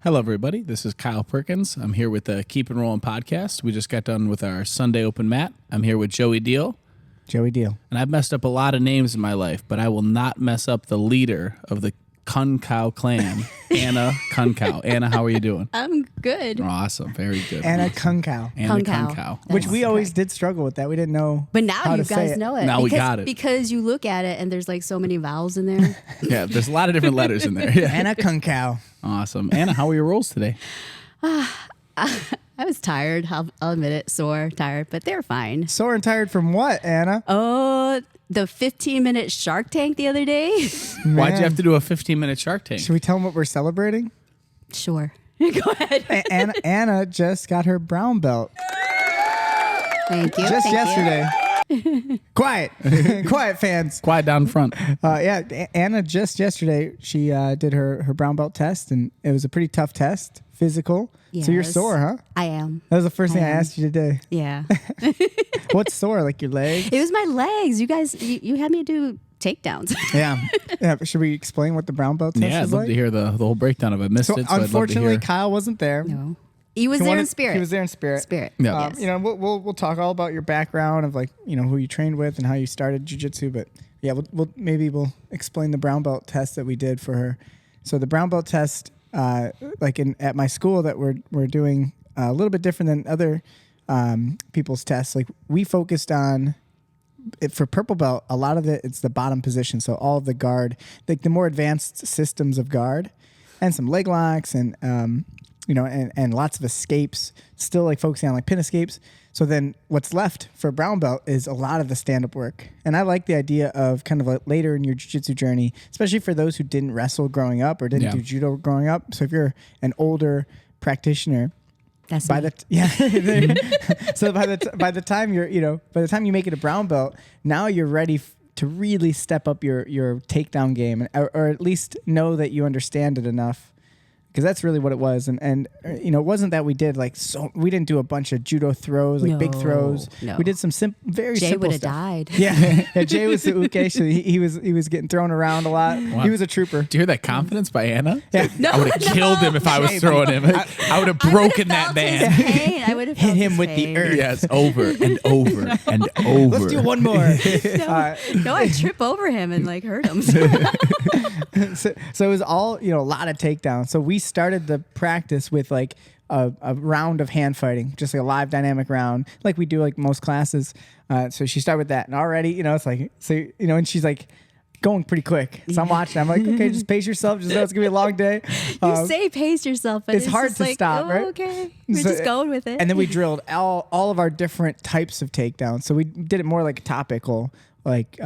Hello, everybody. This is Kyle Perkins. I'm here with the Keep and Rolling podcast. We just got done with our Sunday open mat. I'm here with Joey Deal. Joey Deal. And I've messed up a lot of names in my life, but I will not mess up the leader of the Kongkaew clan, Anna Kongkaew. Anna, how are you doing? I'm good. Awesome. Very good. Anna Kongkaew. Anna Kongkaew. Kongkaew. Which we always did struggle with that. We didn't know. But now how you to say guys it. know it. Now we got it. Because you look at it and there's like so many vowels in there. Yeah, there's a lot of different letters in there. Yeah. Anna Kongkaew. Awesome. Anna, how were your rolls today? I was tired. I'll admit it. Sore, tired, but they're fine. Sore and tired from what, Anna? Oh, the 15-minute Shark Tank the other day. Why'd you have to do a 15-minute Shark Tank? Should we tell them what we're celebrating? Sure. Go ahead. Anna just got her brown belt. Thank you. Just Thank yesterday. Quiet. Quiet, fans. Quiet down front. Anna just yesterday, she did her brown belt test, and it was a pretty tough test, physical. So you're Yes. sore, huh? I am. That was the first thing I am. asked you today. Yeah. What's sore? Like your legs? It was my legs. You guys, you had me do takedowns. Yeah. Should we explain what the brown belt test Yeah, I'd is love like? to hear the whole breakdown of it. I missed So it, so I'd love to unfortunately, hear. Kyle wasn't there. No. He was there in spirit. He was there in spirit. Spirit. Yeah. Yes. You know, we'll talk all about your background of like, you know, who you trained with and how you started jiu-jitsu. But yeah, we'll explain the brown belt test that we did for her. So the brown belt test, at my school that we're doing a little bit different than other people's tests. Like we focused on for purple belt, a lot of it's the bottom position. So all of the guard, like the more advanced systems of guard, and some leg locks and and lots of escapes, still like focusing on like pin escapes. So then what's left for brown belt is a lot of the stand-up work. And I like the idea of kind of like later in your jiu-jitsu journey, especially for those who didn't wrestle growing up or didn't do judo growing up. So if you're an older practitioner, That's by me. so by the time you make it a brown belt, now you're ready to really step up your takedown game, or at least know that you understand it enough. Because that's really what it was, and it wasn't that we did we didn't do a bunch of judo throws, like big throws. No. We did some very Jay simple would have stuff. died. Yeah, Jay was the uke, so he was getting thrown around a lot. Wow. He was a trooper. Do you hear that confidence by Anna? Yeah. I would have killed him if I was throwing him. I would have broken that man. Pain. I would have Hit him with the earth. Yes, over and over and over. Let's do one more. No, I trip over him and like hurt him. So it was all, a lot of takedowns. So we started the practice with like a round of hand fighting, just like a live dynamic round, like we do like most classes. So she started with that, and already, it's like, and she's like going pretty quick. So I'm watching. I'm like, okay, just pace yourself. Just know it's gonna be a long day. You say pace yourself, but it's hard just to like, stop, right? Okay, we're So- just going with it. And then we drilled all of our different types of takedowns. So we did it more like topical, like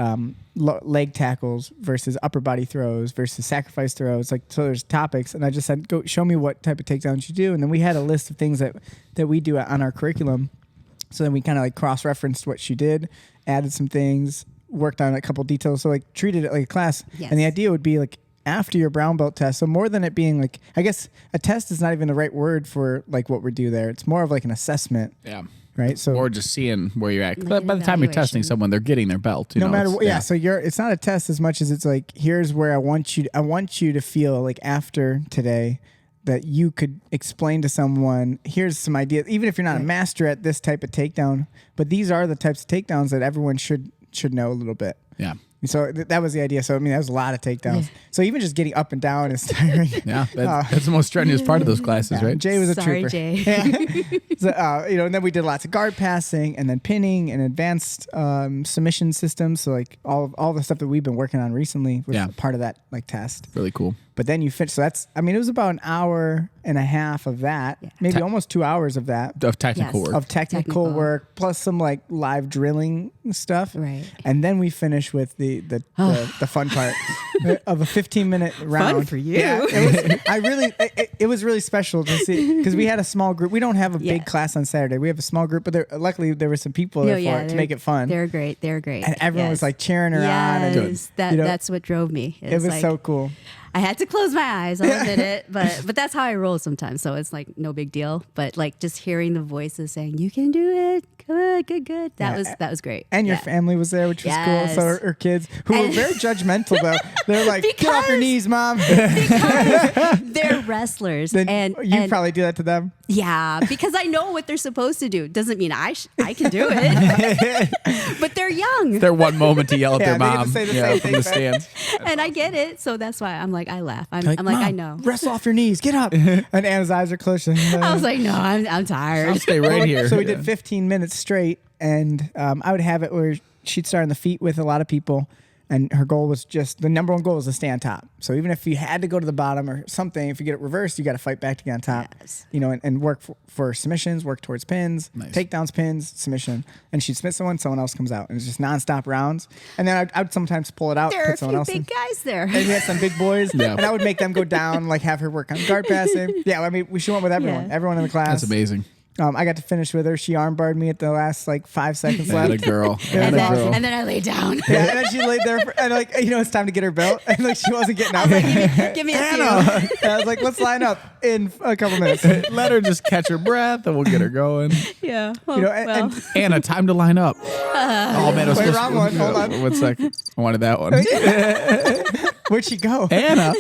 leg tackles versus upper body throws versus sacrifice throws. Like, so there's topics, and I just said, go show me what type of takedowns you do. And then we had a list of things that we do on our curriculum. So then we kind of like cross-referenced what she did, added some things, worked on a couple details. So like treated it like a class. Yes. And the idea would be like after your brown belt test. So more than it being like, I guess a test is not even the right word for like what we do there. It's more of like an assessment. Yeah. Right. So Or just seeing where you're at. Like But an by the time you're testing evaluation. someone, they're getting their belt. no matter what, Yeah. So it's not a test as much as it's like, here's where I want you to feel like after today that you could explain to someone, here's some ideas, even if you're not a master at this type of takedown, but these are the types of takedowns that everyone should know a little bit. Yeah. So that was the idea. So, I mean, that was a lot of takedowns. So even just getting up and down is tiring. Yeah. That's the most strenuous part of those classes, Yeah, right? Jay was a Sorry, trooper. Jay. So, and then we did lots of guard passing and then pinning and advanced submission systems. So like all the stuff that we've been working on recently was part of that like test. Really cool. But then you finish. So it was about an hour and a half of that, maybe almost 2 hours of that. Of technical Yes. work. Of technical work, plus some like live drilling stuff. Right. And then we finish with the fun part of a 15-minute round. for you. Yeah, it was really special to see, because we had a small group. We don't have a big class on Saturday. We have a small group, but luckily there were some people there for it to make it fun. They're great. They're great. And everyone was like cheering her on. Yes, And, that's what drove me. it was like, so cool. I had to close my eyes. I'll admit it, but that's how I roll sometimes. So it's like no big deal. But like just hearing the voices saying, "You can do it. Good. That was great. And your Yeah. family was there, which was cool. Yes. So her kids, who were very judgmental, though, they're like, "Get off your Because- knees, mom." Because they're wrestlers. Then and you probably do that to them. yeah, because I know what they're supposed to do. Doesn't mean I can do it. But they're young. Their one moment to yell at Yeah, their they get to mom say the same from the thing back. stands. And I get it. So that's why I'm like, I laugh. I'm like, "Mom, I know. Wrestle off your knees. Get up. And Anna's eyes are closed. I was like, no, I'm I'll tired. stay right here. So we did 15 minutes straight, and I would have it where she'd start on the feet with a lot of people, and her goal was the number one goal was to stay on top. So even if you had to go to the bottom or something, if you get it reversed, you got to fight back to get on top. Yes. And work for submissions, work towards pins, Nice. takedowns, pins, submission. And she'd submit someone else comes out, and it's just nonstop rounds. And then I'd sometimes pull it out, There are a put someone few else in. big guys there. And we had some big boys, Yeah. and I would make them go down, like have her work on guard passing. Yeah, I mean, she went with everyone, Yeah. everyone in the class. That's amazing. I got to finish with her. She armbarred me at the last 5 seconds That a left. girl. and, That a girl. then I lay down. Yeah, and then she laid there, and it's time to get her belt, and she wasn't getting out. Give me a few. Anna. And I was like, let's line up in a couple minutes. Let her just catch her breath and we'll get her going. Yeah. Well, You know, and- Anna, time to line up. Oh, man. I was Wait, supposed wrong one. Hold on. 1 second. I wanted that one. Where'd she go? Anna.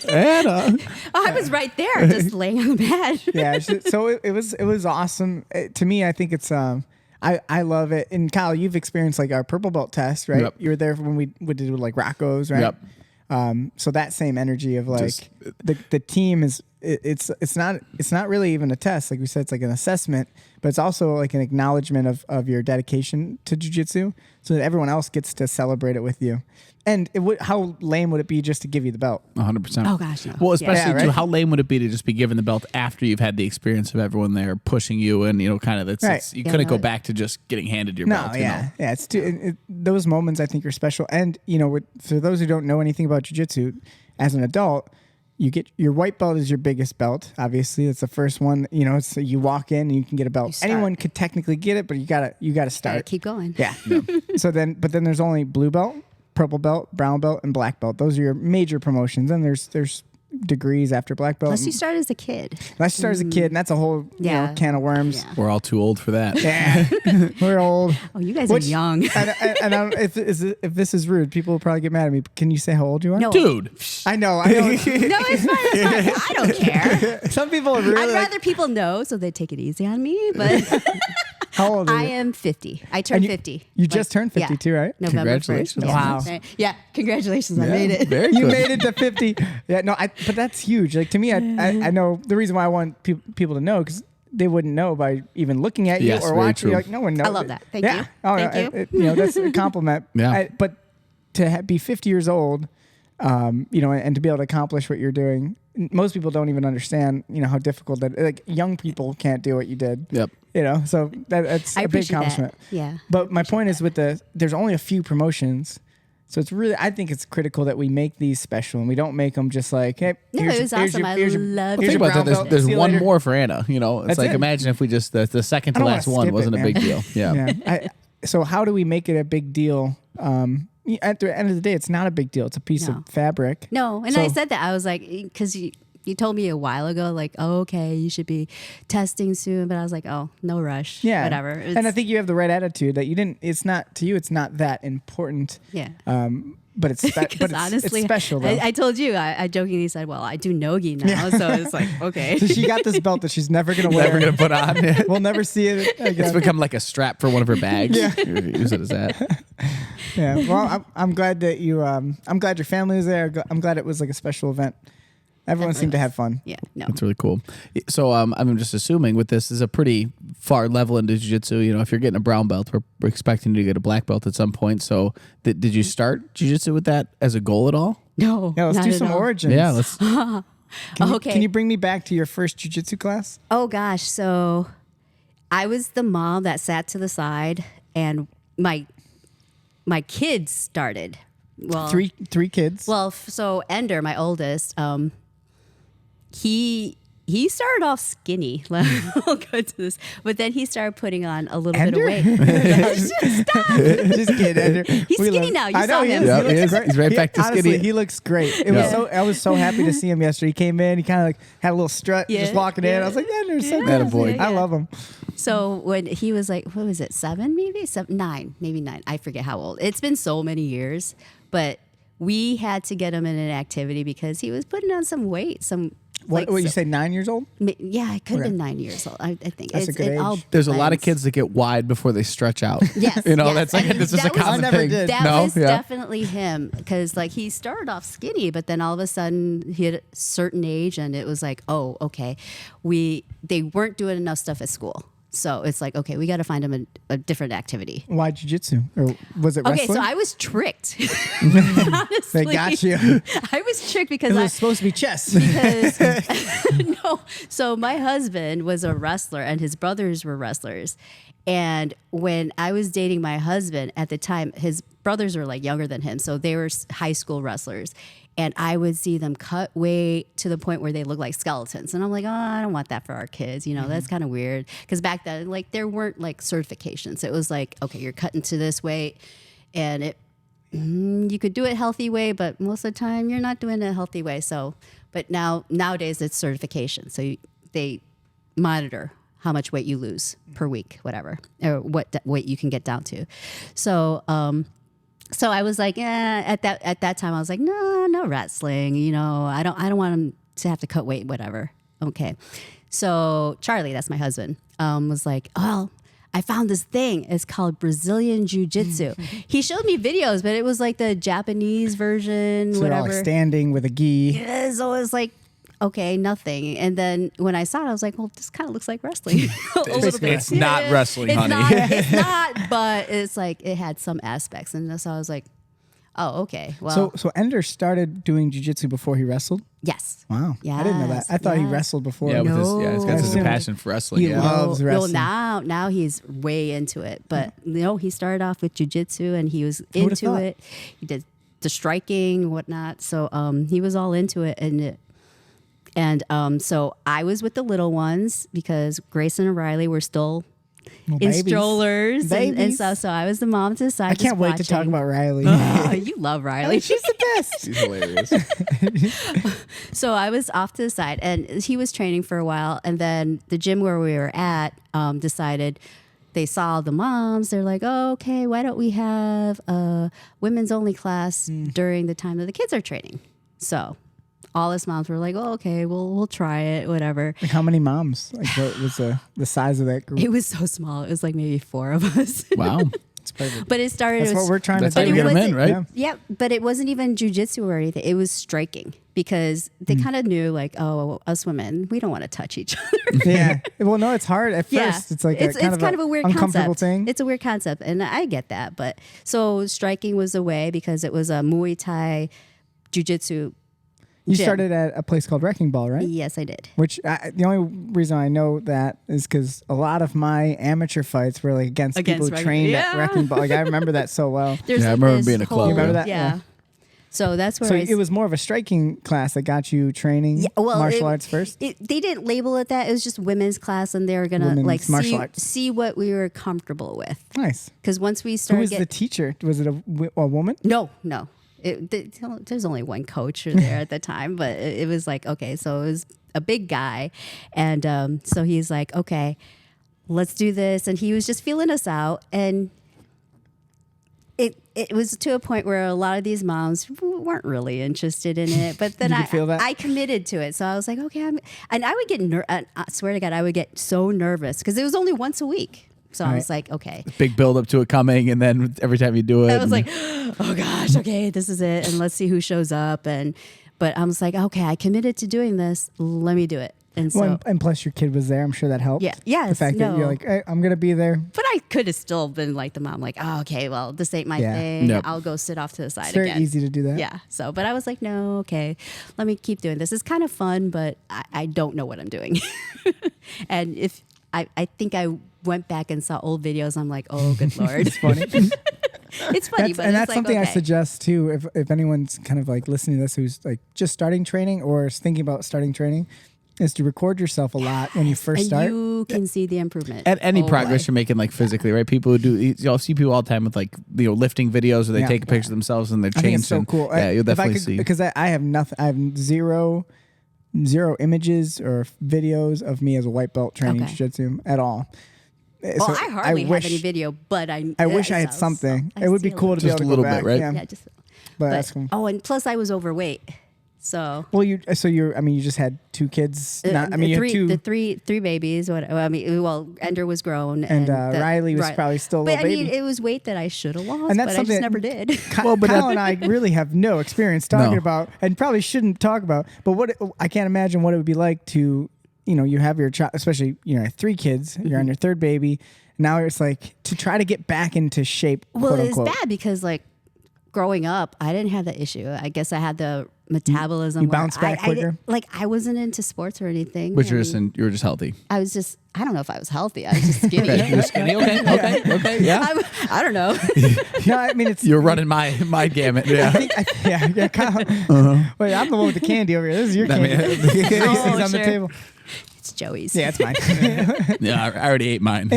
I was right there, just laying on the bed. Yeah, so it was awesome. To me, I think it's I love it. And Kyle, you've experienced our purple belt test, right? Yep. You were there when we did Rocco's, right? Yep. So that same energy of Just- the team is it's not really even a test. Like we said, it's like an assessment, but it's also like an acknowledgement of your dedication to jiu-jitsu, so that everyone else gets to celebrate it with you. And how lame would it be just to give you the belt? 100%. Oh, gosh, no. Well, especially Yeah, right? too, how lame would it be to just be given the belt after you've had the experience of everyone there pushing you and, kind of Right. you Yeah, couldn't go no. back to just getting handed your No, belt. yeah. It's those moments I think are special. And for those who don't know anything about jiu-jitsu, as an adult, you get your white belt is your biggest belt. Obviously, it's the first one. It's you walk in and you can get a You belt. start. Anyone could technically get it, but you gotta Gotta start. keep going. Yeah. But then there's only blue belt, purple belt, brown belt, and black belt. Those are your major promotions. And there's degrees after black belt. Unless you start as a kid. Unless you start as a kid, and that's a whole Yeah. can of worms. Yeah. We're all too old for that. Yeah, we're old. Oh, you guys Which- are young. And I don't, if this is rude, people will probably get mad at me. Can you say how old you are? No. Dude. I know. No, it's fine. It's fine. I don't care. Some people are really I'd like, rather people know so they take it easy on me. But how old are I you? am 50. I And turned you- 50. You just turned yeah. 52, right? November 1st. Congratulations. Wow. Yeah, congratulations. I Yeah, made it. Very You good. made it to 50. Yeah, no, but that's huge. Like to me, I know the reason why I want people to know because they wouldn't know by even looking at you Yes, or very watching. true. Like no one knows. I love that. Thank yeah. you. Oh, Thank no, you. that's a compliment. Yeah. But to be 50 years old, and to be able to accomplish what you're doing, most people don't even understand, how difficult that. Like young people can't do what you did. Yep. So that's I a big appreciate accomplishment. that. Yeah. But my point is there's only a few promotions. So I think it's critical that we make these special and we don't make them just like, hey, No, it was awesome. I here's loved here's Think your about that. brown There's, belt. there's See you one later. more for Anna. It's That's like it. imagine if we just the second I to don't wanna last one skip wasn't it, a man. big deal. Yeah. Yeah. So how do we make it a big deal? At the end of the day, it's not a big deal. It's a piece No. of fabric. No, and So- I said that. I was like, because you told me a while ago, like, oh, okay, you should be testing soon. But I was like, oh, no rush. Yeah. Whatever. And I think you have the right attitude that you didn't. It's not to you. It's not that important. Yeah. But it's Because honestly, it's special though. I told you, I jokingly said, well, I do nogi now. So it's like, okay. So she got this belt that she's never gonna wear. Never gonna put on. Yeah. We'll never see it It's again. become like a strap for one of her bags. Yeah. Use it as that. Yeah. Well, I'm glad that you. I'm glad your family was there. I'm glad it was like a special event. Everyone seemed to have fun. Yeah, no. That's really cool. So I'm just assuming with this is a pretty far level into jiu-jitsu. If you're getting a brown belt, we're expecting you to get a black belt at some point. So did you start jiu-jitsu with that as a goal at all? No. Yeah, let's not do at some all. origins. Yeah, let's. Okay. Can you bring me back to your first jiu-jitsu class? Oh gosh, so I was the mom that sat to the side, and my kids started. Well, Three kids. Well, so Ender, my oldest, he started off skinny. I'll go to this, but then he started putting on a little Ender? bit of weight. Stop. Just kidding. Andrew. He's We skinny love- now. You I know saw he him. is. Yeah, He he looks is. great. He's right back to honestly, skinny. He looks great. I was so happy to see him yesterday. He came in. He kind of like had a little strut, Yeah, just walking in. yeah. I was like, Andrew's so Yeah, good. Attaboy. I love him. So when he was like, what was it, 7 maybe? 7, 9, maybe 9. I forget how old. It's been so many years, but we had to get him in an activity because he was putting on some weight. What you say, 9 years old? Yeah, I could have been 9 years old. I think That's a good age. There's a lot of kids that get wide before they stretch out. Yes, you know, yes. that's like And this is a that was- common I never thing. did. That No? was Yeah. definitely him because like he started off skinny, but then all of a sudden he hit a certain age and it was like, oh, okay, they weren't doing enough stuff at school. So it's like, okay, we got to find him a different activity. Why jiu-jitsu? Or was it Okay, wrestling? so I was tricked. Honestly, They got you. I was tricked because It I was supposed to be chess. because no. So my husband was a wrestler and his brothers were wrestlers. And when I was dating my husband at the time, his brothers were like younger than him. So they were high school wrestlers. And I would see them cut weight to the point where they look like skeletons. And I'm like, oh, I don't want that for our kids. You know, that's kind of weird. Because back then, like, there weren't like certifications. It was like, okay, you're cutting to this weight. And you could do it healthy way, but most of the time you're not doing it a healthy way. So, but nowadays it's certification. So they monitor how much weight you lose per week, whatever, or what weight you can get down to. So, so I was like, at that time I was like, no wrestling. You know, I don't want him to have to cut weight, whatever. Okay. So Charlie, that's my husband, was like, oh, I found this thing. It's called Brazilian Jiu-Jitsu. He showed me videos, but it was like the Japanese version, So they're all whatever. like standing with a gi. Yeah, so it was like, okay, nothing. And then when I saw it, I was like, well, this kind of looks like wrestling. A little bit. It's not wrestling, It's honey. It's not, but it's like it had some aspects. And so I was like, oh, okay. Well, So Ender started doing jiu-jitsu before he wrestled? yes. Wow. I didn't know that. I thought he Yes. wrestled before. Yeah, with his, No. he's got his I passion for wrestling. He Yeah. loves Well, wrestling. now he's way into it. But he started off with jiu-jitsu and he was would've into thought? it. He did the striking and whatnot. So he was all into it. And so I was with the little ones because Grayson and Riley were still Well, in babies. strollers and Babies. stuff. So I was the mom to the side. I can't just wait to talk watching. about Riley. Oh, you love Riley. She's the best. He's hilarious. So I was off to the side and he was training for a while. And then the gym where we were at decided they saw the moms. They're like, oh, okay, why don't we have a women's only class during the time that the kids are training? So all us moms were like, oh, okay, we'll try it, whatever. Like how many moms? Like what was the size of that group? It was so small. It was like maybe 4 of us. Wow. It's perfect. But it started. That's it was, what we're trying That's to how do. you get them in, wasn't- right? Yeah. Yeah, but it wasn't even jujitsu or anything. It was striking because they kind of knew, like, oh, us women, we don't want to touch each other. Yeah. Well, no, it's hard at first. Yeah. It's like it's kind of a weird uncomfortable concept. thing. It's a weird concept, and I get that. But so striking was the way because it was a Muay Thai jujitsu. You gym. started at a place called Wrecking Ball, right? Yes, I did. Which the only reason I know that is because a lot of my amateur fights were like against people who Wrecking- trained at yeah. Wrecking Ball. Like I remember that so well. There's Yeah, I like remember this being a club. whole- You remember that? Yeah. Yeah. So that's where So I. it was more of a striking class that got you training martial arts first. They didn't label it that. It was just women's class, and they were gonna Women's like martial see, arts. see what we were comfortable with. Nice. Because once we Who started, was the teacher? Was it a woman? No. There's only one coach there at the time, but it was like, okay, so it was a big guy. And so he's like, okay, let's do this. And he was just feeling us out. And it was to a point where a lot of these moms weren't really interested in it. But then You could feel that? I committed to it. So I was like, okay. And I would get, I swear to God, I would get so nervous because it was only once a week. So I was like, okay. Big build up to it coming, and then every time you do it, I was like, oh gosh, okay, this is it, and let's see who shows up. But I was like, okay, I committed to doing this. Let me do it. And so, Well, and plus your kid was there. I'm sure that helped. Yeah. Yes, The fact that no. you're like, hey, I'm gonna be there. but I could have still been like the mom, like, oh, okay, well, this ain't my Yeah. thing. Yep. I'll go sit off to the side It's very again. easy to do that. Yeah. So, but I was like, no, okay, let me keep doing this. It's kind of fun, but I don't know what I'm doing. And if I think I went back and saw old videos, I'm like, oh, good Lord. It's funny. It's funny, but and it's that's like, something I okay. suggest too. If anyone's kind of like listening to this who's like just starting training or is thinking about starting training, is to record yourself a lot when you first and start. you can see the improvement. at any Oh, progress boy. you're making, like physically, right? People who do, you'll see people all the time with like lifting videos, or they Yeah. take a picture of themselves and they're I think changed. it's so and, cool. Yeah, you'll If I definitely could, see. because I have nothing. I have zero images or videos of me as a white belt training Okay. jiu-jitsu at all. Well, I hardly have any video, but I wish I had something. It would be cool to be able to a little go back. bit, right? Yeah, just. But that's cool. Oh, and plus I was overweight, so. Well, you just had 2 kids. You had 2. The three babies. Ender was grown, And Riley was probably still a little baby. But I mean, it was weight that I should have lost, And that's but I just something never did. Kyle and I really have no experience talking No. about, and probably shouldn't talk about. But I can't imagine what it would be like to, you have your child, especially you have 3 kids. You're on your 3rd baby. Now it's like to try to get back into shape. Well, quote it's unquote. bad because like growing up, I didn't have that issue. I guess I had the metabolism. You where bounce back quicker? I wasn't into sports or anything. But you were just healthy. I was just, I don't know if I was healthy. I was just skinny. You were skinny. Okay. Yeah. I don't know. No, I mean it's. You're running my gamut. Yeah. Yeah, Kyle. Wait, I'm the one with the candy over here. This is your candy. These things on the sure. table. It's Joey's. Yeah, it's mine. Yeah, I already ate mine.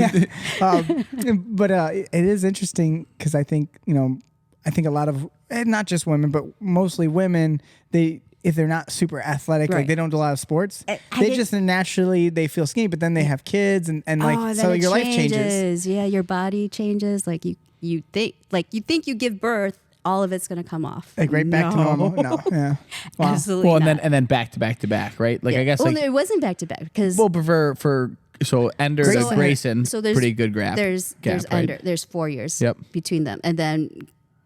But it is interesting because I think a lot of, and not just women, but mostly women, if they're not super athletic, like Right. they don't do a lot of sports, I they get- just naturally they feel skinny. But then they have kids, and like then so it your life changes. Yeah, your body changes. Like you think you give birth, all of it's gonna come off. Like right back to normal. No, yeah. Wow. Absolutely. Well, not. and then back to back to back, right? Like Yeah. I guess Well, like no, it wasn't back to back because so Ender to Grayson, so there's pretty good gap. There's right? Ender. There's 4 years Yep. between them, and then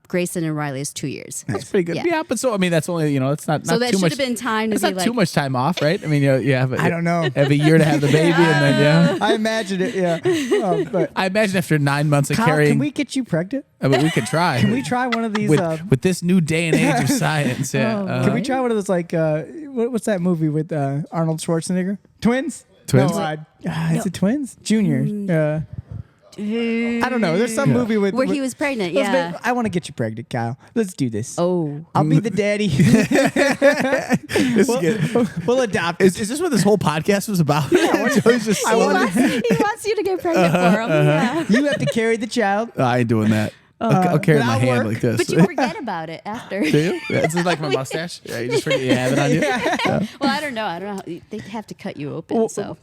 Grayson and Riley is 2 years. That's pretty good. Yeah. Yeah, but so I mean that's only it's not So that too should much. have been time to It's be not like too much time off, right? I mean you have I don't know. have a year to have the baby, and then I imagine it. Yeah. But I imagine after 9 months of Kyle, carrying, can we get you pregnant? I mean, we could try. Can we try one of these? with this new day and age of science? Yeah. Can we try one of those like what's that movie with Arnold Schwarzenegger? Twins? Twins? No, is it twins? Junior. I don't know. There's some movie with where he was pregnant. Let's Yeah. I want to get you pregnant, Kyle. Let's do this. Oh. I'll be the daddy. We'll adopt. Is this what this whole podcast was about? Joey's just He wants you to get pregnant for him. Yeah. You have to carry the child. I ain't doing that. I'll carry but my I'll hand work. like this. But you forget about it after. Do you? Yeah, it's like my mustache. Yeah, you just forget you have it on you. Well, I don't know. They have to cut you open. Well, So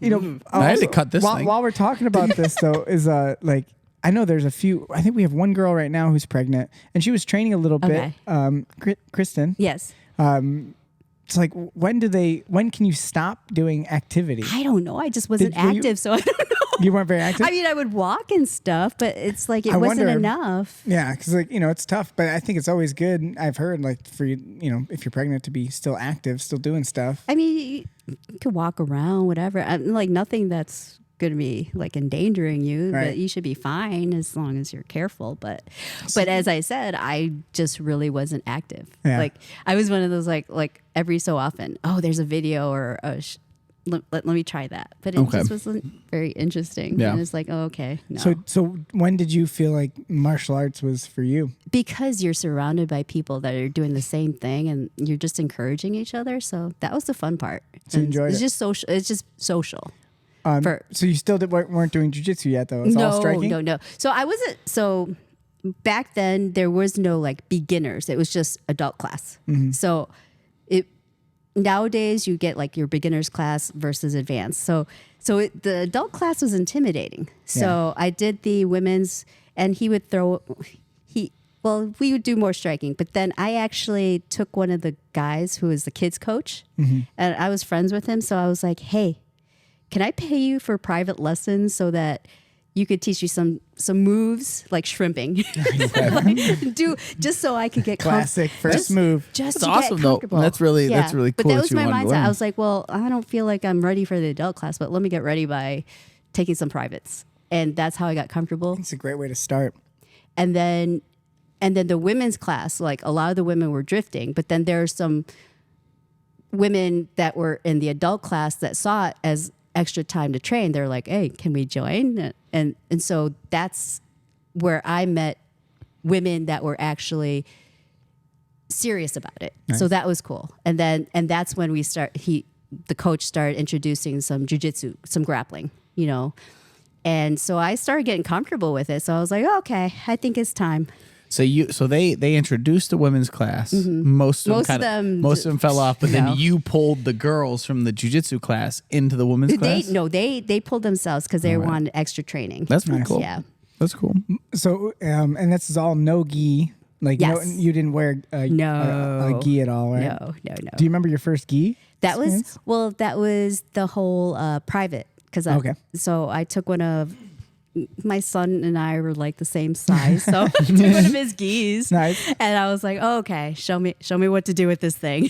I had to cut this thing. While we're talking about this, though, is like I know there's a few. I think we have one girl right now who's pregnant, and she was training a little bit. Kristen. yes. It's like when can you stop doing activity? I don't know. I just wasn't Were you- active, so I don't know. You weren't very active. I mean, I would walk and stuff, but it's like it I wasn't wonder- enough. Yeah, because it's tough, but I think it's always good. I've heard like for you, if you're pregnant to be still active, still doing stuff. I mean, you could walk around, whatever. Like nothing that's going to be like endangering you, Right. but you should be fine as long as you're careful. But as I said, I just really wasn't active. Yeah. Like I was one of those like every so often, oh, there's a video or let me try that. But it just wasn't very interesting. Yeah. And it's like, oh, okay. No. So when did you feel like martial arts was for you? Because you're surrounded by people that are doing the same thing and you're just encouraging each other. So that was the fun part. So you And enjoyed it's it? just social. It's just social. So you still weren't doing jiu-jitsu yet, though? It's all striking? No. So I wasn't. So back then there was no like beginners. It was just adult class. Mm-hmm. So nowadays you get like your beginners class versus advanced. So the adult class was intimidating. So I did the women's, and he would throw. We would do more striking, but then I actually took one of the guys who was the kids coach, and I was friends with him. So I was like, hey, can I pay you for private lessons so that you could teach you some moves like shrimping? Do just so I could get Classic first move. Just That's to awesome, get though. comfortable. That's really cool But that that was you my wanted to mindset. learn. I was like, well, I don't feel like I'm ready for the adult class, but let me get ready by taking some privates, and that's how I got comfortable. It's a great way to start. And then the women's class, like a lot of the women were drifting, but then there are some women that were in the adult class that saw it as extra time to train. They're like, hey, can we join? And so that's where I met women that were actually serious about it. Nice. So that was cool. And that's when the coach started introducing some jiu-jitsu, some grappling, And so I started getting comfortable with it. So I was like, okay, I think it's time. So they introduced the women's class. Most of them fell off, but then you pulled the girls from the jiu-jitsu class into the women's class. They pulled themselves because they wanted extra training. That's pretty cool. Yeah, that's cool. So and this is all no gi. Like Yes. you didn't wear a gi at all, right? no. Do you remember your first gi? That was the whole private because so I took one of my son and I were like the same size, so I took one of his gis. Nice. And I was like, oh, okay, show me what to do with this thing.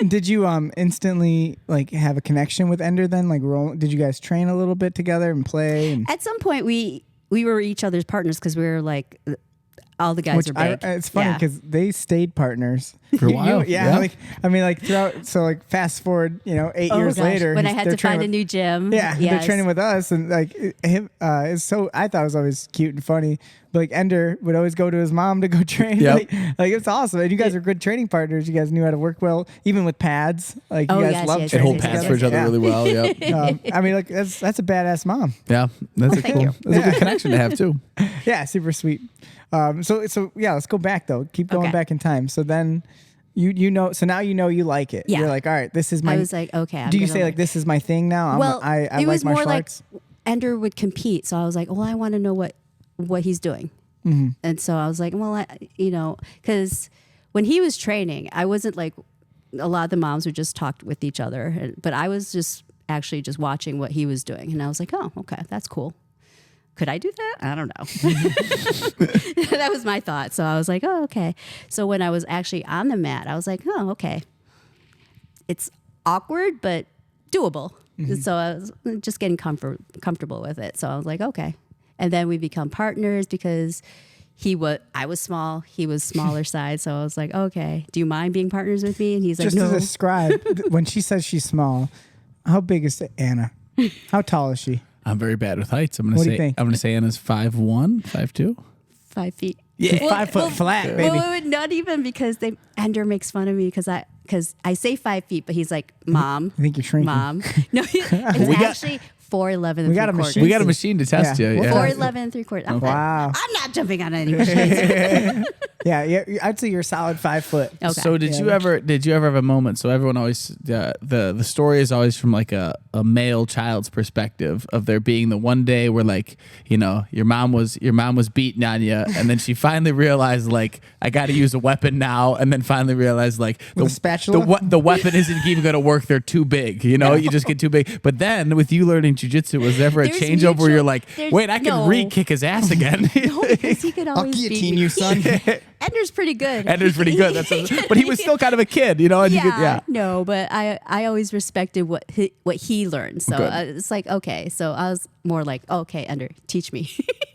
Did you instantly like have a connection with Ender then? Like, did you guys train a little bit together and play? And At some point, we were each other's partners because we were like. All the guys are big. It's funny because they stayed partners for a while. Yeah. Like throughout. So like fast forward, 8 years later, when I had to find a new gym. Yeah, they're training with us, and like him. It's so I thought it was always cute and funny. But like Ender would always go to his mom to go train. Yep. Like it's awesome. And you guys are good training partners. You guys knew how to work well, even with pads. Like you guys love They training hold pads for each other really well. Yep. I mean, like that's a badass mom. Yeah, that's a good connection to have too. Yeah, super sweet. So yeah, let's go back though. Keep going back in time. So then so now you like it. Yeah. You're like, all right, this is my. I was like, okay. Do you say like this is my thing now? I it was like more martial arts. like Ender would compete, so I was like, well, I want to know what he's doing, and so I was like, well, because when he was training, I wasn't like a lot of the moms would just talk with each other, but I was just actually just watching what he was doing, and I was like, oh, okay, that's cool. Could I do that? I don't know. That was my thought. So I was like, oh, okay. So when I was actually on the mat, I was like, oh, okay. It's awkward, but doable. So I was just getting comfortable with it. So I was like, okay. And then we become partners because I was small, he was smaller size. So I was like, okay, do you mind being partners with me? And he's like, just no. to describe, when she says she's small, how big is Anna? How tall is she? I'm very bad with heights. I'm What do you think? gonna say Anna's 5'1", 5'2". 5 feet. Yeah, 5 foot flat, baby. Well, not even because Ender makes fun of me because I say 5 feet, but he's like, Mom. I think you're shrinking. Mom. No, it's actually 4'11". We got a machine. We got a machine to test you. Yeah. 4'11" 3/4. Wow. I'm not jumping on any machines. Yeah, I'd say you're a solid 5 foot. Okay. So did you ever have a moment? So everyone always the story is always from like a male child's perspective of there being the one day where like your mom was beating on you, and then she finally realized like I got to use a weapon now, and then finally realized like With a spatula? the weapon isn't even going to work. They're too big. You just get too big. But then with you learning jiu-jitsu, was there ever a changeover where you're like, wait, I can re-kick his ass again? No, because he could I'll always guillotine beat you, son. Ender's pretty good. But he was still kind of a kid, and No, but I always respected what he learned. So it's like, okay. So I was more like, okay, Ender, teach me.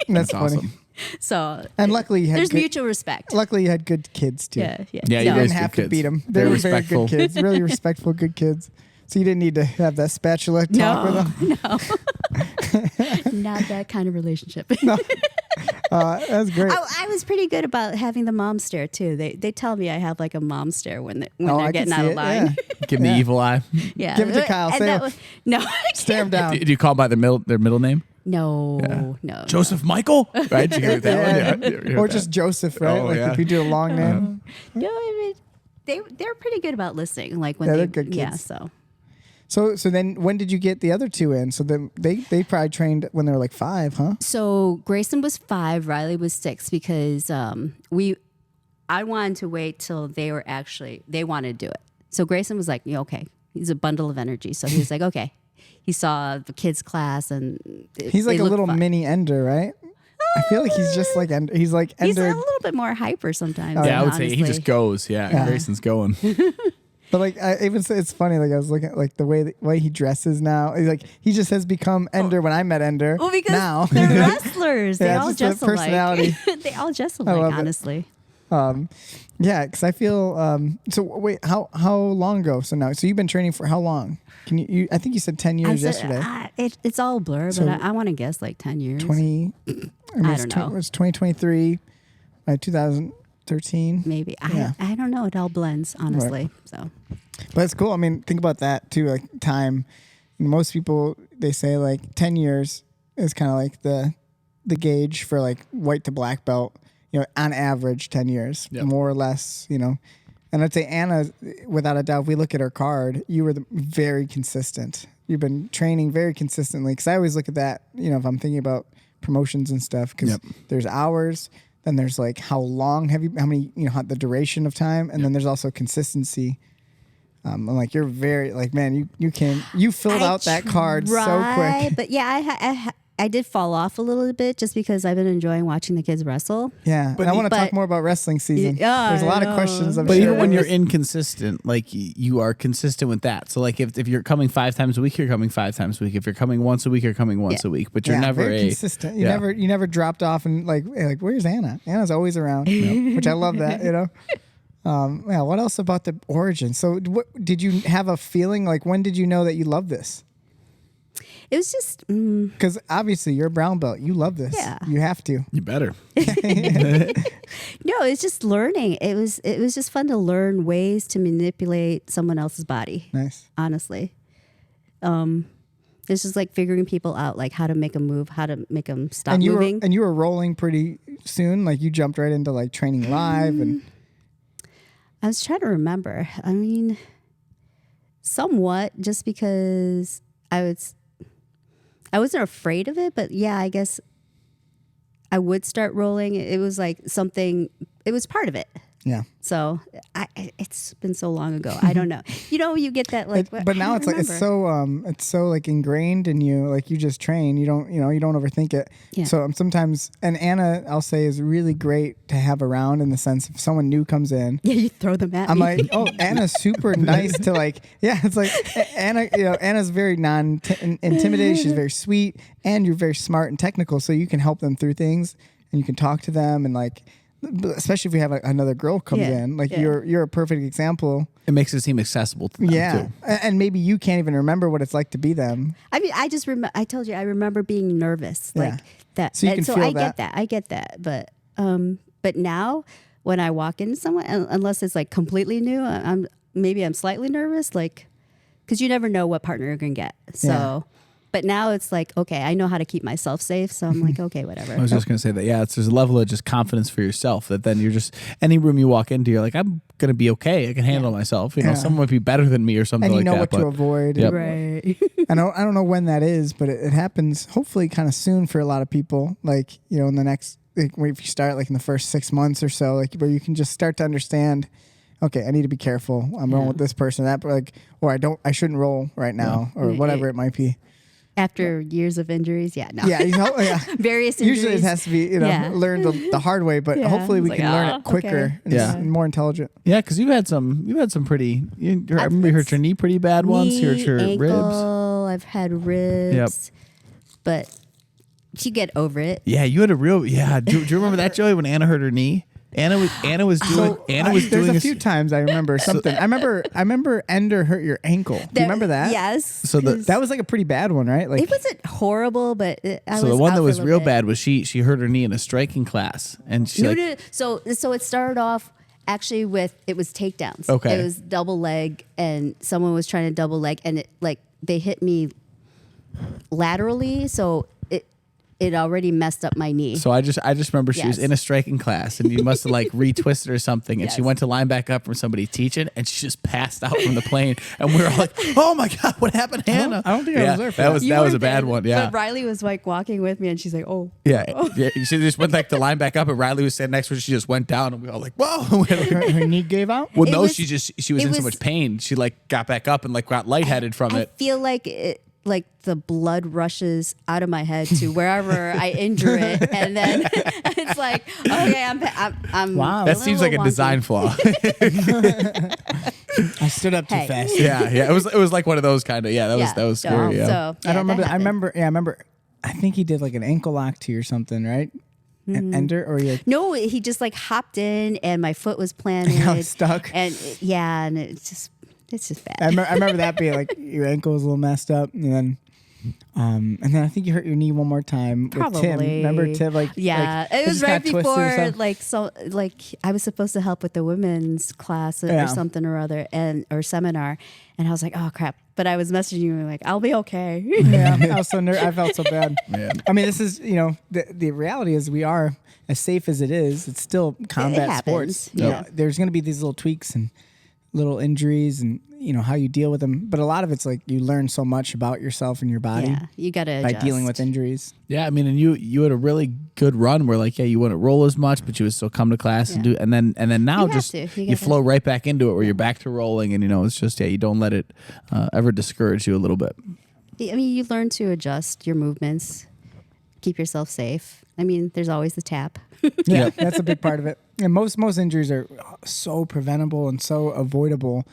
That's funny. awesome. So And luckily you had there's mutual respect. Luckily you had good kids too. Yeah. Yeah, You you didn't raised have good to kids. beat them. They Very were very respectful. good kids. Really respectful, good kids. So you didn't need to have that spatula talk with them. Not that kind of relationship. That's great. I was pretty good about having the mom stare too. They tell me I have like a mom stare when I they're can getting see out of it, line. Give me the evil eye. Yeah. Give it to Kyle. And Say that it. was, no, Stare them down. Do you call by their middle name? no. Joseph Michael? Right? You heard that one? Yeah. Or just Joseph, right? Oh, like yeah. if you do a long name. No, I mean they're pretty good about listening. Like when Yeah, they they're good yeah. kids. So So then when did you get the other two in? So then they probably trained when they were like 5, huh? So Grayson was 5, Riley was 6 because I wanted to wait till they wanted to do it. So Grayson was like, yeah, okay, he's a bundle of energy. So he was like, okay. He saw the kids class and He's like a little mini Ender, right? I feel like he's just like Ender. He's like Ender. He's a little bit more hyper sometimes. Yeah, I would say he honestly. just goes. Yeah, Grayson's going. But like I even say it's funny. Like I was looking at like the way he dresses now. He just has become Ender when I met Ender. Well, because now they're wrestlers. They Yeah, all just the dress alike. personality. They all dress love alike, it. honestly. Yeah, because I feel. So wait, how long ago? So you've been training for how long? Can you I think you said 10 years yesterday. It's all a blur, So but I want to guess like 10 years. 20. I don't know. It was 2023, 2013. Maybe. Yeah. I don't know. It all blends, honestly. So But it's cool. I mean, think about that too. Like time. Most people they say like 10 years is kind of like the gauge for like white to black belt. on average 10 years, Yep. more or less, And I'd say Anna, without a doubt, if we look at her card, you were very consistent. You've been training very consistently. Because I always look at that, if I'm thinking about promotions and stuff, because there's hours, then there's like how long how many, the duration of time, and then there's also consistency. I'm like, you're very like, man, you filled out that card so quick. But yeah, I did fall off a little bit just because I've been enjoying watching the kids wrestle. Yeah, and I want to talk more about wrestling season. Yeah, there's a lot of questions. But even when you're inconsistent, like you are consistent with that. So like if you're coming 5 times a week, you're coming 5 times a week. If you're coming once a week, you're coming once a week. But you're never very consistent. You never dropped off and like where's Anna? Anna's always around, which I love that. What else about the origin? So did you have a feeling like when did you know that you love this? It was just because obviously you're a brown belt. You love this. Yeah. You have to. You better. No, it's just learning. It was just fun to learn ways to manipulate someone else's body. Nice. Honestly, it's just like figuring people out, like how to make them move, how to make them stop moving. And you were rolling pretty soon. Like you jumped right into like training live and. I was trying to remember. I mean, somewhat, just because I wasn't afraid of it, but yeah, I guess I would start rolling. It was like something. It was part of it. Yeah. So it's been so long ago. I don't know. You get that like. But now it's like it's so like ingrained in you. Like you just train. You don't overthink it. Yeah. So sometimes, and Anna, I'll say, is really great to have around in the sense if someone new comes in. Yeah, you throw them at I'm me. like, oh, Anna's super nice to like. Yeah, it's like Anna. Anna's very non-intimidating. She's very sweet, and you're very smart and technical, so you can help them through things, and you can talk to them, and like. Especially if we have another girl comes in, like you're a perfect example. It makes it seem accessible to them too. And maybe you can't even remember what it's like to be them. I mean, I just I told you I remember being nervous like that. So you can feel I get that. But now when I walk into someone, unless it's like completely new, I'm slightly nervous, like because you never know what partner you're gonna get. So. Yeah. But now it's like, okay, I know how to keep myself safe. So I'm like, okay, whatever. I was just going to say that, there's a level of just confidence for yourself that then you're just, any room you walk into, you're like, I'm going to be okay. I can handle myself. Someone might be better than me or something like that. And you know what to avoid. Yep. Right. I don't know when that is, but it happens hopefully kind of soon for a lot of people. Like, in the next, like, if you start like in the first 6 months or so, like where you can just start to understand, okay, I need to be careful. I'm rolling with this person, that, but like, or I shouldn't roll right now or whatever it might be. After years of injuries, no. Yeah, various injuries. Usually it has to be, learned the hard way, but hopefully we can learn it quicker and more intelligent. Yeah, because you've had some pretty. I remember you hurt your knee pretty bad once. You hurt your ankle, ribs. I've had ribs, but you get over it. Yeah, you had a real. Yeah, do you remember that, Joey, when Anna hurt her knee? Anna was doing. There's a few times I remember something. I remember Ender hurt your ankle. Do you remember that? Yes. So that was like a pretty bad one, right? Like it wasn't horrible, but so the one that was real bad was she hurt her knee in a striking class, and she So it started off actually with it was takedowns. Okay. It was double leg, and someone was trying to double leg, and they hit me laterally, so it already messed up my knee. So I just remember she was in a striking class, and you must have like retwisted or something, and she went to line back up from somebody teaching, and she just passed out from the plane, and we were all like, "Oh my god, what happened, Hannah?" I don't think I was there. That was a bad one. Yeah. But Riley was like walking with me, and she's like, "Oh." Yeah. She just went like to line back up, and Riley was standing next to her. She just went down, and we all like, "Whoa!" Her knee gave out. Well, no, she was in so much pain. She like got back up and like got lightheaded from it. I feel like like the blood rushes out of my head to wherever I injure it, and then it's like, okay, I'm wow. That seems like a design flaw. I stood up too fast. Yeah. It was like one of those kind of. Yeah, that was scary. Yeah. So, I don't remember. I remember. I think he did like an ankle lock to you or something, right? Ender, or you? No, he just like hopped in, and my foot was planted. I was stuck. And and it's just bad. I remember that being like your ankle was a little messed up, and then And then I think you hurt your knee one more time with Tim. Probably. Remember Tim? Yeah, like, it was just right kinda twisted before, himself. like I was supposed to help with the women's class Yeah. or something or other, or seminar, and I was like, oh crap. But I was messaging you like, I'll be okay. Yeah, I was so I felt so bad. Man. I mean, this is, the reality is we are, as safe as it is, it's still combat happens. sports. Yeah. There's going to be these little tweaks and little injuries and, how you deal with them. But a lot of it's like you learn so much about yourself and your body Yeah, you gotta by adjust. dealing with injuries. Yeah, I mean, and you had a really good run where like, yeah, you wouldn't roll as much, but you would still come to class and Yeah. do, and then now You have just to. You you gotta- flow right back into it where you're back to rolling, and it's just you don't let it ever discourage you a little bit. I mean, you learn to adjust your movements, keep yourself safe. I mean, there's always the tap. Yeah, that's a big part of it. And most injuries are so preventable and so avoidable.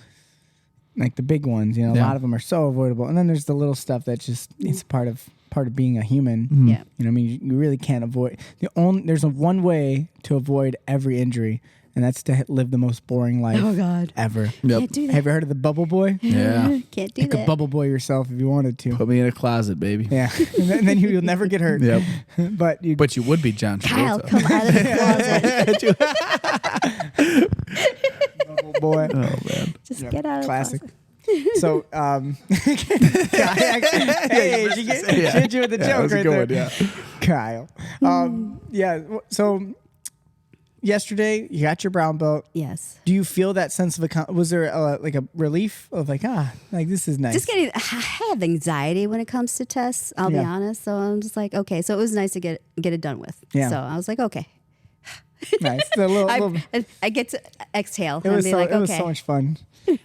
Like the big ones, a Yeah. lot of them are so avoidable. And then there's the little stuff that just it's part of being a human. Yeah. I mean, you really can't avoid there's one way to avoid every injury, and that's to live the most boring life Oh God, ever. Yep. can't do that. Have you heard of the bubble boy? Yeah. Can't do You could that. bubble boy yourself if you wanted to. Put me in a closet, baby. Yeah, and then you'll never get hurt. Yep. But you. But you would be John Kyle, Travolta. come out of the closet. Bubble boy. Oh man. Just Yep. get out of Classic. the closet. So, hey, she hit you with the Yeah, that joke was a right good there, one, yeah. Kyle. Yeah. So yesterday you got your brown belt. Yes. Do you feel that sense of was there like a relief of like this is nice? Just getting, I have anxiety when it comes to tests. I'll be Yeah. honest. So I'm just like, okay. So it was nice to get it done with. Yeah. So I was like, okay. nice. A little, I get to exhale it and was be so, like, it was okay. so much fun.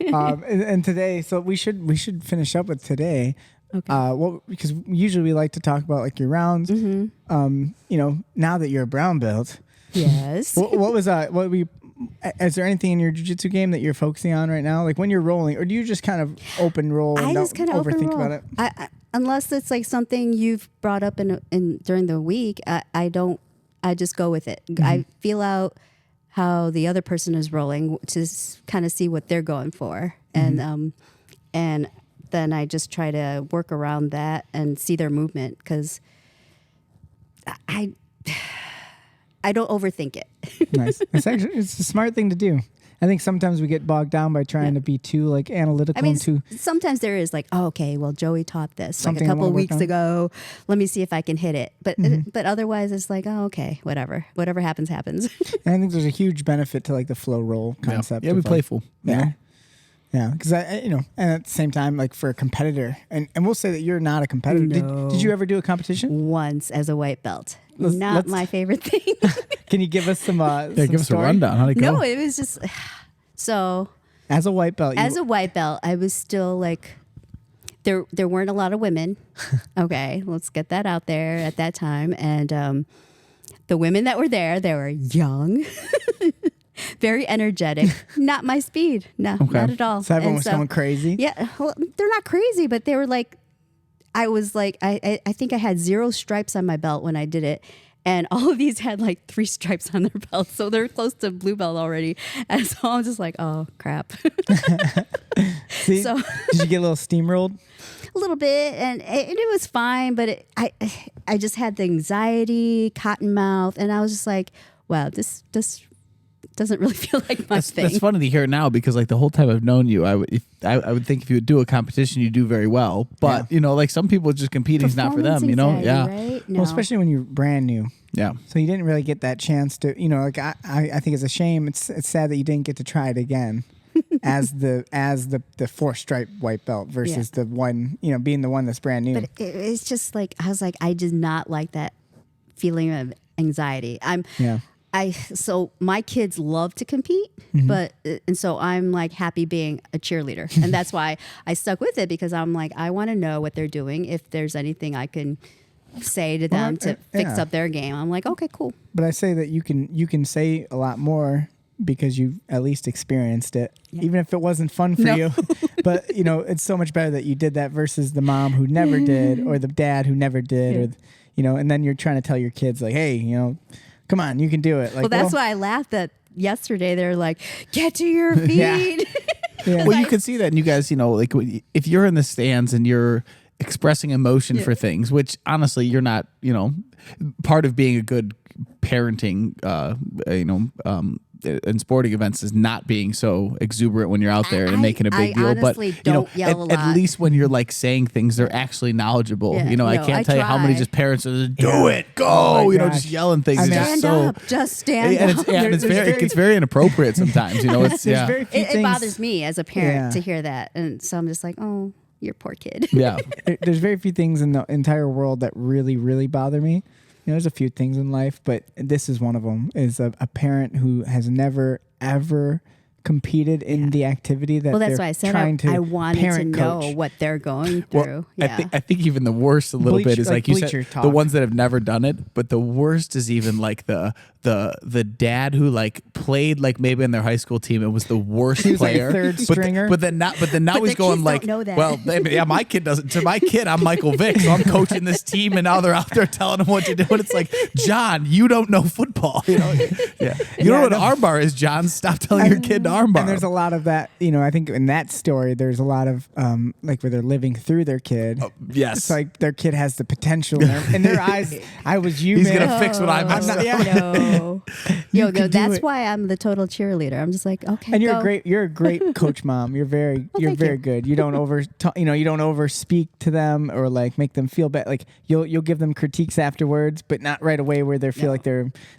And today, so we should finish up with today. Okay. Because usually we like to talk about like your rounds. Mm-hmm. Now that you're a brown belt, Yes. what was is there anything in your jiu-jitsu game that you're focusing on right now? Like when you're rolling, or do you just kind of open roll and I don't just kind of overthink overthink about it? I unless it's like something you've brought up in during the week, I don't. I just go with it. Mm-hmm. I feel out how the other person is rolling to kind of see what they're going for, Mm-hmm. and then I just try to work around that and see their movement because I don't overthink it. Nice. It's a smart thing to do. I think sometimes we get bogged down by trying to be too like analytical I mean, and too. sometimes there is like, oh, okay, well, Joey taught this Something like I a couple wanna of work weeks on. ago. Let me see if I can hit it. But otherwise, it's like, oh, okay, whatever happens, happens. And I think there's a huge benefit to like the flow roll concept. Yeah, be of, like, playful. you Yeah. know? Yeah, because and at the same time, like for a competitor, and we'll say that you're not a competitor. No. Did you ever do a competition? Once as a white belt, Let's- not let's- my favorite thing. Can you give us some? Yeah, give us a rundown. How'd it go? No, it was just so. As a white belt, As a white belt, I was still like, there weren't a lot of women. Okay, let's get that out there at that time. And the women that were there, they were young, very energetic. Not my speed. No, not at all. so everyone And was going crazy. Yeah, well, they're not crazy, but they were like, I was like, I think I had 0 stripes on my belt when I did it. And all of these had like 3 stripes on their belts. So they're close to blue belt already. And so I'm just like, oh, crap. See? So- Did you get a little steamrolled? A little bit. And it was fine. But I just had the anxiety, cotton mouth. And I was just like, wow, this doesn't really feel like my thing. That's funny to hear now because like the whole time I've known you, I would think if you would do a competition, you do very well. But like some people just competing's not for them. Performance Yeah, anxiety, right? No. Well, especially when you're brand new. yeah. So you didn't really get that chance to, like I think it's a shame. It's sad that you didn't get to try it again as the 4-stripe white belt versus the one, being the one that's brand new. But it's just like, I was like, I did not like that feeling of anxiety. So my kids love to compete, and so I'm like happy being a cheerleader. And that's why I stuck with it because I'm like, I want to know what they're doing. If there's anything I can say to them to fix up their game, I'm like, okay, cool. But I say that you can say a lot more because you've at least experienced it, even if it wasn't fun for you. But it's so much better that you did that versus the mom who never did, or the dad who never did, or and then you're trying to tell your kids like, hey, come on, you can do it. Like, Well, that's why I laughed at yesterday. They're like, get to your feet. Yeah. Well, you can see that, and you guys, like if you're in the stands and you're expressing emotion for things, which honestly you're not, part of being a good parenting, in sporting events is not being so exuberant when you're out there and making a big deal. But don't yell a lot. At least when you're like saying things, they're actually knowledgeable. Yeah. I can't tell you how many just parents are just do it, go, Oh my just gosh. yelling things. It's just Stand up, just stand and up. it's very inappropriate sometimes. It's There's very few It things. bothers me as a parent Yeah. to hear that, and so I'm just like, oh, your poor kid. yeah. There's very few things in the entire world that really, really bother me. There's a few things in life, but this is one of them. Is a parent who has never ever competed in the activity that Well, that's they're why I said trying to I wanted to parent know coach. what they're going Well, through. I think even the worst a little bit is like you bleacher said, talk. the ones that have never done it. But the worst is even like the dad who like played like maybe in their high school team and was the worst He was like a player, third stringer. But then now But he's the going kids like, don't know that. well, yeah, my kid doesn't. To my kid, I'm Michael Vick, so I'm coaching this team, and now they're out there telling him what to do. And it's like, John, you don't know football. You know Yeah, what an armbar is, John. Stop telling your kid to armbar. And there's a lot of that, I think in that story, there's a lot of like where they're living through their kid. yes. It's like their kid has the potential in their eyes. I was you, He's man. gonna fix what I messed not- up. yeah. No. You can do That's it. why I'm the total cheerleader. I'm just like, okay, And go. you're a great coach mom. You're very thank you. good. You don't you don't over speak to them or like make them feel bad. Like you'll give them critiques afterwards, but not right away where they feel like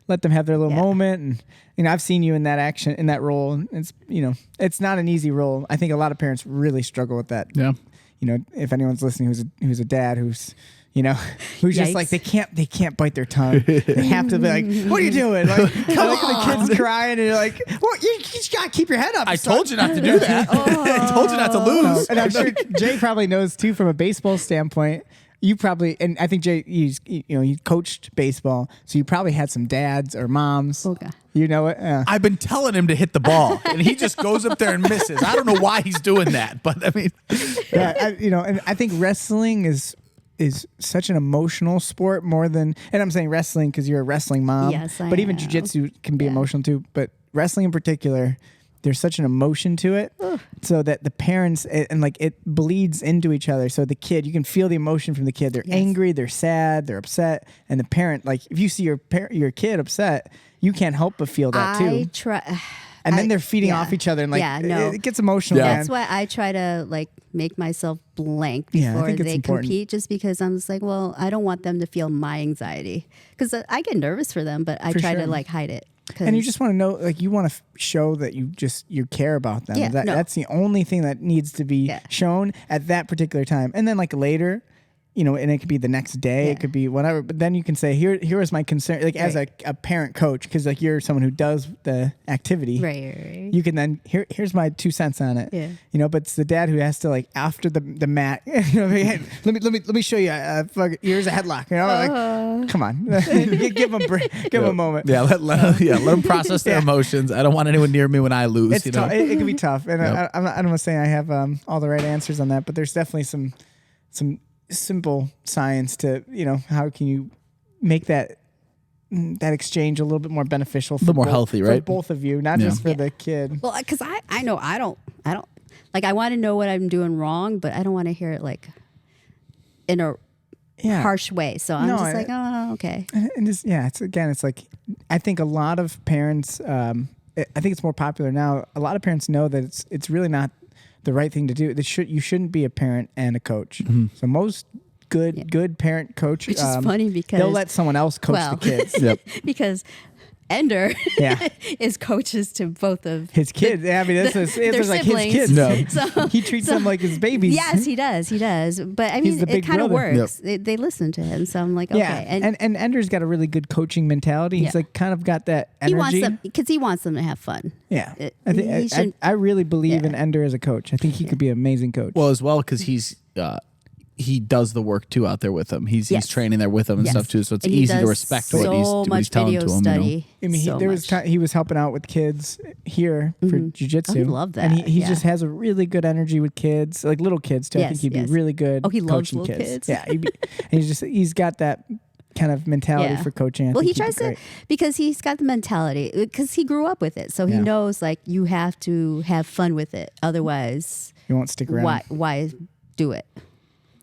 let them have their little Yeah. moment. And I've seen you in that role. And it's it's not an easy role. I think a lot of parents really struggle with that. Yeah. If anyone's listening who's a dad who's who's just Yikes. like they can't bite their tongue. They have to be like, "What are you doing?" Like, the kid's crying, and you're like, "Well, you just gotta keep your head up." I told you not to do that. I told you not to lose. And I'm sure Jay probably knows too from a baseball standpoint. You probably, and I think Jay, he coached baseball, so you probably had some dads or moms. Okay. You know it. I've been telling him to hit the ball, and he just goes up there and misses. I don't know why he's doing that, but I mean, And I think wrestling is such an emotional sport more than, and I'm saying wrestling because you're a wrestling mom. Yes, I But even am. jiu-jitsu can be Yeah. emotional too. But wrestling in particular, there's such an emotion to it, so that the parents and like it bleeds into each other. So the kid, you can feel the emotion from the kid. They're Yes. angry, they're sad, they're upset, and the parent, like if you see your kid upset, you can't help but feel that I too. try. And then they're feeding yeah. off each other, and like Yeah, no. it gets emotional. Yeah. Man. That's why I try to like make myself blank Yeah, I before think it's they important. compete, just because I'm just like, well, I don't want them to feel my anxiety because I get nervous for them, but I For try sure. to like hide it. And you just want to know, like, you want to show that you care about them. Yeah, no. That's the only thing that needs to be Yeah. shown at that particular time. And then like later, and it could be the next day, Yeah. it could be whatever. But then you can say, here is my concern, like as a parent coach, because like you're someone who does the activity. right. You can then here's my 2 cents on it. Yeah. But it's the dad who has to like after the mat. Hey, let me show you. Here's a headlock. Like come on, give him a moment. yeah, let them process their emotions. I don't want anyone near me when I lose. It's tough. It can be tough, and Yep. I don't want to say I have all the right answers on that, but there's definitely some simple science to how can you make that exchange a little bit more beneficial, for little more healthy, for right? both of you, not Yeah. just for the kid. Well, because I know I don't like I want to know what I'm doing wrong, but I don't want to hear it like in a Yeah, harsh way. So I'm No, just like, oh, okay. and it's like I think a lot of parents. I think it's more popular now. A lot of parents know that it's really not the right thing to do. You shouldn't be a parent and a coach. So most good parent coach, Which is funny because they'll let someone else coach the kids. Yep. because Ender Yeah. is coaches to both of His kids. I mean, their it's like his siblings. kids. No. So He treats them like his babies. yes, he does. But I He's mean, the it big kind of brother. works. They listen to him, so I'm like, okay. Yeah, and Ender's got a really good coaching mentality. He's Yeah. like kind of got that energy. he wants them because he wants them to have fun. Yeah, He I shouldn't- I really believe Yeah. in Ender as a coach. I think he could be an amazing coach. Well, as well because he does the work too out there with them. He's Yes. training there with them and Yes. stuff too. So it's And he easy to does respect so what much he's telling video to him. study. I mean, so there was much. he was helping out with kids here for jiu-jitsu. Oh, he loved And that, he yeah. just has a really good energy with kids, like little kids too. I think Yes, he'd yes. be really good. Oh, he loves coaching little kids. Yeah, and he's got that kind of mentality Yeah. for coaching. I Well, think he he'd be tries to great. because he's got the mentality because he grew up with it, so he Yeah. knows like you have to have fun with it. Otherwise, He won't stick around. why do it?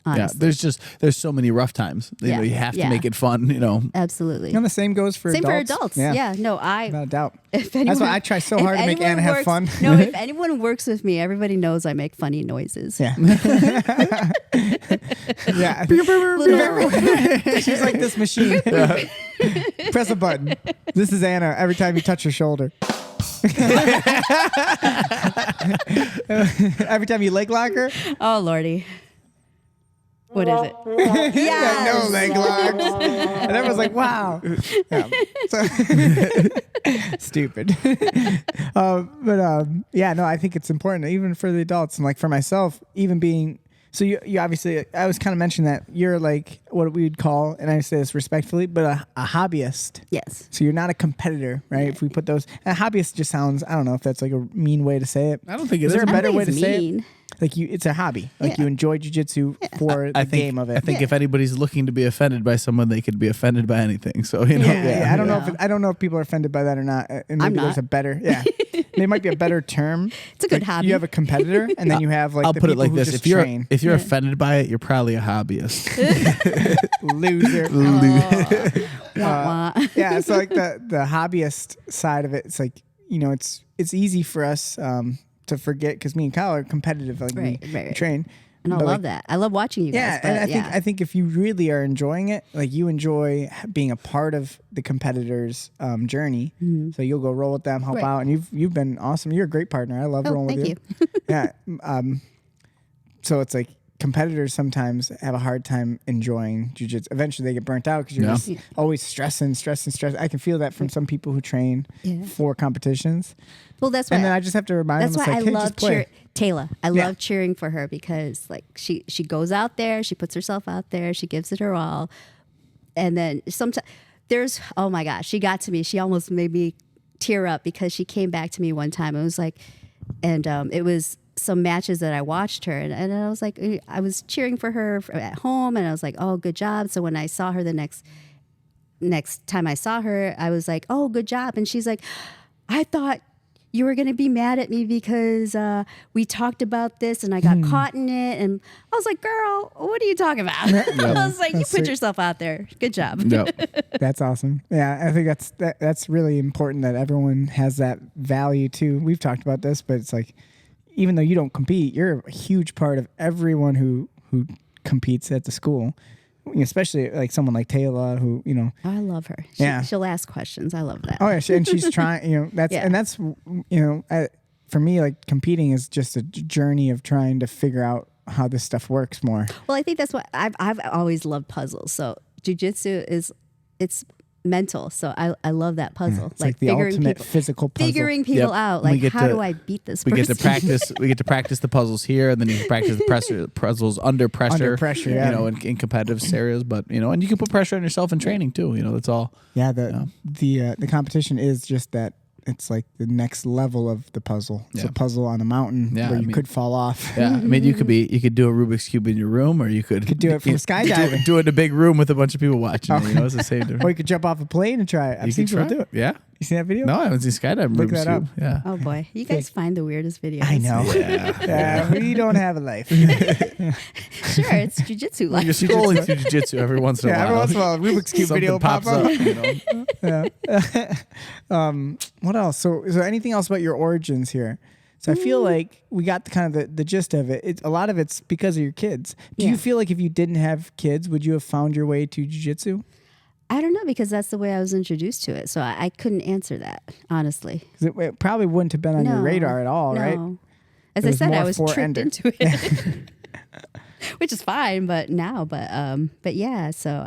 honestly. There's so many rough times. You know, you have to make it fun. You know, Absolutely. And the same goes for Same adults. for adults. Yeah. No, Without a doubt. If That's why I try so hard to make Anna have fun. No, if anyone works with me, everybody knows I make funny noises. Yeah. Yeah. Little- She's like this machine. Press a button. This is Anna every time you touch her shoulder. Every time you leg lock her. Oh, Lordy. What is it? Yeah, no leg locks. And everyone's like, wow. Yeah. So, stupid. Yeah, no, I think it's important, even for the adults. And like for myself, even being, so you obviously, I was kind of mentioning that you're like what we would call, and I say this respectfully, but a hobbyist. Yes. So you're not a competitor, right? If we put those, a hobbyist just sounds, I don't know if that's like a mean way to say it. I don't think it Is there a is. better way to it's say it? mean. Like it's a hobby. Like you enjoy jiu-jitsu for the game of it. I think if anybody's looking to be offended by someone, they could be offended by anything. So you know, I don't know if I don't know if people are offended by that or not. And maybe I'm not. there's a better there might be a better term. It's a good Like, hobby. You have a competitor, and then you have like I'll the put it people like who this: just if you're train. offended by it, you're probably a hobbyist. Loser. Wah, wah. Yeah, so like the hobbyist side of it, it's like, you know, it's easy for us to forget, because me and Kyle are competitive, like we Right. train. And I But, love like, that. I love watching you guys. Yeah, but and I think if you really are enjoying it, like you enjoy being a part of the competitor's journey, so you'll go roll with them, help Right. out, and you've been awesome. You're a great partner. I love rolling with thank you. Yeah. So it's like competitors sometimes have a hard time enjoying jiu-jitsu. Eventually they get burnt out because you're just always stressing. I can feel that from some people who train for competitions. Well, that's why. And then I just have to remind That's them, why it's like, I hey, love just play. Taylor. I love cheering for her because like she goes out there, she puts herself out there, she gives it her all, and then sometimes oh my gosh, she got to me. She almost made me tear up because she came back to me one time. It was like, and it was some matches that I watched her, and I was like, I was cheering for her at home, and I was like, oh, good job. So when I saw her the next time I saw her, I was like, oh, good job, and she's like, I thought you were going to be mad at me because we talked about this and I got caught in it. And I was like, girl, what are you talking about? I was like, you put yourself out there. Good job. That's awesome. Yeah, I think that's really important that everyone has that value too. We've talked about this, but it's like, even though you don't compete, you're a huge part of everyone who competes at the school. Especially like someone like Taylor, who, you know, I love her. She'll ask questions. I love that. Oh yeah, and she's trying. You know, that's for me, like competing is just a journey of trying to figure out how this stuff works more. Well, I think that's what I've always loved puzzles. So jiu-jitsu it's mental. So I love that puzzle. It's like the ultimate physical puzzle. Figuring people out. Like, how do I beat this person? We get to practice the puzzles here, and then you can practice the puzzles under pressure. Under pressure, yeah. You know, in competitive areas, but you know, and you can put pressure on yourself in training too. You know, that's all. Yeah, the competition is just that. It's like the next level of the puzzle. It's a puzzle on a mountain where you could fall off. Yeah, I mean, you could do a Rubik's Cube in your room, or you could do it from skydiving. Do it in a big room with a bunch of people watching. You know, it's the same difference. Or you could jump off a plane and try it. I've seen people do it. Yeah. You seen that video? No, I haven't seen skydiving. Look Rubik's that up. Cube. Yeah. Oh boy, you guys find the weirdest videos. I know. Yeah. We don't have a life. Sure, it's jiu-jitsu life. You're scrolling through jiu-jitsu every once in a while. Every once in a while, a Rubik's Cube Something video pops up. You know? What else? So is there anything else about your origins here? So I feel like we got the gist of it. A lot of it's because of your kids. Do you feel like if you didn't have kids, would you have found your way to jiu-jitsu? I don't know, because that's the way I was introduced to it. So I couldn't answer that, honestly. 'Cause it probably wouldn't have been on your radar at all, right? As It I was said, more I was tricked for-ender. into it, which is fine. But yeah. So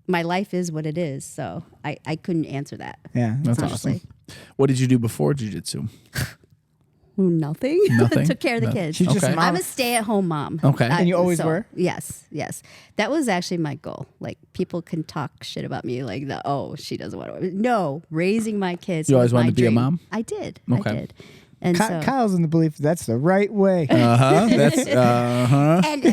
my life is what it is. So I couldn't answer that. Yeah, That's honestly. awesome. What did you do before jiu-jitsu? Nothing. Nothing? Took care of the kids. She's just a Okay. mom. I'm a stay-at-home mom. Okay. And you always were? Yes. That was actually my goal. Like, people can talk shit about me, like she doesn't want to. No, raising my kids. You always was my wanted to be a dream. mom? I did. Okay. I did. And so Kyle's in the belief that's the right way. That's And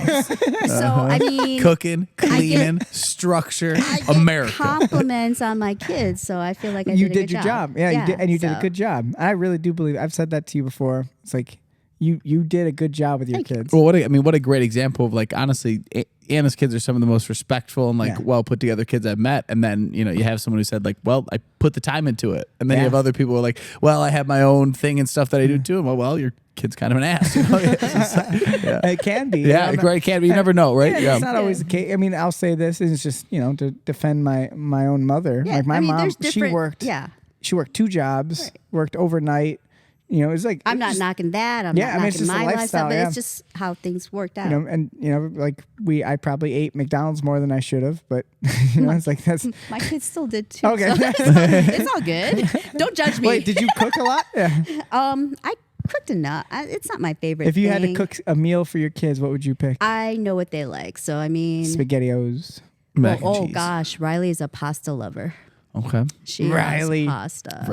so I mean, cooking, cleaning, structure, America. compliments on my kids, so I feel like I You did a did good your job. Yeah, you did a good job. I really do believe I've said that to you before. It's like you did a good job with your kids. Well, what a great example of like, honestly, Anna's kids are some of the most respectful and like well put together kids I've met. And then, you have someone who said like, well, I put the time into it. And then you have other people who are like, well, I have my own thing and stuff that I do too. And well, your kid's kind of an ass. It can be. Yeah, it can be. You never know, right? It's not always the case. I mean, I'll say this is just, to defend my own mother. Yeah, like my mom, she worked 2 jobs, worked overnight. It's like I'm not knocking that. I'm not knocking my lifestyle, but it's just how things worked out. Like I probably ate McDonald's more than I should have, but it's like that's my kids still did too. Okay, so it's all good. Don't judge me. Wait, did you cook a lot? Yeah. I cooked enough. It's not my favorite. If you thing. had to cook a meal for your kids, what would you pick? I know what they like, so I mean, SpaghettiOs. Oh gosh, Riley is a pasta lover. Okay. She Riley. loves pasta.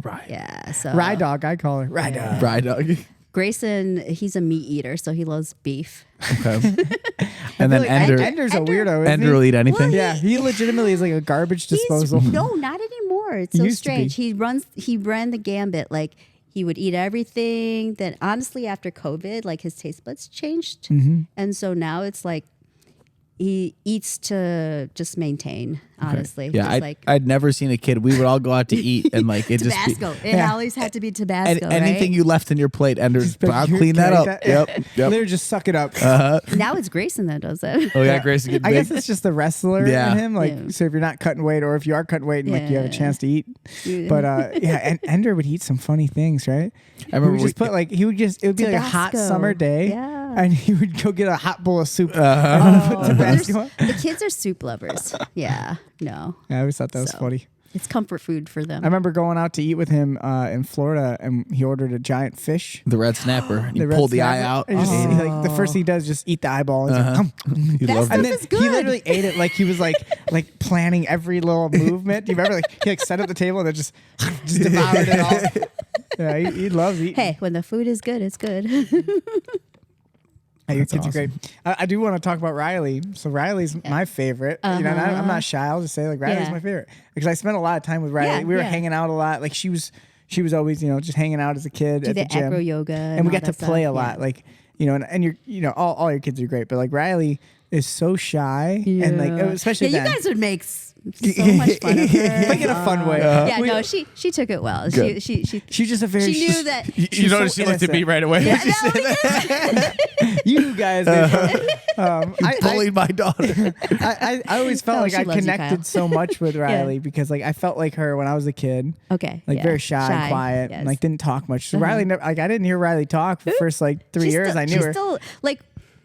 Right. Yeah. So Rye dog, I call her. Rye dog. Rye dog. Grayson, he's a meat eater, so he loves beef. Okay. And then Ender's a weirdo. Isn't Ender will eat anything. Yeah, he legitimately is like a garbage disposal. No, not anymore. It's so Used to be. strange. He ran the gambit. Like he would eat everything. Then honestly, after COVID, like his taste buds changed, and so now it's like he eats to just maintain. Honestly, Yeah, I'd never seen a kid. We would all go out to eat and like it Tabasco. just It always had to be Tabasco. anything right? you left in your plate, Ender's I'll clean that up. Yep. Literally just suck it up. Now it's Grayson that does that. Oh yeah, Grace is getting I big. guess it's just the wrestler in him. Like, so if you're not cutting weight, or if you are cutting weight and like you have a chance to eat, but and Ender would eat some funny things, right? I remember it would be like a hot Tabasco. summer day, and he would go get a hot bowl of soup. The kids are soup lovers. Yeah, no. Yeah, I always thought that was funny. It's comfort food for them. I remember going out to eat with him in Florida, and he ordered a giant fish. The red snapper. And he pulled the eye out. And like the first thing he does is just eat the eyeball. And he's like, He loved That it. and then is good. he literally ate it like he was like planning every little movement. You remember, like he set up the table and then just devoured it all. Yeah, he loves eating. Hey, when the food is good, it's good. Your kids are great. I do want to talk about Riley. So Riley's my favorite. And I'm not shy. I'll just say like Riley's my favorite because I spent a lot of time with Riley. We were hanging out a lot. Like she was always just hanging out as a kid Do at the the gym. acro yoga, and we all got to that play stuff. a lot. Like and you're all your kids are great, but like Riley is so shy and like especially you then. guys would make so much fun of her. Like in a fun way. No, she took it well. Good. She's just a very. She knew that. You noticed she looked at me right away. Yeah, no, You guys. You bullied my daughter. I always felt No, like she I loves you, connected Kyle. so much with Riley because like I felt like her when I was a kid. Okay. Like yeah. very shy and quiet and like didn't talk much. So Riley never, like I didn't hear Riley talk for the first like 3 years I knew her. Still like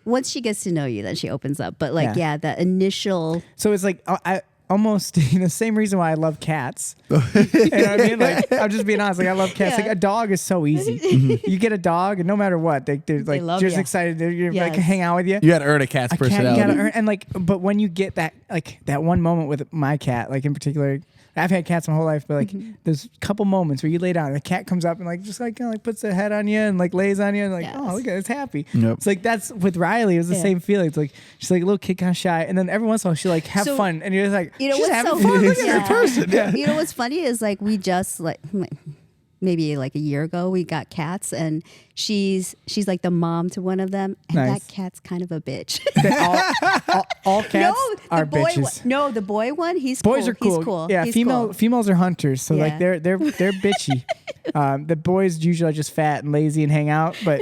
once she gets to know you, then she opens up. But like that initial. So it's like I almost the same reason why I love cats. You know what I mean? Like I'm just being honest. Like I love cats. Yeah. Like a dog is so easy. You get a dog and no matter what, they're like love just you. excited. They're like Yes. hang out with you. You had to earn a cat's A cat, you personality. gotta earn, and like, but when you get that, like that one moment with my cat, like in particular, I've had cats my whole life, but like there's a couple moments where you lay down and the cat comes up and like just like like puts their head on you and like lays on you and like oh look at it, it's happy. Yep. It's like that's with Riley. It was the same feeling. It's like she's like a little kid, kind of shy, and then every once in a while she like have So, fun, and you're just like You know she's what's having so fun. Look funny? at her person. Yeah. You know what's funny is like we just like maybe like a year ago we got cats and she's like the mom to one of them and Nice. that cat's kind of a bitch. All cats the are boy bitches. one. No, the boy one. He's Boys cool. are cool. He's cool. Yeah, He's cool. females are hunters, so like Yeah. they're bitchy. The boys usually are just fat and lazy and hang out, but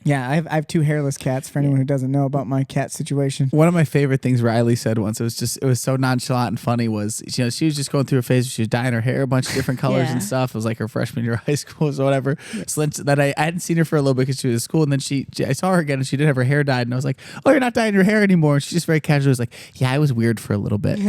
yeah, I have 2 hairless cats. For anyone who doesn't know about my cat situation, One of my favorite things Riley said once, it was so nonchalant and funny, was she was just going through a phase where she was dyeing her hair a bunch of different colors and stuff. It was like her freshman year of high school or whatever. So then I hadn't seen her for a little bit because she was at school, and then I saw her again and she did have her hair dyed, and I was like, oh, you're not dyeing your hair anymore. And she just very casually was like, yeah, I was weird for a little bit.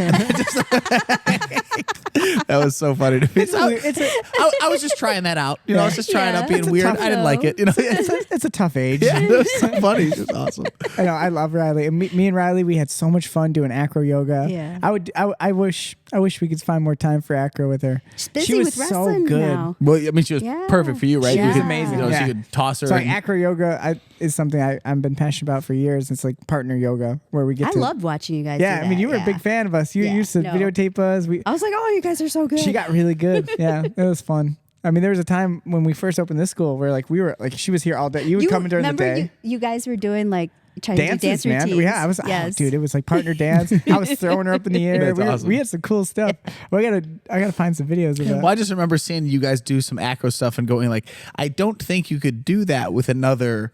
That was so funny to me. So I was just trying that out. I was just trying out being weird. I didn't like it. it's a tough age. Yeah, it was so funny. It was awesome. I know. I love Riley. And me and Riley, we had so much fun doing acro yoga. Yeah. I wish we could find more time for acro with her. She's busy She was with so wrestling good. now. Well, I mean, she was Yeah. perfect for you, right? Yeah. You could, amazing. So Yeah. you could toss her. So and- acro yoga is something I've been passionate about for years. It's like partner yoga where we get I to. loved watching you guys. Yeah, do I mean, that, you were a big fan of us. You Yeah, used to no. videotape us. I was like, oh, you guys are so good. She got really good. Yeah, it was fun. I mean, there was a time when we first opened this school where like we were like she was here all day. You would come in during the day. You guys were doing like trying Dances, to do dance man. routines. Yeah, I was, yes. dude, it was like partner dance. I was throwing her up in the air. That's awesome. We had some cool stuff. I gotta find some videos of that. Well, I just remember seeing you guys do some acro stuff and going like, I don't think you could do that with another,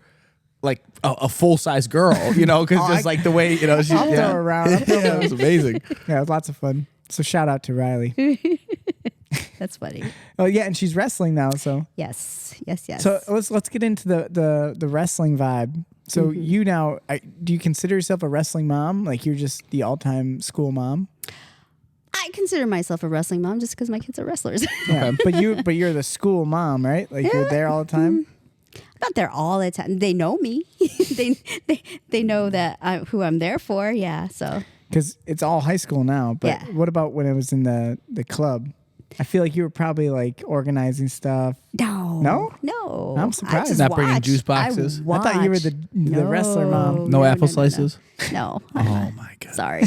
like a full size girl, you know, because just like the way, you know, she, I'll throw her around. It was amazing. Yeah, it was lots of fun. So shout out to Riley. That's funny. Oh yeah, and she's wrestling now. So Yes. so let's get into the wrestling vibe. So you now, do you consider yourself a wrestling mom? Like you're just the all-time school mom? I consider myself a wrestling mom just because my kids are wrestlers. Yeah, but you're the school mom, right? Like you're there all the time. Not there all the time. They know me. they know that who I'm there for. Yeah. So Because it's all high school now. But Yeah. what about when it was in the club? I feel like you were probably like organizing stuff. no. I'm surprised. I just Not bringing watch. juice boxes? I thought you were the wrestler mom. No apple slices? No. Oh my god. Sorry.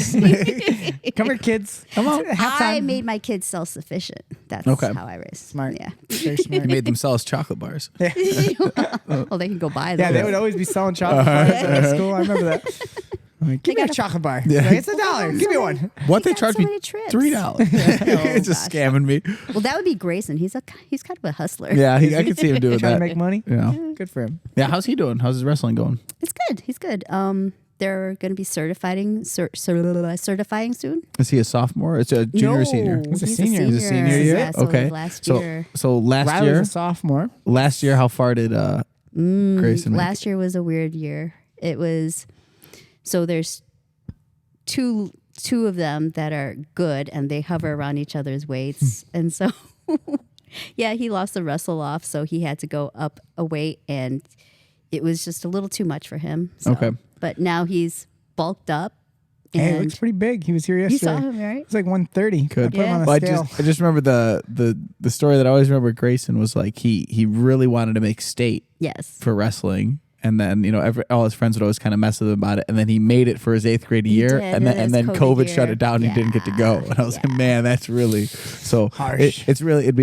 Come here, kids. Come on. I made my kids self-sufficient. That's Okay. how I raised. Smart. Yeah. Very smart. You made themselves chocolate bars. Well, they can go buy them. Yeah, they would always be selling chocolate bars at our school. I remember that. I'm like, give me a chocolate bar. Yeah. Like, it's $1. Give me one. What they got charge so me? many trips. $3. It's just gosh. scamming me. Well, that would be Grayson. He's kind of a hustler. Yeah, I could see him doing Trying that. to make money. Yeah. Good for him. Yeah. How's he doing? How's his wrestling going? It's good. He's good. They're going to be certifying soon. Is he a sophomore? It's a junior or senior? He's a senior. He's a senior year. Yeah, so Okay. Last year. So last Riley's year, a sophomore. how far did Grayson make? Last year was a weird year. It was so there's two of them that are good and they hover around each other's weights, and so yeah, he lost the wrestle off, so he had to go up a weight, and it was just a little too much for him. So. Okay. But now he's bulked up. Hey, it And looks pretty big. He was here you yesterday. saw him, right? It's like 130. Good. I put him on a Well, scale. I just remember the story that I always remember with Grayson was like he really wanted to make state Yes. for wrestling. And then, you know, all his friends would always kind of mess with him about it. And then he made it for his 8th grade year. did, And then his COVID COVID shut year. it down. And he didn't get to go. And I was like, man, that's really so Harsh. it'd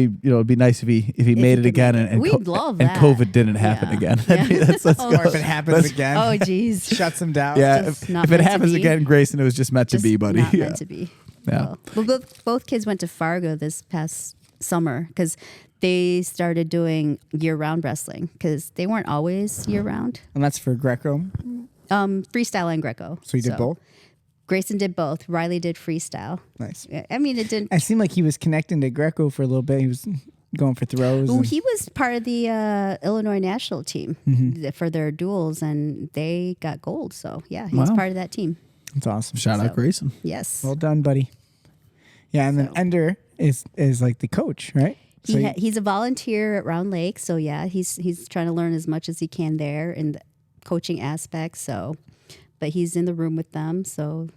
be nice if he made it he again. could make it. And We'd love and that. COVID didn't happen Yeah. again. Yeah. That's Or if it happens again, Oh, geez. shuts him down. yeah. Just If not it meant to happens be. again, Grayson, it was just meant to Just be, buddy. Not Yeah. meant to be. Yeah. Well, both kids went to Fargo this past summer because they started doing year-round wrestling because they weren't always year-round. And that's for Greco. Freestyle and Greco. So you did both? Grayson did both. Riley did freestyle. Nice. I mean, it didn't. I seemed like he was connecting to Greco for a little bit. He was going for throws. Well, and- he was part of the Illinois national team for their duels, and they got gold. So yeah, he was Wow. part of that team. That's awesome. Shout out So- Grayson. Yes. Well done, buddy. Yeah, and then Ender is like the coach, right? So He's a volunteer at Round Lake, so yeah, he's trying to learn as much as he can there in the coaching aspect. So, but he's in the room with them, so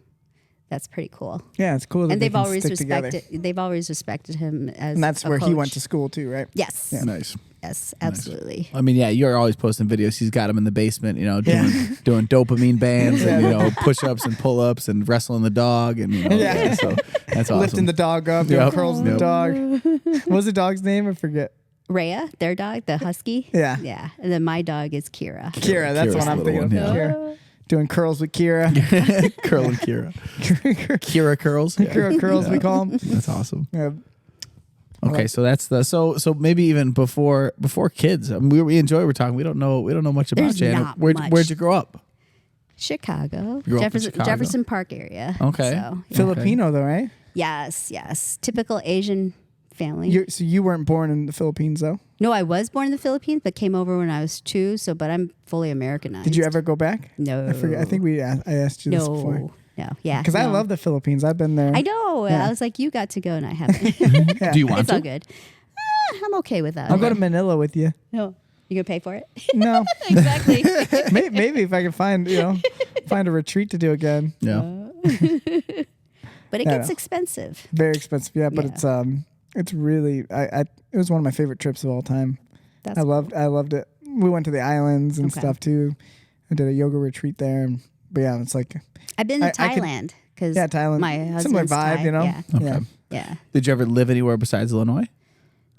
that's pretty cool. yeah, it's cool. That And they they've can always stick together. respected. They've always respected him as. And that's a where he coach. went to school too, right? Yes. Nice. Yes. Absolutely. I mean, yeah, you're always posting videos. He's got him in the basement, you know, doing dopamine bands and, you know, push-ups and pull-ups and wrestling the dog. And, you know, Yeah. so that's awesome. Lifting the dog up, doing Yep. curls with the Yep. dog. What was the dog's name? I forget. Rhea, their dog, the husky. Yeah. Yeah. And then my dog is Kira. Kira, that's Kira's what I'm the thinking little of. one, yeah. Kira. Doing curls with Kira. Curling Kira. Kira curls. Yeah. Kira curls, we call them. That's awesome. Yeah. Okay, so that's so maybe even before kids. I mean, we enjoy. We're talking. We don't know much about There's you. Anna. not Where'd much. you grow up? Chicago. grew up in Chicago? Jefferson Park area. Okay. So, yeah. Filipino though, right? Yes. Typical Asian family. So you weren't born in the Philippines though? No, I was born in the Philippines, but came over when I was 2. So, but I'm fully Americanized. Did you ever go back? No. I forget. I think I asked you this before. No. Yeah. Because I no. love the Philippines. I've been there. I know. Yeah. I was like, you got to go, and I haven't. Yeah. Do you want It's to? all good. I'm okay with that. I'll go to Manila with you. No. You gonna pay for it? No, Exactly. maybe if I can find a retreat to do again. Yeah. But it Yeah, gets no. expensive. Very expensive, yeah, but Yeah. it's really it was one of my favorite trips of all time. That's I loved it. We went to the islands and Okay. stuff too. I did a yoga retreat there, but yeah, it's like I've been to I could- Thailand because Thailand, my husband's similar vibe, Thai. you know. Yeah. Yeah. Yeah. Did you ever live anywhere besides Illinois?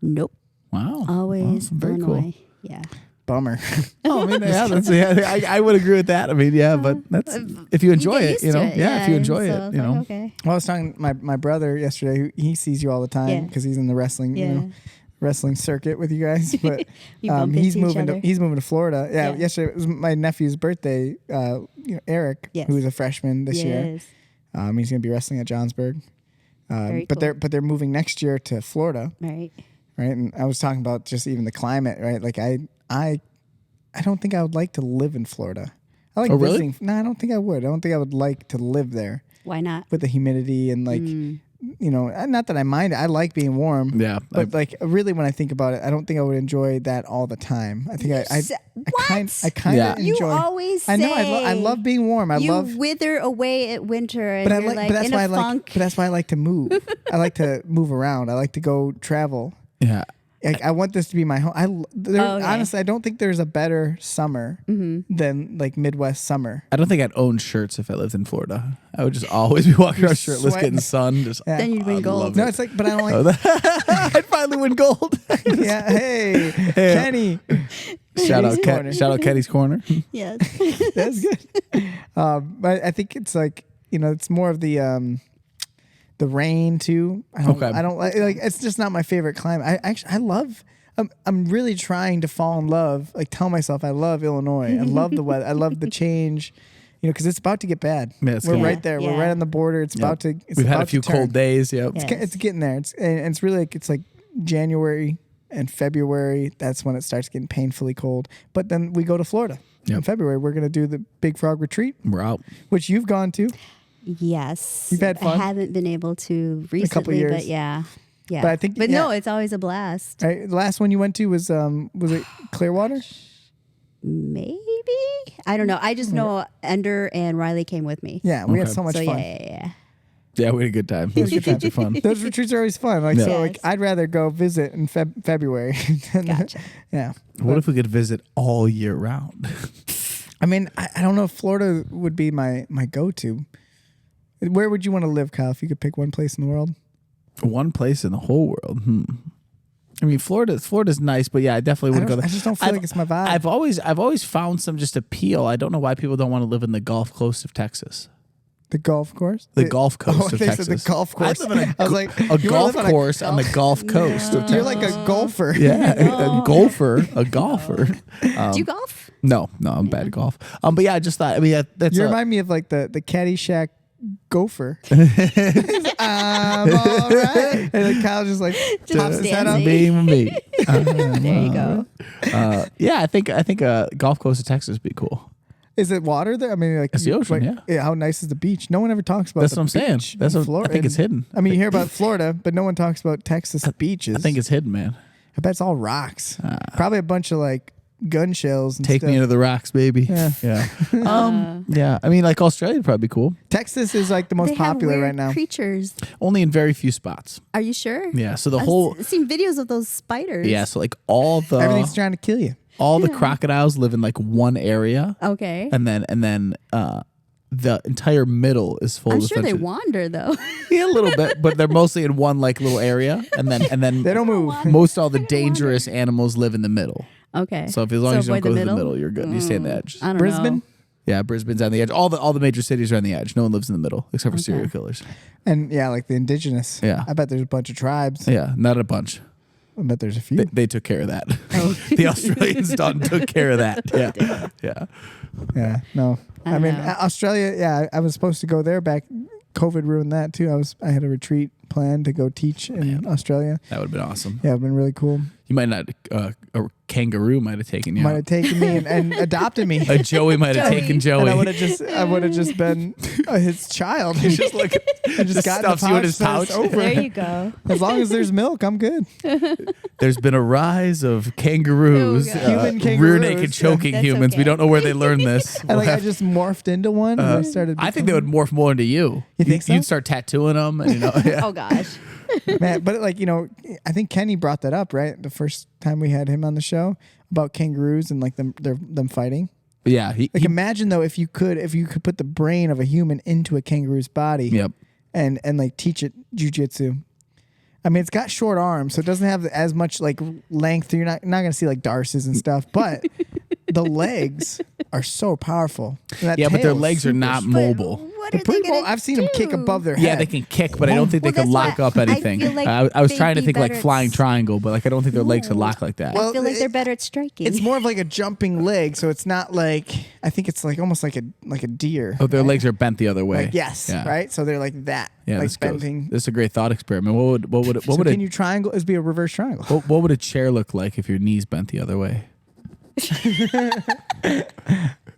Nope. Wow. Always Awesome. Very Illinois. cool. Yeah. Bummer. Oh, I mean, I would agree with that. I mean, yeah, but that's if you enjoy get it, used you to know. it. Yeah, if you enjoy so it, it's you like, know. okay. Well, I was talking to my brother yesterday. He sees you all the time Yeah. because he's in the wrestling, Yeah. wrestling circuit with you guys. But You bump he's into each moving. other. He's moving to Florida. Yeah, Yeah. yesterday it was my nephew's birthday. Eric, Yes. who's a freshman this year. Yes. He's going to be wrestling at Johnsburg. Very but cool. they're moving next year to Florida, Right. right? And I was talking about just even the climate, right? Like I don't think I would like to live in Florida. I like Oh, really? visiting. No, I don't think I would. I don't think I would like to live there Why not? with the humidity and like, not that I mind it. I like being warm. Yeah, But like really when I think about it, I don't think I would enjoy that all the time. I think I kind Yeah. of You enjoy. always I know. I say love being warm. I you love. wither away at winter, and But I you're like. But that's in why I a like. funk. But that's why I like to move. I like to move around. I like to go travel. Yeah. Like, I want this to be my home. Okay. Honestly, I don't think there's a better summer than like Midwest summer. I don't think I'd own shirts if I lived in Florida. I would just always be walking around shirtless, sweating. getting sun. Just Yeah. Then you'd win I'd gold. love No, it. it's like, but I don't like. I'd finally win gold. Yeah, hey, Kenny. Shout out, Corner. shout out Kenny's Corner. Yes. That's good. But I think it's like it's more of the rain too. I don't like it's just not my favorite climate. I love. I'm really trying to fall in love. Like tell myself I love Illinois. I love the weather. I love the change. Because it's about to get bad. Yeah, it's We're gonna- right there. Yeah. We're right on the border. It's about to. It's We've had a about few to turn. cold days. Yep. Yeah. It's getting there. It's really like it's like January and February. That's when it starts getting painfully cold. But then we go to Florida in Yep. February. We're gonna do the Big Frog Retreat, We're out. which you've gone to. Yes. You've had fun? I haven't been able to recently, couple years. but yeah. Yeah. But I think- But yeah. no, it's always a blast. Right? The last one you went to was it Clearwater? Maybe. I don't know. I just know Ender and Riley came with me. Yeah, we had Okay. so much So fun. yeah. Yeah, we had a good time. It was super fun. Those retreats are always fun. Like Yeah. so, like Yes. I'd rather go visit in February. than- Gotcha. Yeah. What if we could visit all year round? I mean, I don't know if Florida would be my go-to. Where would you want to live, Kyle? If you could pick one place in the world. One place in the whole world. I mean, Florida's nice, but yeah, I definitely wouldn't go there. I just don't feel like it's my vibe. I've always found some just appeal. I don't know why people don't want to live in the Gulf Coast of Texas. The golf course? The Gulf Coast of they Texas. said the golf course. I live in I was like, a you wanna golf live on course on the Gulf Coast of Texas. You're like a golfer. Yeah, a golfer. Do you golf? No, I'm bad at golf. But yeah, I just thought. I mean, that's You a- remind me of like the Caddyshack gopher. I'm all right. And then Kyle just like Just pops that up. dancing. being me. There you go. Yeah, I think a Gulf Coast of Texas would be cool. Is it water there? I mean, like It's the ocean, like, yeah. How nice is the beach? No one ever talks about. That's the what I'm saying. beach That's in what I Florida. think it's hidden. I mean, you hear about Florida, but no one talks about Texas beaches. I think it's hidden, man. I bet it's all rocks. Probably a bunch of like gun shells. And Take stuff. me into the rocks, baby. Yeah. Yeah. Yeah. I mean, like Australia would probably be cool. Texas is like the most They have popular weird right now. creatures. Only in very few spots. Are you sure? Yeah. So the I've whole. seen videos of those spiders. Yeah. So like all Everything's trying to kill you. the crocodiles live in like one area, Okay. and then the entire middle is full. I'm of sure they bunch of- wander though. Yeah, a little bit, but they're mostly in one like little area, and then They don't move. most all the dangerous animals live in the middle. Okay. So if as long as you don't avoid go to the middle, you're good. You stay on the edge. I don't Brisbane? know. Yeah, Brisbane's on the edge. All the major cities are on the edge. No one lives in the middle except for serial killers. And yeah, like the indigenous. Yeah. I bet there's a bunch of tribes. Yeah, not a bunch. I bet there's a few. They took care of that. Oh. The Australians took care of that. Yeah, yeah. Yeah, no. I I don't mean, know. Australia. Yeah, I was supposed to go there back. COVID ruined that too. I had a retreat planned to go teach in Australia. That would have been awesome. Yeah, it'd been really cool. You might not. A kangaroo might have taken you. Might out. have taken me and adopted me. A Joey might have Joey. taken And Joey. I would have just been his child. just like I just got stuffs you in his pouch. It's over. There you go. As long as there's milk, I'm good. There's been a rise of kangaroos, Oh, God. Human rear kangaroos. naked choking That's humans. We okay. don't know where they learned this. And like I just morphed into one. and I started. I think they would morph more into you. You think so? You'd start tattooing them, and yeah. Oh gosh. Man, but like I think Kenny brought that up right the first time we had him on the show about kangaroos and like them fighting. Yeah, Like imagine though if you could put the brain of a human into a kangaroo's body. Yep. And like teach it jujitsu. I mean, it's got short arms, so it doesn't have as much like length. You're not gonna see like darces and stuff, but the legs are so powerful. And that Yeah, but their tail is legs are super not strong. mobile. What They're are they pretty gonna I've seen them kick do? above their head. Yeah, they can kick, but I don't think they Well, can that's lock why up I anything. feel like I was they'd trying to be think like better at flying triangle, but like I don't think their legs could lock like that. Well, I feel like it- they're better at striking. It's more of like a jumping leg, so it's not like I think it's like almost like a deer. Oh, their right? legs are bent the other way. Like, yes, Yeah. right. So they're like that, Yeah, like this goes. bending. This is a great thought experiment. What So would can a, you triangle? Is be a reverse triangle? what would a chair look like if your knees bent the other way?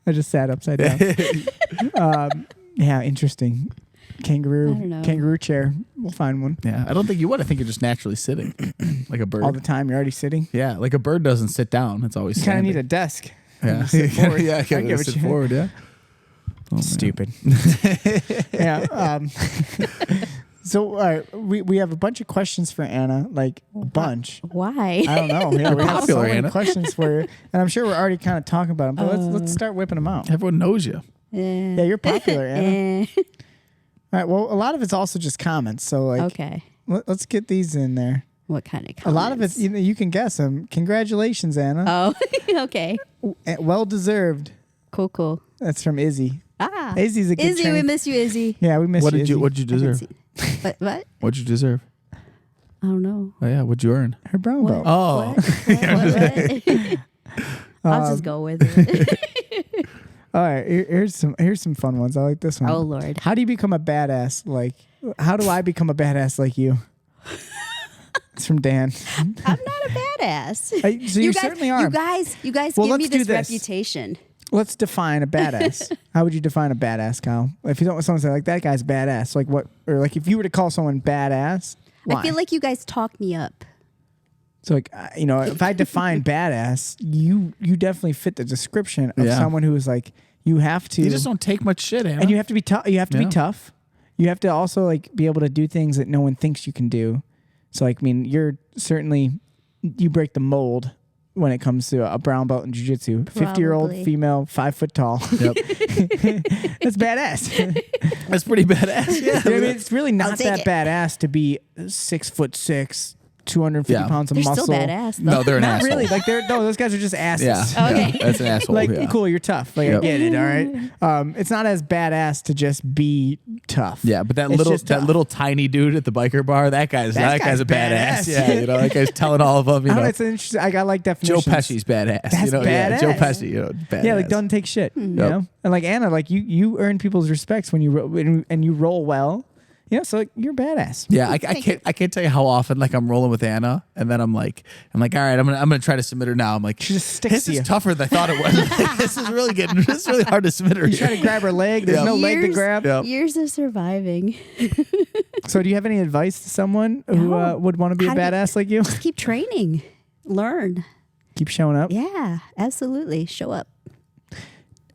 I just sat upside down. Yeah, interesting. I don't know. Kangaroo chair. We'll find one Yeah, I don't think you would. I think you're just naturally sitting, like a bird. all the time. You're already sitting. Yeah, like a bird doesn't sit down. It's always You kind of standing. need a desk. Yeah, sit forward. yeah, I get what sit you- forward. Yeah. Oh, man. Stupid. Yeah. So we have a bunch of questions for Anna, like a bunch. Why? I don't know. Yeah, we have so Popular, many Anna. questions for you, and I'm sure we're already kind of talking about them. But let's start whipping them out. Everyone knows you. Yeah, you're popular, Anna. All right. Well, a lot of it's also just comments. So like, Okay. let's get these in there. What kind of comments? A lot of it, you can guess them. Congratulations, Anna. Oh, okay. Well deserved. Cool. That's from Izzy. Ah. Izzy's a good Izzy, we train- miss you, Izzy. Yeah, we miss What you. did you? Izzy. What did you deserve? What? What'd you deserve? I don't know. Oh yeah, what'd you earn? Her brown belt. Oh, What? I'll just go with it. All right, here's some fun ones. I like this one. Oh, Lord. How do you become a badass? Like, how do I become a badass like you? It's from Dan. I'm not a badass. So you certainly are. You guys Well, give me let's do this this. reputation. Let's define a badass. How would you define a badass, Kyle? If you don't want someone to say like that guy's badass, like what, or like if you were to call someone badass, why? I feel like you guys talk me up. So like if I define badass, you definitely fit the description of Yeah. someone who is like you have to. you just don't take much shit, Anna. And you have to be tough. You have to be Yeah. tough. You have to also like be able to do things that no one thinks you can do. So like, I mean, you're certainly you break the mold when it comes to a brown belt in jiu-jitsu. 50-year-old Probably. female, 5 foot tall. Yep. That's badass. That's pretty badass. Yeah. I mean, it's really not take that it. badass to be 6'6", 250 Yeah. pounds of They're muscle. still badass. Though. No, they're an Not asshole. really. Like those guys are just asses. Yeah. Okay. Yeah, that's an asshole. Like yeah. cool, you're tough. Like I Yep. get it. All right. It's not as badass to just be tough. Yeah, but It's just tough. little tiny dude at the biker bar, that guy's a badass. badass. Yeah, that guy's telling all of them. I don't know, it's interesting. I got like Joe definitions. Pesci's badass. That's Yeah, Joe badass. Pesci, badass. Yeah, like doesn't take shit. You Yep. know, and like Anna, like you earn people's respects when you roll well. Yeah, so like you're badass. Yeah, I can't tell you how often like I'm rolling with Anna, and then I'm like, all right, I'm gonna try to submit her now. I'm like, She just sticks this to is you. tougher than I thought it was. Like, this is really hard to submit her. You try to grab her leg. There's Yeah. no leg to grab. Yeah. Years of surviving. So, do you have any advice to someone who No. would want to be a How do you- badass like you? Just keep training. Learn. Keep showing up. Yeah, absolutely. Show up.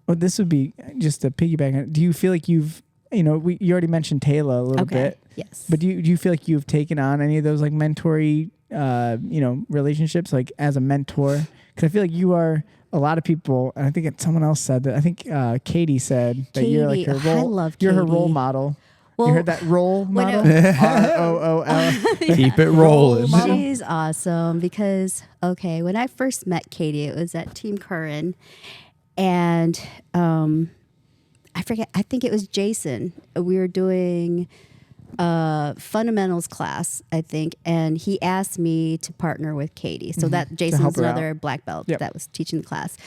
Well, this would be just to piggyback on. Do you feel like you already mentioned Taylor a little Okay. bit, Yes. but do you feel like you've taken on any of those like mentory, relationships, like as a mentor? Because I feel like you are a lot of people, and I think someone else said that. I think Katie said that you're like her Katie. role. I love You're her role Katie. model. Well, you heard that role when model? it- ROOL. Keep it rolling. Model. She's awesome because, when I first met Katie, it was at Team Curran. And I forget, I think it was Jason. We were doing fundamentals class, I think, and he asked me to partner with Katie. So that Jason help was her out. another black belt Yep. that was teaching the class.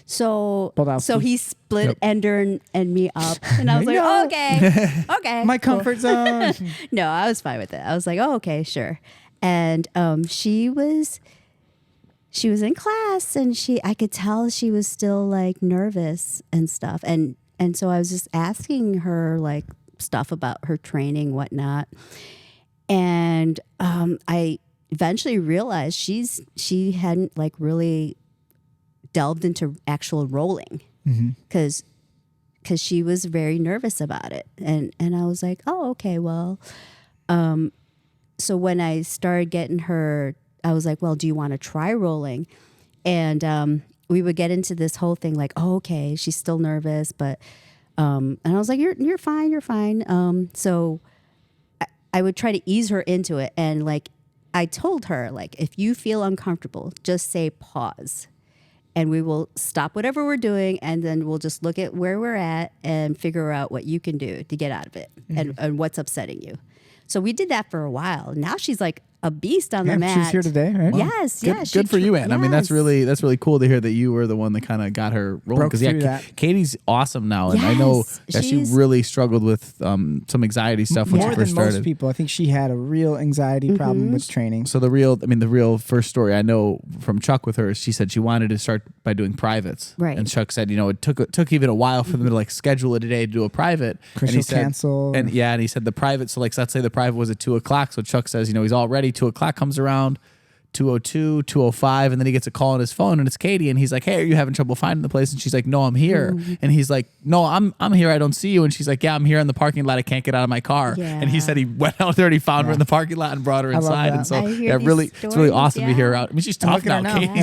So Boldowski. he split Yep. Ender and me up, and I was like, No. okay, My cool. comfort zone. No, I was fine with it. I was like, oh, okay, sure. And she was in class, and I could tell she was still like nervous and stuff. And so I was just asking her like stuff about her training, whatnot. And I eventually realized she hadn't like really delved into actual rolling because she was very nervous about it. And I was like, oh, okay, well. So when I started getting her, I was like, well, do you want to try rolling? And we would get into this whole thing like, oh, okay, she's still nervous, but and I was like, you're fine, you're fine. So I would try to ease her into it. And like, I told her, like, if you feel uncomfortable, just say pause. And we will stop whatever we're doing, and then we'll just look at where we're at and figure out what you can do to get out of it and what's upsetting you. So we did that for a while. Now she's like a beast on the mat. She's here today, right? Yes, Good, good for you, Ann. I mean, that's really cool to hear that you were the one that kind of got her rolling. Because Katie's awesome now, and I know that she really struggled with some anxiety stuff when she first started. More than most people, I think she had a real anxiety problem with training. So the real first story I know from Chuck with her is she said she wanted to start by doing privates, right? And Chuck said, it took even a while for them to like schedule a day to do a private. And he said, cancel. And he said the private. So like, let's say the private was at 2:00. So Chuck says, he's all ready. 2:00 comes around, 2:02, 2:05, and then he gets a call on his phone, and it's Katie, and he's like, "Hey, are you having trouble finding the place?" And she's like, "No, I'm here." And he's like, "No, I'm here. I don't see you." And she's like, "Yeah, I'm here in the parking lot. I can't get out of my car." Yeah. And he said he went out there and he found her in the parking lot and brought her inside. And so it's really awesome to hear her out. I mean, she's tough now.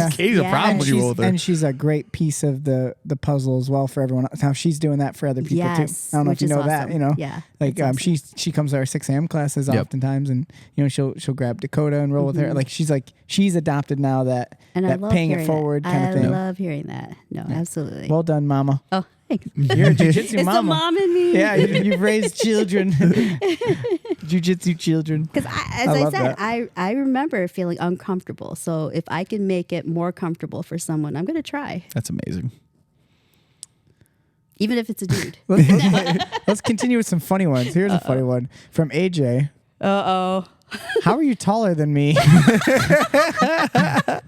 Katie's a problem when you roll with her. And she's a great piece of the puzzle as well for everyone. Now she's doing that for other people too. I don't know if you know that. Yeah. Like she comes to our 6 a.m. classes oftentimes, and she'll grab Dakota and roll with her. Like she's adopted now that paying it forward kind of thing. I love hearing that. No, absolutely. Well done, Mama. Oh, thanks. You're a jiu-jitsu it's mama. the mom in me. Yeah, you've raised children, jiu-jitsu children. Because as I said, I remember feeling uncomfortable. So if I can make it more comfortable for someone, I'm going to try. That's amazing. Even if it's a dude. Let's continue with some funny ones. Here's a funny one from AJ. Uh-oh. How are you taller than me?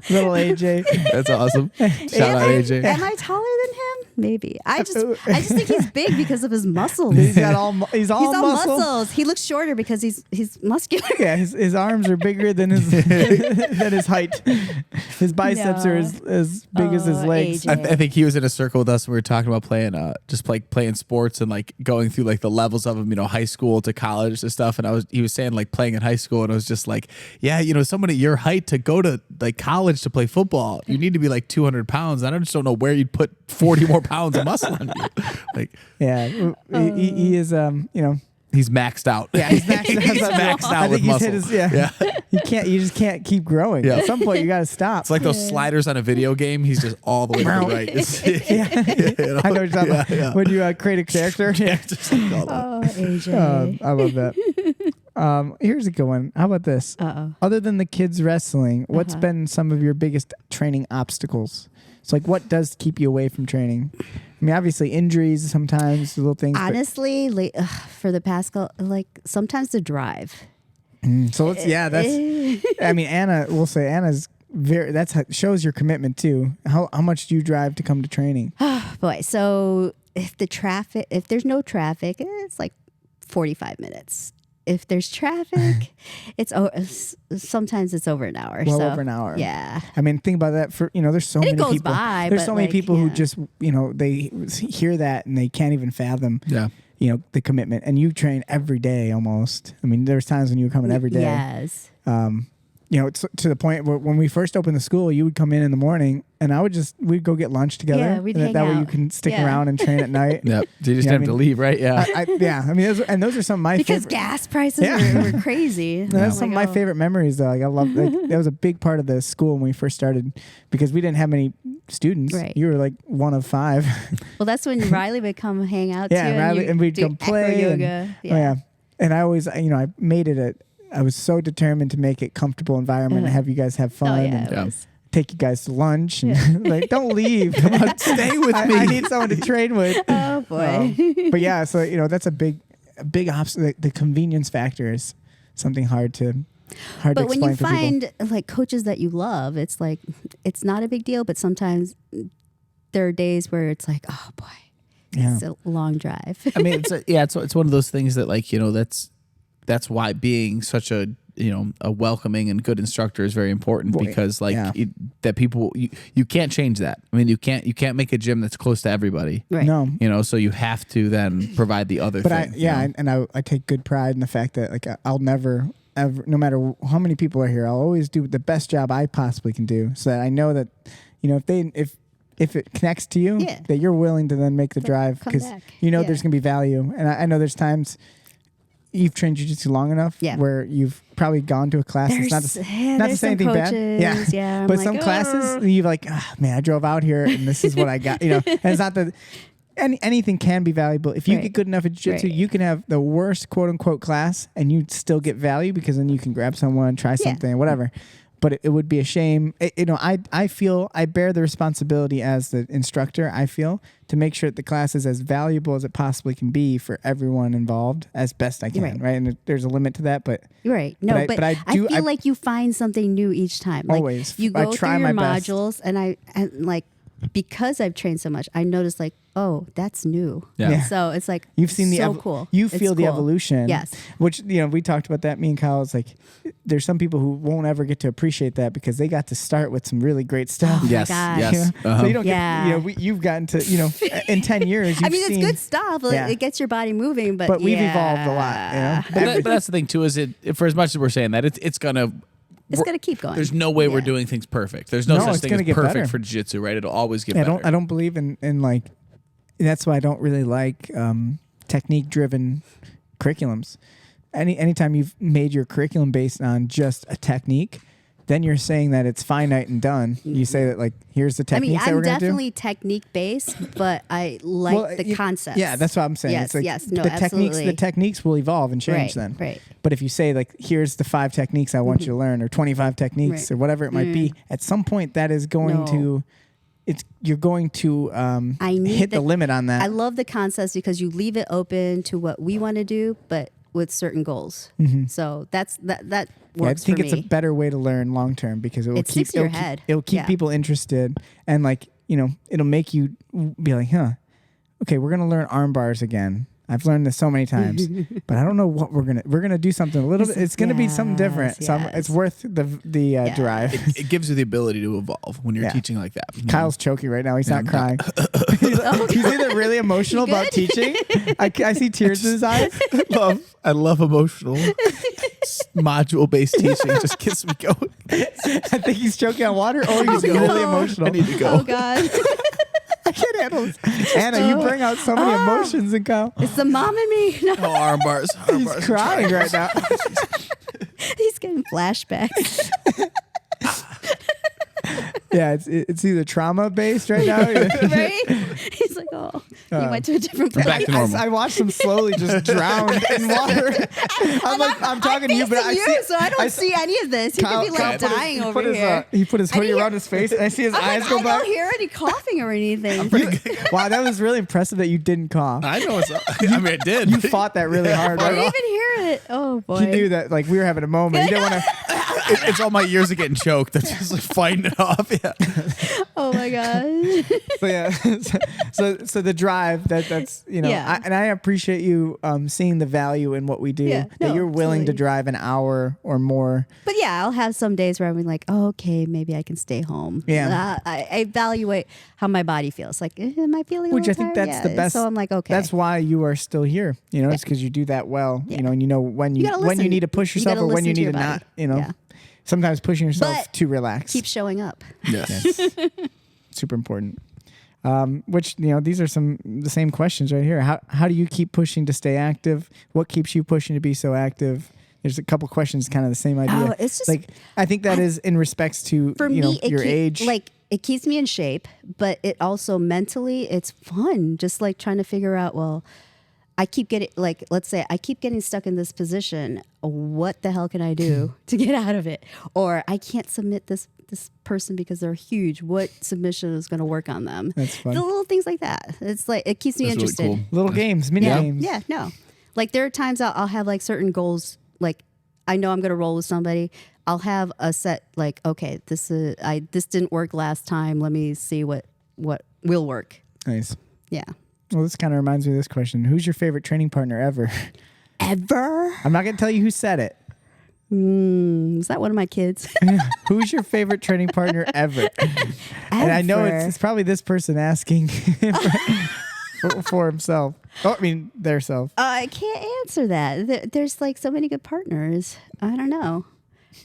Little AJ. That's awesome. Shout out AJ. Am I taller than him? Maybe. I just think he's big because of his muscles. He's all muscles. He looks shorter because he's muscular. Yeah, his arms are bigger than his height. His biceps are as big as his legs. I think he was in a circle with us. We were talking about playing playing sports and like going through like the levels of them, high school to college and stuff. And he was saying like playing in high school, and I was just like, yeah, someone at your height to go to like college to play football, you need to be like 200 pounds. I just don't know where you'd put 40 more pounds of muscle on you. Like, yeah, he is, he's maxed out. Yeah, he's maxed out. He's maxed out with muscle. You just can't keep growing. Yeah. At some point, you got to stop. It's like those sliders on a video game. He's just all the way to the right. I know what you're talking about. Yeah. When you create a character. Just like all that. AJ. I love that. Here's a good one. How about this? Other than the kids wrestling, what's been some of your biggest training obstacles? So like, what does keep you away from training? I mean, obviously injuries sometimes, little things. Honestly, for the past, sometimes the drive. So let's, I mean, Anna's shows your commitment too. How much do you drive to come to training? Oh boy. So if there's no traffic, it's like 45 minutes. If there's traffic, sometimes it's over an hour. Over an hour. Yeah. I mean, think about that. There's so many people. There's so many people who just, they hear that and they can't even fathom. Yeah. The commitment. And you train every day almost. I mean, there's times when you were coming every day. Yes. It's to the point where when we first opened the school, you would come in the morning, and we'd go get lunch together. Yeah, we'd hang that way out. you can stick around and train at night. Yep. So you just have to leave, right? Yeah. I mean, those are some of my because favorite. gas prices were crazy. That's some of my favorite memories, though. Like, I love that was a big part of the school when we first started because we didn't have many students. Right. You were like one of 5. Well, that's when Riley would come hang out too. Riley, and we'd come play. Yoga. And I always, I made it I was so determined to make it comfortable environment and have you guys have fun and take you guys to lunch and like, don't leave. Come on, stay with me. I need someone to train with. Oh boy. But yeah, so that's a big obstacle. The convenience factor is something hard to explain. But when you for find people. like coaches that you love, it's like it's not a big deal. But sometimes there are days where it's like, oh boy, it's a long drive. I mean, it's one of those things that like that's why being such a welcoming and good instructor is very important because that people you can't change that. I mean, you can't make a gym that's close to everybody. Right. No. So you have to then provide the other thing. I take good pride in the fact that like I'll never ever, no matter how many people are here, I'll always do the best job I possibly can do so that I know that if it connects to you that you're willing to then make the drive because there's gonna be value. And I know there's times you've trained jiu-jitsu long enough where you've probably gone to a class. It's not to say anything bad. Yeah. But some classes you're like, man, I drove out here and this is what I got. And it's not that anything can be valuable. If you get good enough at jiu-jitsu, you can have the worst quote unquote class and you'd still get value because then you can grab someone, try something, whatever. But it would be a shame. I feel I bear the responsibility as the instructor, I feel, to make sure that the class is as valuable as it possibly can be for everyone involved as best I can, right? And there's a limit to that, but... Right. No, but I feel like you find something new each time. Like, always. You go try through your my best. modules, and like, because I've trained so much, I noticed like, oh, that's new. Yeah. So it's like, you've seen so cool. You It's feel the cool. evolution. Yes. Which, we talked about that, me and Kyle. It's like, there's some people who won't ever get to appreciate that because they got to start with some really great stuff. Oh Yes. my gosh. Yes. So you don't get, you've gotten to, in 10 years, you've it's seen, good stuff. Like, it gets your body moving, but we've evolved a lot. But that's the thing too. Is for as much as we're saying that it's gonna keep going. There's no way we're doing things perfect. There's no such it's thing gonna as get perfect better. for jiu-jitsu, right? It'll always get better. I don't believe in like, that's why I don't really like technique driven curriculums. Anytime you've made your curriculum based on just a technique, then you're saying that it's finite and done. You say that like, here's the techniques that we're I'm going to do. definitely technique based, but I like the concepts. Yeah, that's what I'm saying. Yes, it's like yes, no, the techniques will evolve and change Right, then. right. But if you say like, here's the 5 techniques I want you to learn, or 25 techniques, or whatever it might be, at some point that is going to, you're going to hit the limit on that. I love the concepts because you leave it open to what we want to do, but with certain goals. So that works I think for it's me. a better way to learn long term because it will keep sticks to your head. It'll keep people interested, and like it'll make you be like, okay, we're gonna learn arm bars again. I've learned this so many times, but I don't know what we're gonna do something a little bit. It's gonna be something different. So it's worth the drive. It gives you the ability to evolve when you're teaching like that. Kyle's choking right now. He's not crying. He's either really emotional about teaching. I see tears in his eyes. I love emotional module-based teaching. It just gets me going. I think he's choking on water. Oh, he's really emotional. I need to go. Oh God. I can't handle this. Anna, you bring out so many emotions in Kyle. It's the mom in me. No. Oh, arm bars. He's crying right now. He's getting flashbacks. Yeah, it's either trauma based right now. Right? He's like, oh, you went to a different place. Back to normal. I watched him slowly just drown in water. I'm talking to you, but I see. So I don't see any of this. He could be like dying over here. He put his hoodie around his face, and I see his eyes go I back. don't hear any coughing or anything. Wow, that was really impressive that you didn't cough. I know it's. I mean, I did. You fought that really hard. I Right? didn't even hear it. Oh boy. He knew that like we were having a moment. He didn't want to. It's all my years of getting choked. That's just like fighting it off. Yeah. Oh my gosh. So yeah, so the drive that's I appreciate you seeing the value in what we do. Yeah, That no, you're willing to totally. drive an hour or more. But yeah, I'll have some days where I'm like, oh, okay, maybe I can stay home. Yeah. I evaluate how my body feels. Like, am I feeling a Which I little think tired? that's the Yeah. best. So I'm like, okay. That's why you are still here. It's because you do that well. Yeah. And you know when you gotta when you listen. need to push You yourself gotta or when you listen need to to your not. body. Yeah. Sometimes pushing yourself But to relax. keep showing up. Yes. Super important. Which these are the same questions right here. How do you keep pushing to stay active? What keeps you pushing to be so active? There's a couple questions, kind of the same idea. Oh, it's just like I think that is in respects to For me, your age. Like it keeps me in shape, but it also mentally it's fun. Just like trying to figure out, well, I keep getting let's say I keep getting stuck in this position. What the hell can I do to get out of it? Or I can't submit this person because they're huge. What submission is going to work on them? That's fun. The little things like that. It's like it keeps me That's really interested. cool. Little games, mini games. Yeah, no. Like there are times I'll have like certain goals. Like I know I'm going to roll with somebody. I'll have a set like, okay, this didn't work last time. Let me see what will work. Nice. Yeah. Well, this kind of reminds me of this question. Who's your favorite training partner ever? Ever? I'm not going to tell you who said it. Is that one of my kids? Who's your favorite training partner ever? And I know it's probably this person asking for himself. Oh, I mean, their self. I can't answer that. There's like so many good partners. I don't know.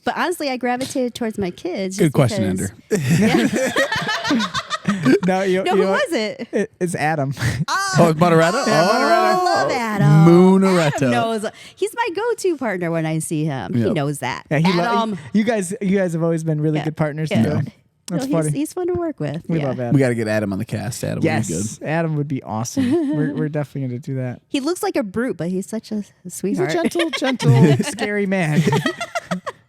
But honestly, I gravitated towards my kids. Good just question, because- Ender. No, you No, know who what? was it? It's Adam. Oh, it's Monoretto? I love Adam. Moonaretto. Adam knows. He's my go-to partner when I see him. He Yep. knows that. Yeah, Adam. you guys have always been really Yeah. good partners Yeah. together. That's No, funny. he's fun to work with. We Yeah. love Adam. We got to get Adam on the cast. Adam would be good. Yes, Adam would be awesome. We're definitely going to do that. He looks like a brute, but he's such a He's a sweetheart. gentle, scary man.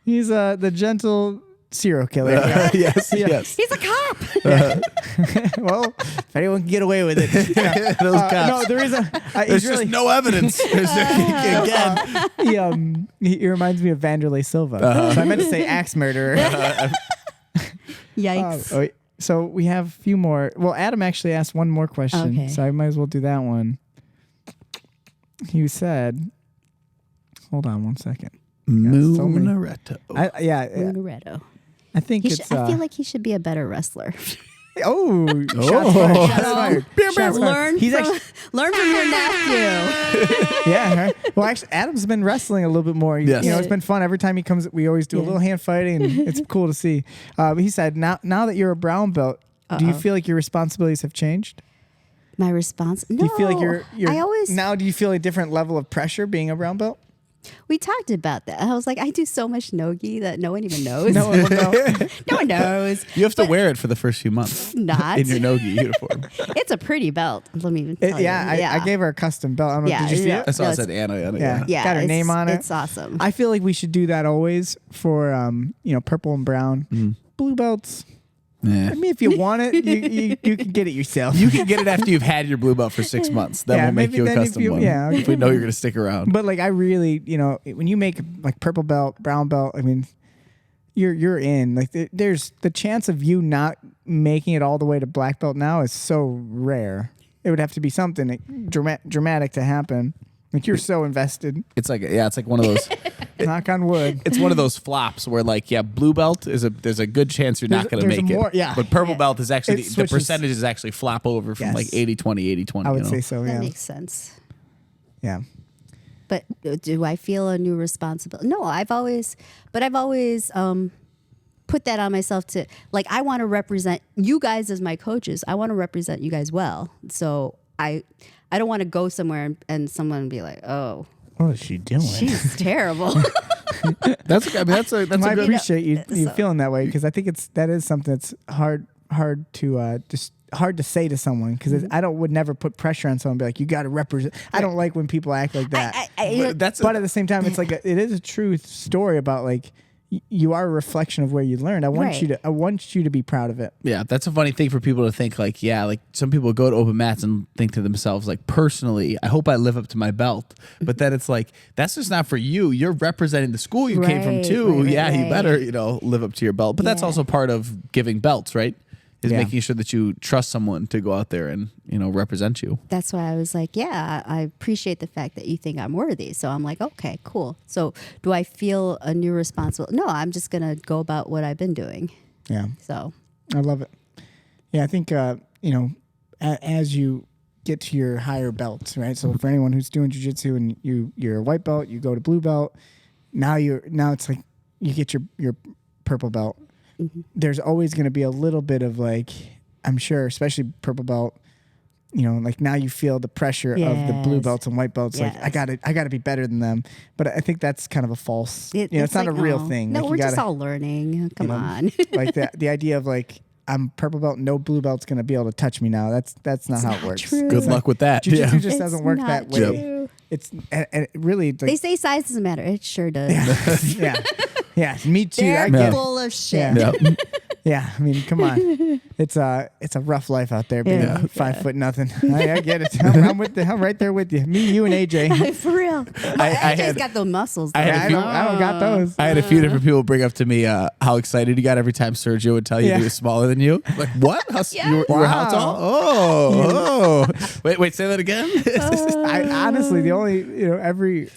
He's the gentle serial killer. Yes, Yeah. yes. He's a cop. Well, if anyone can get away with it. Those cops. No, there is a. There's just no evidence. Again. He reminds me of Vanderlei Silva. So I meant to say axe murderer. Yikes. Wait, so we have a few more. Well, Adam actually asked one more question, Okay. so I might as well do that one. He said, "Hold on one second. so many. Moonaretto. Moonaretto. I think He it's. should, I feel like he should be a better wrestler. Shots fired! Shots fired! Shots fired. learn, He's from, actually, learn from your nephew. yeah. Right? Well, actually, Adam's been wrestling a little bit more. Yes. You know, it's been fun. Every time he comes, we always do a Yeah. little hand fighting, and it's cool to see. But he said, now that you're a brown belt, do you feel like your responsibilities have changed? My response? No. Do you feel like you're I always. now? Do you feel a different level of pressure being a brown belt? We talked about that. I was like, I do so much nogi that no one even knows. No one will know. No one knows. You have to wear it for the first few months Not. in your nogi uniform. It's a pretty belt. Let me even tell you. I gave her a custom belt. I don't know. Yeah, Did you see yeah. it? That's all I No, said. Anna. Yeah. Yeah, Got her name on it. It's awesome. I feel like we should do that always for purple and brown. Blue belts. Yeah. I mean, if you want it, you can get it yourself. You can get it after you've had your blue belt for 6 months. Then Yeah, we'll make maybe you a then if custom you- one. yeah. If we know you're going to stick around. But like, I really, when you make like purple belt, brown belt, I mean, you're in. Like, there's the chance of you not making it all the way to black belt now is so rare. It would have to be something dramatic to happen. Like, you're so invested. It's like one of those. Knock on wood. It's one of those flops where blue belt there's a good chance you're not going to There's make more- it. yeah. But purple belt is actually It the switches. percentages actually flop over from Yes. like 80-20, 80-20. I would say so. that Yeah. makes sense. Yeah. But do I feel a new responsibility? No, I've always put that on myself to, like, I want to represent you guys as my coaches. I want to represent you guys well. So I don't want to go somewhere and someone be like, oh, What is she doing? she's terrible. That's a I good. appreciate you so- feeling that way because I think that is something that's hard to just hard to say to someone because I would never put pressure on someone and be like, you got to represent. I don't like when people act like that. But at the same time, it's like it is a true story about like you are a reflection of where you learned. I want you to be proud of it. Yeah, that's a funny thing for people to think like some people go to open mats and think to themselves like, personally, I hope I live up to my belt. But then it's like, that's just not for you. You're representing the school you came from too. You better, live up to your belt. But that's also part of giving belts, right? Is making sure that you trust someone to go out there and, represent you. That's why I was like, yeah, I appreciate the fact that you think I'm worthy. So I'm like, okay, cool. So do I feel a new responsibility? No, I'm just going to go about what I've been doing. Yeah. So I love it. Yeah, I think as you get to your higher belts, right? So for anyone who's doing jiu-jitsu and you're a white belt, you go to blue belt. Now it's like you get your purple belt. Mm-hmm. There's always going to be a little bit of like, I'm sure, especially purple belt. Like now you feel the pressure of the blue Yes. belts and white belts. Yes. Like I gotta be better than them. But I think that's kind of a false. It's not like, a real oh, thing. No, Like, we're you just gotta- all learning. Come on. like the idea of like I'm purple belt, no blue belt's gonna be able to touch me now. That's not how it works. true. Good luck with that. Jiu-jitsu Yeah. just doesn't work not that way. true. It's and it really They like, say size doesn't matter. It sure does. yeah. Me too. They're I get it. full of shit. Yeah. Yeah. Yeah, I mean, come on. It's a rough life out there being Yeah. 5 foot nothing. I get it. I'm with I'm right there with you. Me, you, and AJ. For real. I AJ's had- got the muscles. I had though. a few- I don't got those. I had a few different people bring up to me how excited he got every time Sergio would tell you Yeah. he was smaller than you. Like, what? You were how Wow. tall? Oh. Wait, say that again? I honestly, the only,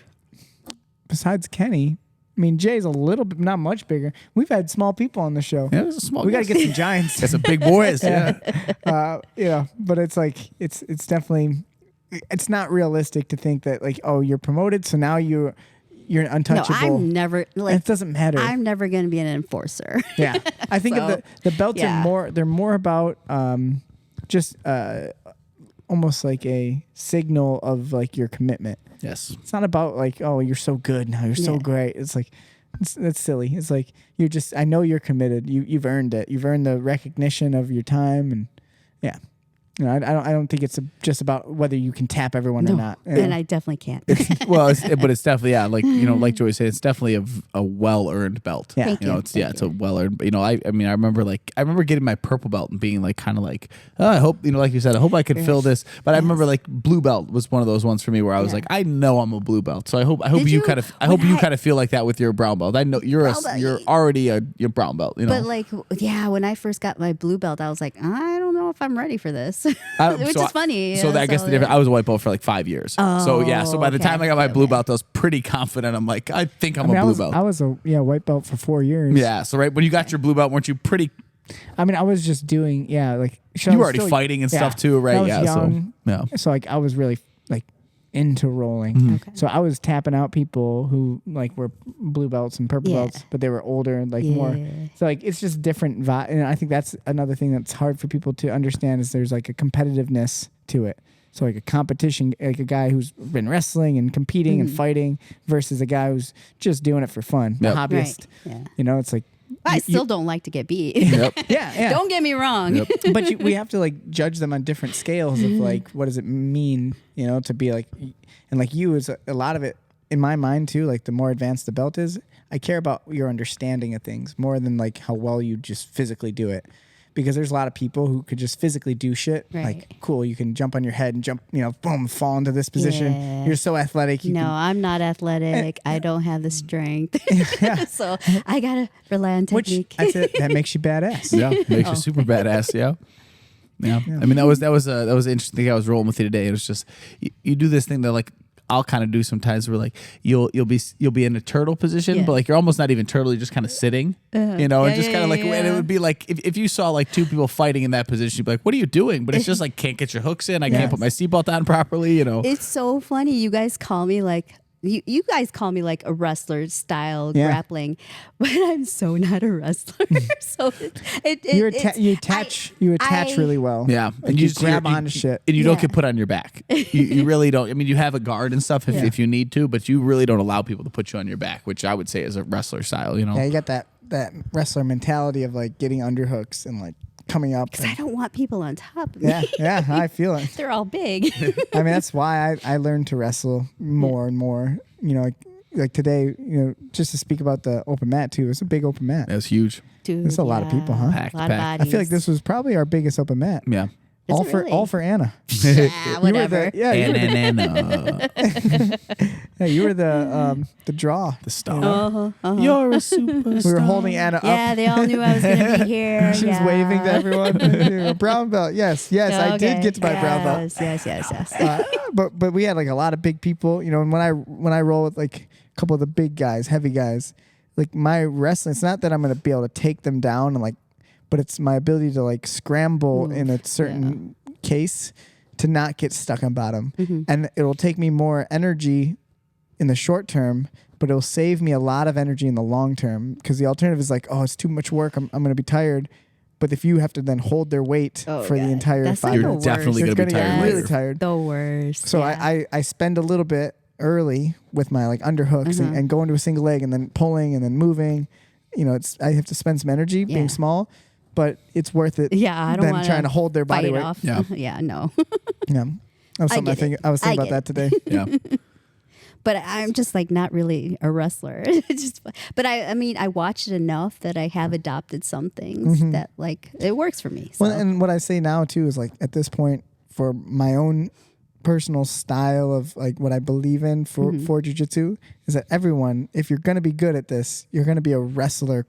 besides Kenny, I mean, Jay's a little bit, not much bigger. We've had small people on the show. Yeah, it's a small We got to guy. get some giants. Got some big boys. Yeah. But it's like, it's definitely, it's not realistic to think that like, oh, you're promoted, so now you're No, untouchable. I'm never And like. it doesn't matter. I'm never going to be an enforcer. Yeah, I think So, the belts yeah. are more. They're more about just almost like a signal of like your commitment. Yes. It's not about like, oh, you're so good now, you're so great. It's like that's silly. It's like I know you're committed. You've earned it. You've earned the recognition of your time, and yeah. You know, I don't think it's just about whether you can tap everyone or not. And I definitely can't. But it's definitely like like Joey said, it's definitely a well earned belt. Yeah. Thank you. It's a well earned. I remember getting my purple belt and being like kind of like, oh, I hope like you said, I hope I can fill this. But I remember like blue belt was one of those ones for me where I was like, I know I'm a blue belt, so I hope you kind of feel like that with your brown belt. I know you're already your brown belt. But like when I first got my blue belt, I was like, I don't know if I'm ready for this. Which is funny. So I guess the difference. I was a white belt for like 5 years. So by the time I got my blue belt, I was pretty confident. I'm like, I think I'm a blue belt. I was a white belt for 4 years. Yeah. So when you got your blue belt, weren't you pretty? I mean, I was just doing like you were already fighting and stuff too, right? I was young, so like I was really like into rolling. Mm-hmm. Okay. So I was tapping out people who like were blue belts and purple belts, but they were older and like more. So like it's just different vibe. And I think that's another thing that's hard for people to understand is there's like a competitiveness to it. So like a competition, like a guy who's been wrestling and competing and fighting versus a guy who's just doing it for fun, a hobbyist. Right. Yeah. You know, it's like I still don't like to get beat. Yep. yeah. Don't get me wrong. Yep. But we have to like judge them on different scales of like what does it mean, to be like, and like you is a lot of it in my mind too. Like the more advanced the belt is, I care about your understanding of things more than like how well you just physically do it. Because there's a lot of people who could just physically do shit. Right. Like, cool, you can jump on your head and jump, boom, fall into this position. Yeah. You're so athletic. I'm not athletic. I don't have the strength. So I got to rely on technique. That makes you badass. Yeah, makes you super badass. Yeah. Yeah. I mean, that was an interesting thing I was rolling with you today. It was just, you do this thing that like, I'll kind of do sometimes where like you'll be in a turtle position, but like you're almost not even turtle, you're just kind of sitting, and just kind of like, and it would be like if you saw like two people fighting in that position, you'd be like, what are you doing? But it's just like can't get your hooks in, I can't put my seatbelt on properly, It's so funny. You guys call me like. You guys call me like a wrestler style grappling, but I'm so not a wrestler. So you attach really well. Yeah, like and you grab onto shit, and you don't get put on your back. You really don't. I mean, you have a guard and stuff if you need to, but you really don't allow people to put you on your back, which I would say is a wrestler style. Yeah, you got that wrestler mentality of like getting underhooks and like coming up. Because I don't want people on top of me. Yeah, I feel it. They're all big. I mean, that's why I learned to wrestle more and more. Like today, just to speak about the open mat too. It's a big open mat. That's huge. Dude, it's a lot of people, huh? Packed. A lot of bodies. I feel like this was probably our biggest open mat. Yeah. All really? for Anna. Yeah, whatever. You were the draw. The star. You're a superstar. We were holding Anna up. Yeah, they all knew I was going to be here. She was waving to everyone. Brown belt. Yes, I did get to my brown belt. Yes. But we had like a lot of big people. And when I roll with like a couple of the big guys, heavy guys, like my wrestling, it's not that I'm going to be able to take them down and like, but it's my ability to like scramble in a certain case to not get stuck on bottom. And it'll take me more energy in the short term, but it'll save me a lot of energy in the long term. Because the alternative is like, oh, it's too much work. I'm going to be tired. But if you have to then hold their weight for the entire That's 5 like minutes, you're definitely going to be tired. Really tired. The worst. So I spend a little bit early with my like underhooks and go into a single leg and then pulling and then moving. I have to spend some energy being small. But it's worth it. Yeah, I don't want trying to hold their body weight off. Yeah, no. Yeah, that was something I was thinking about that today. Yeah, but I'm just like not really a wrestler. But I mean, I watch it enough that I have adopted some things that like it works for me. So. Well, and what I say now too is like at this point for my own personal style of like what I believe in for jiu-jitsu is that everyone, if you're going to be good at this, you're going to be a wrestler.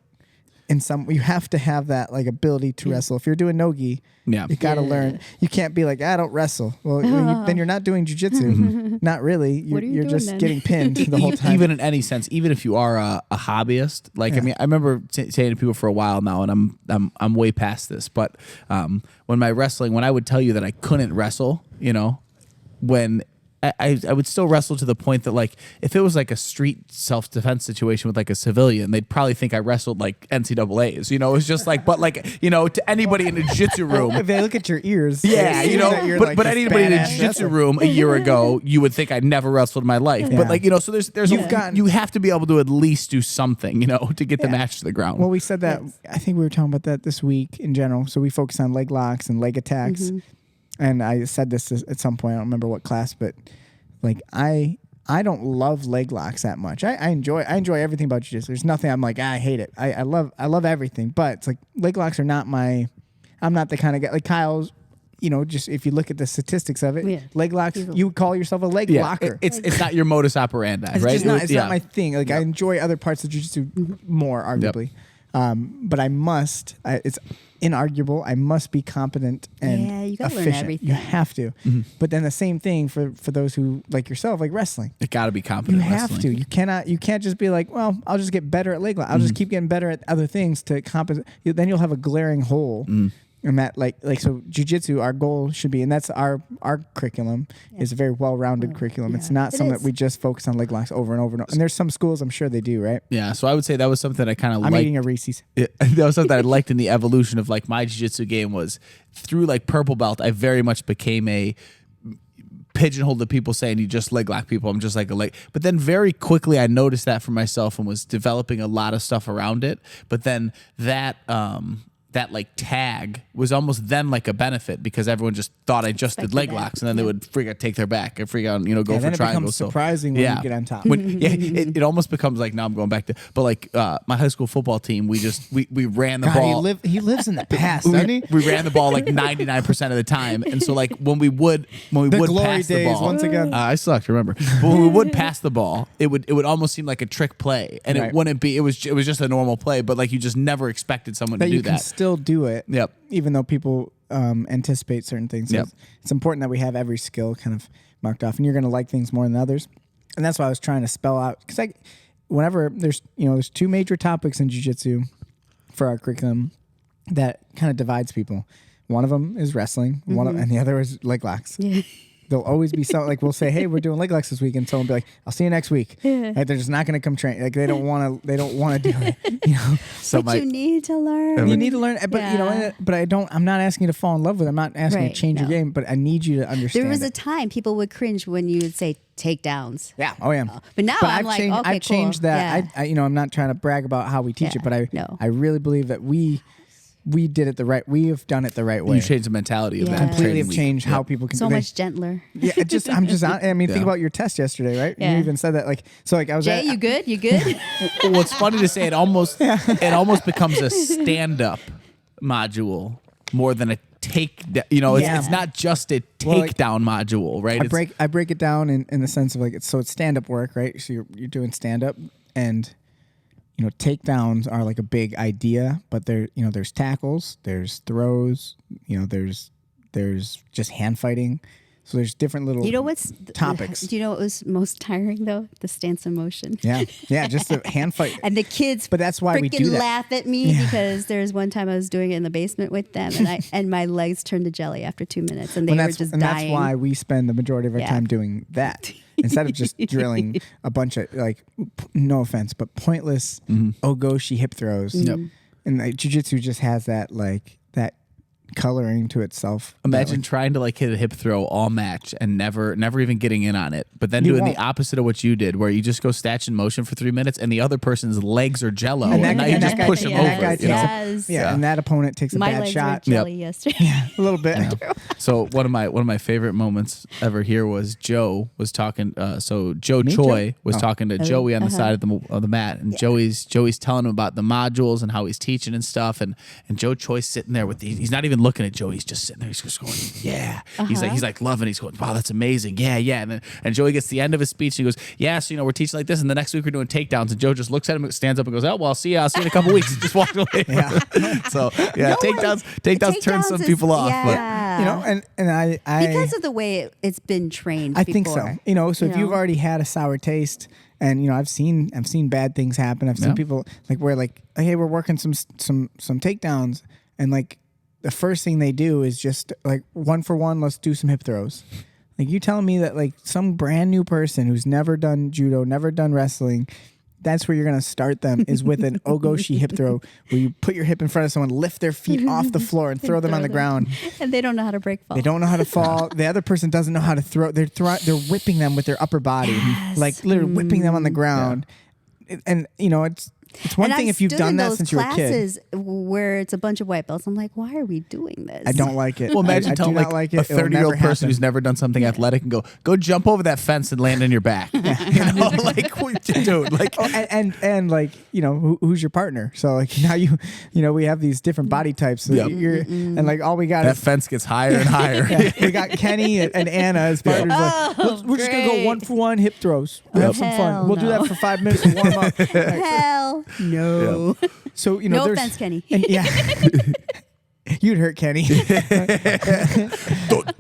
You have to have that like ability to wrestle. If you're doing no-gi, you got to learn. You can't be like, I don't wrestle. Well, then you're not doing jiu-jitsu. Not really. You're just then? Getting pinned the whole time. Even in any sense, even if you are a hobbyist, like I mean, I remember saying to people for a while now, and I'm way past this, but when I would tell you that I couldn't wrestle, when I would still wrestle to the point that like if it was like a street self-defense situation with like a civilian, they'd probably think I wrestled like NCAAs. You know, it's just like, but like, you know, to anybody in a jiu-jitsu room. If they look at your ears, Yeah, they you know, see that you're, but like, but this anybody in a badass jiu-jitsu wrestler. room a year ago, you would think I'd never wrestled in my life. Yeah. But like, you know, so there's gotten- you have to be able to at least do something, you know, to get the match to the ground. Well, we said that. I think we were talking about that this week in general. So we focus on leg locks and leg attacks. And I said this at some point. I don't remember what class, but like I don't love leg locks that much. I enjoy everything about jiu-jitsu. There's nothing I'm like, I hate it. I love everything, but it's like leg locks are not my. I'm not the kind of guy like Kyle's. You know, just if you look at the statistics of it, leg locks, you would call yourself a leg locker. It's not your modus operandi, It's right? just not, it's not my thing. Like I enjoy other parts of jiu-jitsu more, arguably. But it's inarguable. I must be competent and you gotta learn efficient. everything. You have to. But then the same thing for those who like yourself, like wrestling. You got to be competent. You in have wrestling. to. You can't just be like, well, I'll just get better at leg lock. I'll just keep getting better at other things to compensate. Then you'll have a glaring hole. And that like so jiu-jitsu, our goal should be, and that's our curriculum is a very well-rounded curriculum. It's not something that we just focus on leg locks over and over and over. And there's some schools I'm sure they do, right? Yeah, so I would say that was something I kind of liked. I'm eating a Reese's. That was something I liked in the evolution of like my jiu-jitsu game was through like purple belt. I very much became a pigeonhole to people saying you just leg lock people. I'm just like a leg. But then very quickly I noticed that for myself and was developing a lot of stuff around it. But then that like tag was almost then like a benefit because everyone just thought I just did leg locks and then they would freak out, take their back and freak out, you know, go for then it triangles. becomes surprising when you get on top. It almost becomes like, now I'm going back to, but like my high school football team, we ran the ball. He lives in the past, doesn't he? We ran the ball like 99% of the time. And so like when we would glory pass the days ball, once again. I sucked, remember. But when we would pass the ball, it would almost seem like a trick play. And it wouldn't be, it was just a normal play, but like you just never expected someone to do you can that. still do it. Yep. Even though people anticipate certain things. So it's important that we have every skill kind of marked off, and you're going to like things more than others. And that's why I was trying to spell out, because whenever there's two major topics in jiu-jitsu for our curriculum that kind of divides people. One of them is wrestling, and the other is leg locks. Yeah. There'll always be something like we'll say, "Hey, we're doing leg locks this week," and someone will be like, "I'll see you next week." Right? They're just not going to come train. Like they don't want to do it. You know. So But you need to learn. You need to learn, but you know, but I'm not asking you to fall in love with it. I'm not asking you to change your game, but I need you to understand. There was it. a time people would cringe when you would say takedowns. Yeah. Oh yeah. But now I'm I've like, changed, okay, I've changed cool. that. Yeah. I I'm not trying to brag about how we teach it, but I really believe that we did it the right. We have done it the right way. You changed the mentality of that. Completely training have week. changed how people can So do much gentler. Yeah, I mean, think about your test yesterday, right? Yeah. You even said that, like, so like I was Jay, you good? You good? Well, it's funny to say it almost becomes a stand-up module more than a take. You know, it's not just a takedown module, right? I break it down in the sense of like it's stand-up work, right? So you're doing stand-up, and you know, takedowns are like a big idea, but there's tackles, there's throws, you know, there's just hand fighting. So there's different little topics. Do you know what was most tiring though? The stance of motion. Yeah, just the hand fight. And the kids, but that's why we do that. Laugh at me because there's one time I was doing it in the basement with them, and my legs turned to jelly after 2 minutes, and they were just dying. That's why we spend the majority of our time doing that instead of just drilling a bunch of like, no offense, but pointless ogoshi hip throws. Yep. And like, jiu-jitsu just has that like that coloring to itself. Imagine trying to like hit a hip throw all match and never even getting in on it, but then doing the opposite of what you did, where you just go statch in motion for 3 minutes and the other person's legs are jello, and now you just push them over. And that opponent takes a my bad legs shot. Were jelly yesterday. Yeah, a little bit. So one of my favorite moments ever here was Joe was talking. So Joe Choi was talking to Joey on the side of the mat, and Joey's telling him about the modules and how he's teaching and stuff, and Joe Choi's sitting there with he's not even looking at Joey, he's just sitting there, he's just going, yeah. He's like loving it. He's going, wow, that's amazing. Yeah. And Joey gets the end of his speech and he goes, yeah, so we're teaching like this, and the next week we're doing takedowns, and Joe just looks at him, stands up and goes, oh well, I'll see you in a couple weeks. He just walks away. So takedowns turn some people off. Yeah. But, you know, and I because of the way it's been trained. I think so. You know, so if you've already had a sour taste, and you know, I've seen bad things happen. I've seen people like where like, hey, we're working some takedowns, and like the first thing they do is just like 1 for 1, let's do some hip throws. Like you telling me that like some brand new person who's never done judo, never done wrestling, that's where you're going to start them is with an ogoshi hip throw, where you put your hip in front of someone, lift their feet off the floor and throw them on the ground. And they don't know how to break fall. They don't know how to fall. The other person doesn't know how to throw. They're whipping them with their upper body, like literally whipping them on the ground. And you know, it's one thing if you've done that since you were a kid. Classes where it's a bunch of white belts, I'm like, why are we doing this? I don't like it. Well, imagine I telling do not like it. a 30-year-old person who's never done something athletic and go jump over that fence and land on your back. You know, like dude, like and like you know who's your partner. So like now you know we have these different body types. So you're and like all we got that is fence gets higher and higher. we got Kenny and Anna as partners. Like, we're just gonna go 1-for-1 hip throws. We'll have some fun. We'll do that for 5 minutes to warm up. Hell no. So you know, no offense, Kenny. And, yeah, you'd hurt Kenny.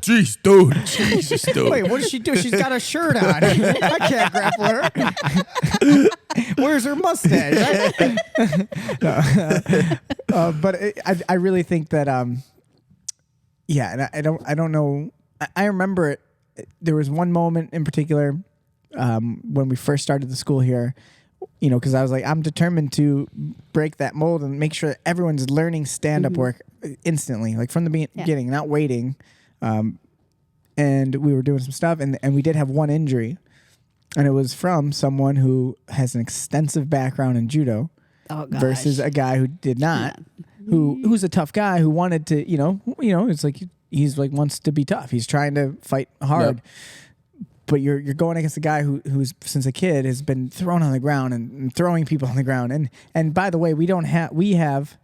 Jeez, dude. Jesus, dude. Wait, what does she do? She's got a shirt on. I can't grapple her. Where's her mustache? But I really think that yeah, and I don't know. I remember it. There was one moment in particular when we first started the school here. You know, because I was like, I'm determined to break that mold and make sure that everyone's learning stand-up work instantly, like from the beginning, not waiting. And we were doing some stuff, and we did have one injury, and it was from someone who has an extensive background in judo versus a guy who did not, who's a tough guy who wanted to, you know, it's like he's like wants to be tough. He's trying to fight hard. Yep. But you're going against a guy who's since a kid has been thrown on the ground and throwing people on the ground. And by the way, we have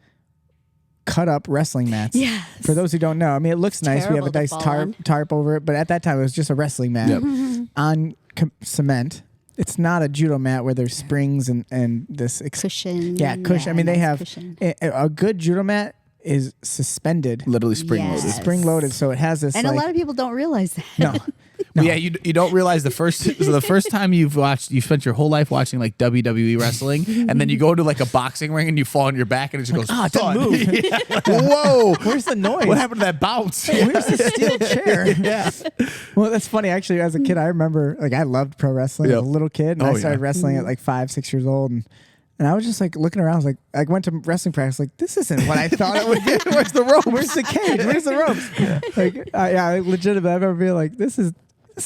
cut up wrestling mats. Yes. For those who don't know, I mean, it looks nice. We have a nice tarp over it, but at that time it was just a wrestling mat on cement. It's not a judo mat where there's springs and this cushion. Yeah, cushion. I mean, they have a good judo mat is suspended, literally spring loaded. Yes. Spring loaded, so it has this. And a lot of people don't realize that. No. Well, yeah, you don't realize the first time you spent your whole life watching like WWE wrestling, and then you go to like a boxing ring and you fall on your back and it just goes, it doesn't move. Yeah, like, whoa, where's the noise? What happened to that bounce? Where's the steel chair? Yeah. Well, that's funny. Actually, as a kid, I remember like I loved pro wrestling as a little kid, and I started wrestling at like 5-6 years old, and I was just like looking around. I was like, I went to wrestling practice. Like, this isn't what I thought it would be. Where's the rope? Where's the cage? Where's the ropes? Yeah. Like, I legitimately, I remember being like, this is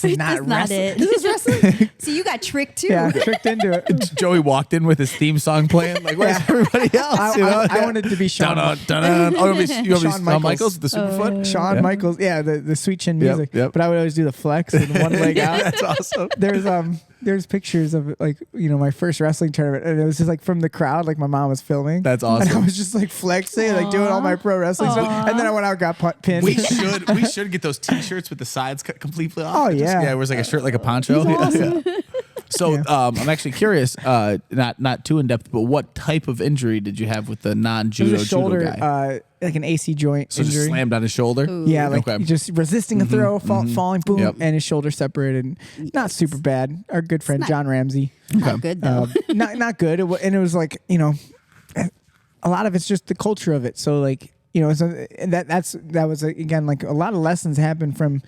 not wrestling. It. This is wrestling. So you got tricked too. Yeah, tricked into it. Joey walked in with his theme song playing. Like, where's everybody else? I wanted to be Shawn. Oh, you want to be Shawn Michaels, the Superfoot? Shawn Michaels. Yeah, the sweet chin music. Yep. But I would always do the flex and one leg out. That's awesome. There's pictures of like, you know, my first wrestling tournament, and it was just like from the crowd, like my mom was filming. That's awesome. And I was just like flexing, like doing all my pro wrestling stuff. And then I went out and got pinned. We should get those T-shirts with the sides cut completely off. Oh yeah, it was like a shirt like a poncho. Awesome. So I'm actually curious, not too in depth, but what type of injury did you have with the non-judo shoulder guy? Like an AC joint So injury. just slammed on his shoulder. Ooh. Yeah, like just resisting a throw, falling, boom, and his shoulder separated. Not super bad. Our good friend John Ramsey. Not good though. Not good. And it was like, you know, a lot of it's just the culture of it. So like, you know, and that was again like a lot of lessons happen from.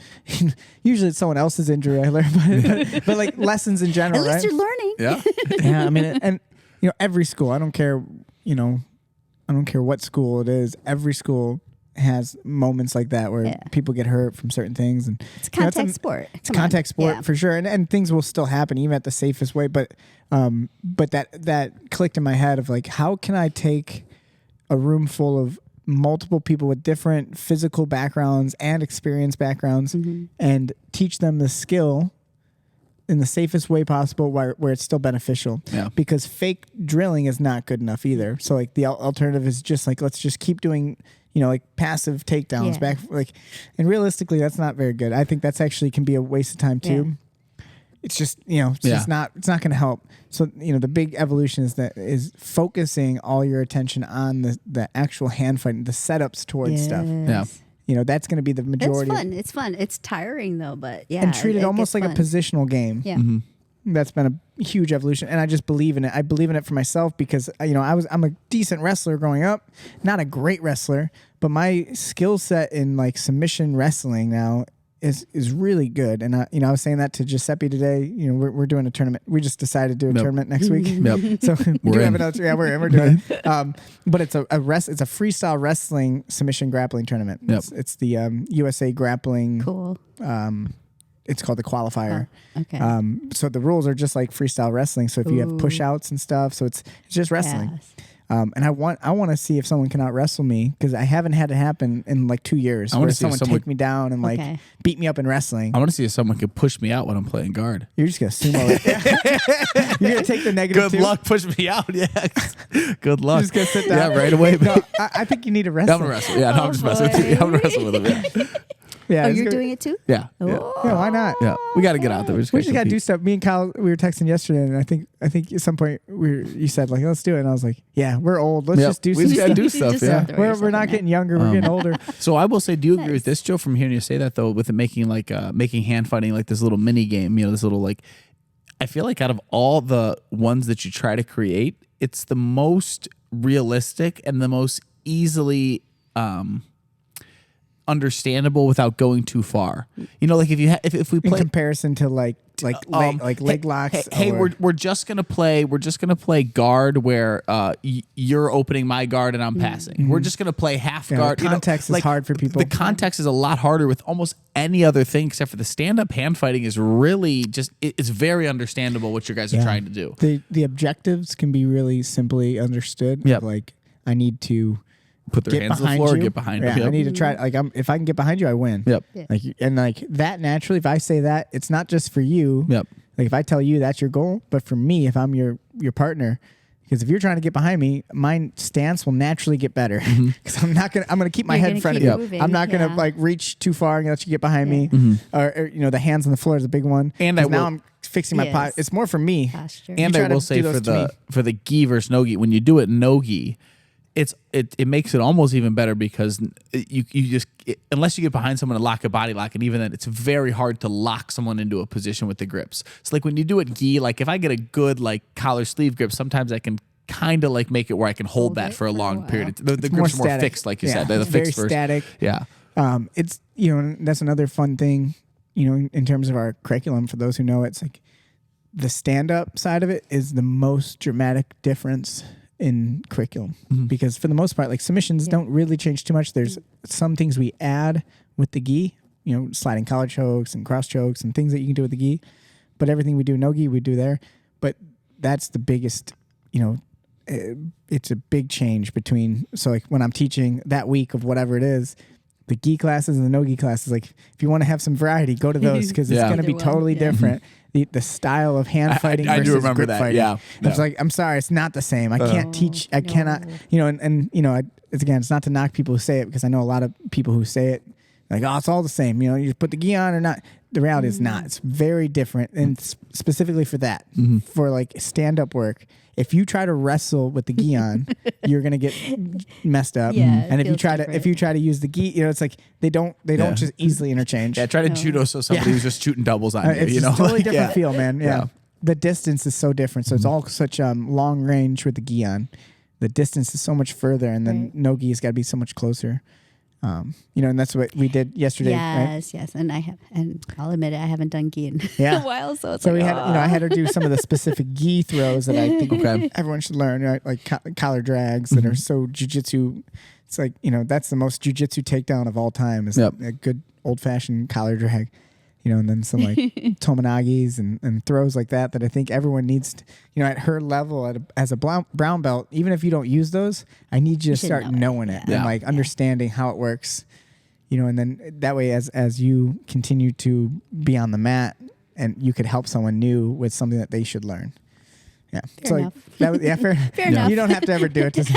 Usually it's someone else's injury I learned, but like lessons in general. At least right? you're learning. Yeah. Yeah, I mean, and you know, every school. I don't care. You know, I don't care what school it is. Every school has moments like that where people get hurt from certain things, and it's contact sport. It's contact sport for sure, and things will still happen even at the safest way. But that clicked in my head of like, how can I take a room full of multiple people with different physical backgrounds and experience backgrounds and teach them the skill in the safest way possible where it's still beneficial. Yeah. Because fake drilling is not good enough either. So like the alternative is just like, let's just keep doing, you know, like passive takedowns back. Like, and realistically that's not very good. I think that's actually can be a waste of time too. Yeah. It's just, you know, it's not going to help. So, you know, the big evolution is focusing all your attention on the actual hand fighting, the setups towards stuff. Yeah. You know, that's going to be the majority. It's fun. It's tiring though, but yeah. And treat it almost like a positional game. Yeah. Mm-hmm. That's been a huge evolution, and I just believe in it. I believe in it for myself because, you know, I'm a decent wrestler growing up, not a great wrestler, but my skill set in like submission wrestling now is really good. And I was saying that to Giuseppe today. We're doing a tournament. We just decided to do a tournament next week. So we do have another. Yeah, we're doing it. But it's a freestyle wrestling submission grappling tournament. It's the USA Grappling. Cool. It's called the qualifier. Oh, okay. So the rules are just like freestyle wrestling. So if you have push outs and stuff, so it's just wrestling. Yes. And I want to see if someone can out wrestle me, because I haven't had it happen in like 2 years. I want to see someone take me down and like beat me up in wrestling. I want to see if someone can push me out when I'm playing guard. You're just gonna sumo it. You're gonna take the negative. Good luck, push me out. Yeah. Good luck. You're just gonna sit down. Yeah, right away. No, I think you need to wrestle. I'm gonna wrestle. Yeah, no, I'm just messing with you. I'm gonna wrestle with him. Yeah. Yeah, You're doing it too? Yeah. Oh. Yeah, why not? Yeah. We got to get out there. We just got to do stuff. Me and Kyle, we were texting yesterday, and I think at some point you said like, let's do it, and I was like, yeah, we're old. Let's just do we some just gotta stuff. do stuff. Yeah. We're not getting younger. We're getting older. So I will say, do you agree with this, Joe? From hearing you say that though, with it making like making hand fighting like this little mini game, this little like, I feel like out of all the ones that you try to create, it's the most realistic and the most easily understandable without going too far. Like if we play in comparison to leg locks. Hey, we're just gonna play guard where you're opening my guard and I'm passing. We're just gonna play half guard. Context is hard for people. The context is a lot harder with almost any other thing except for the stand-up hand fighting is really just it's very understandable what you guys are trying to do. The objectives can be really simply understood. Yep. Like I need to put their hands on the floor or get behind them. I need to try. Like if I can get behind you, I win. Yep. Yeah. Like that naturally. If I say that, it's not just for you. Yep. Like if I tell you that's your goal, but for me, if I'm your partner, because if you're trying to get behind me, my stance will naturally get better. Because I'm gonna keep my head in front of you. Moving. I'm not gonna like reach too far and let you get behind me. Or the hands on the floor is a big one. And now I'm fixing my pot. It's more for me. Posture. And I will say for the gi versus no gi, when you do it no gi, it makes it almost even better because you just unless you get behind someone and lock a body lock, and even then it's very hard to lock someone into a position with the grips. It's like when you do it gi, like if I get a good like collar sleeve grip, sometimes I can kind of like make it where I can hold that for a long period. The grips are more fixed, like you said. They're the very fixed static. Yeah. It's that's another fun thing, in terms of our curriculum. For those who know, it's like the stand up side of it is the most dramatic difference in curriculum, because for the most part, like submissions don't really change too much. There's some things we add with the gi, sliding collar chokes and cross chokes and things that you can do with the gi, but everything we do no gi, we do there. But that's the biggest, it's a big change between, so like when I'm teaching that week of whatever it is, the gi classes and the no gi classes, like if you want to have some variety, go to those, because it's going to be totally different. The style of hand fighting I versus do remember grip that. fighting. Yeah. It's like, I'm sorry, it's not the same. I can't teach. I cannot, it's not to knock people who say it, because I know a lot of people who say it like, oh, it's all the same. You just put the gi on or not. The reality is not. It's very different. And specifically for that, for like stand up work, if you try to wrestle with the gi on, you're gonna get messed up. Yeah, and if you try to use the gi, it's like they don't just easily interchange. Yeah, try to judo so somebody who's just shooting doubles on you. It's just a totally different feel, man. Yeah. The distance is so different. So it's all such long range with the gi on. The distance is so much further, and then no gi has got to be so much closer. And that's what we did yesterday. Yes, right? yes, and I'll admit it, I haven't done gi in a while, so it's we had, I had her do some of the specific gi throws that I think everyone should learn, right? Like collar drags that are so jiu-jitsu. It's like that's the most jiu-jitsu takedown of all time is a good old-fashioned collar drag. And then some like tomonagis and throws like that I think everyone needs to, at her level as a brown belt, even if you don't use those, I need you to start knowing it and like understanding how it works, and then that way as you continue to be on the mat, and you could help someone new with something that they should learn. Yeah. Fair enough. That was, fair enough. You don't have to ever do it.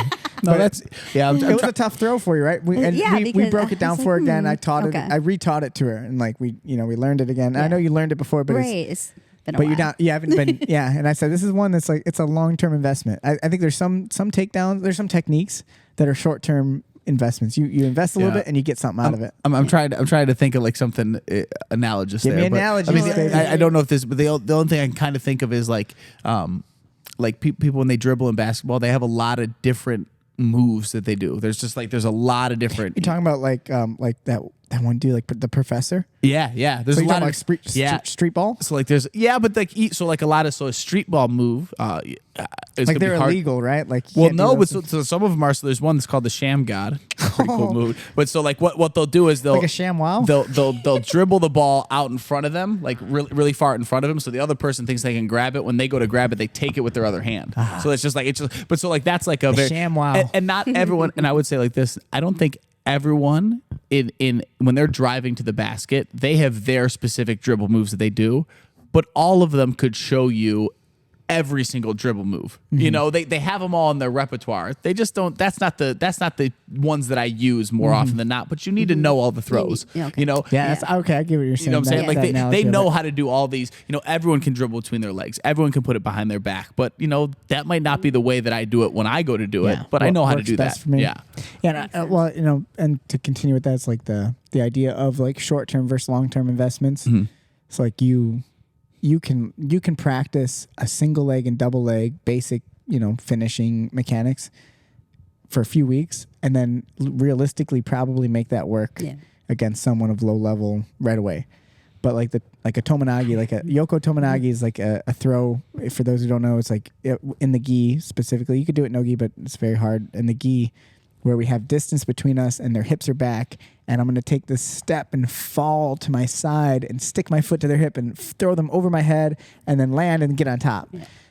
No, that's it was a tough throw for you, right? We broke it down for her again. I taught it. I retaught it to her, and like we learned it again. I know you learned it before, but it's been a while. you haven't been. And I said this is one that's like it's a long-term investment. I think there's some takedowns. There's some techniques that are short-term investments. You invest a little bit and you get something out of it. I'm trying to think of like something analogous. Give there, me analogies. I mean, I don't know if this, but the only thing I can kind of think of is like people when they dribble in basketball, they have a lot of different moves that they do. There's just like there's a lot of different. You're talking about like that one dude, like the professor. Yeah. There's So a you're lot talking of like street ball. So like there's but like so like a lot of a street ball move. It's Like gonna be they're hard. illegal, right? Like you Well, can't do no, but those. so some of them are. So there's one that's called the Sham God. Pretty cool move. But so like what they'll do is they'll like a ShamWow. They'll dribble the ball out in front of them, like really far in front of them. So the other person thinks they can grab it. When they go to grab it, they take it with their other hand. So it's just. But so like that's like a very ShamWow. and not everyone. And I would say like this. I don't think everyone in when they're driving to the basket, they have their specific dribble moves that they do, but all of them could show you every single dribble move. You know, they have them all in their repertoire. They just don't. That's not the ones that I use more often than not. But you need to know all the throws. Okay. You know. Yeah, that's okay. I get what you're saying. You know what I'm saying? That- Like that analogy they of know it. how to do all these. You know, everyone can dribble between their legs. Everyone can put it behind their back. But you know, that might not be the way that I do it when I go to do it. Yeah. But I What know how to works do best that. for me. Yeah. Yeah, and well, you know, and to continue with that, it's like the idea of like short term versus long term investments. It's like you can practice a single leg and double leg basic, you know, finishing mechanics for a few weeks, and then realistically probably make that work against someone of low level right away. But like a Tomonagi, like a Yoko Tomonagi is like a throw. For those who don't know, it's like in the gi specifically. You could do it no gi, but it's very hard in the gi, where we have distance between us and their hips are back, and I'm going to take this step and fall to my side and stick my foot to their hip and throw them over my head and then land and get on top.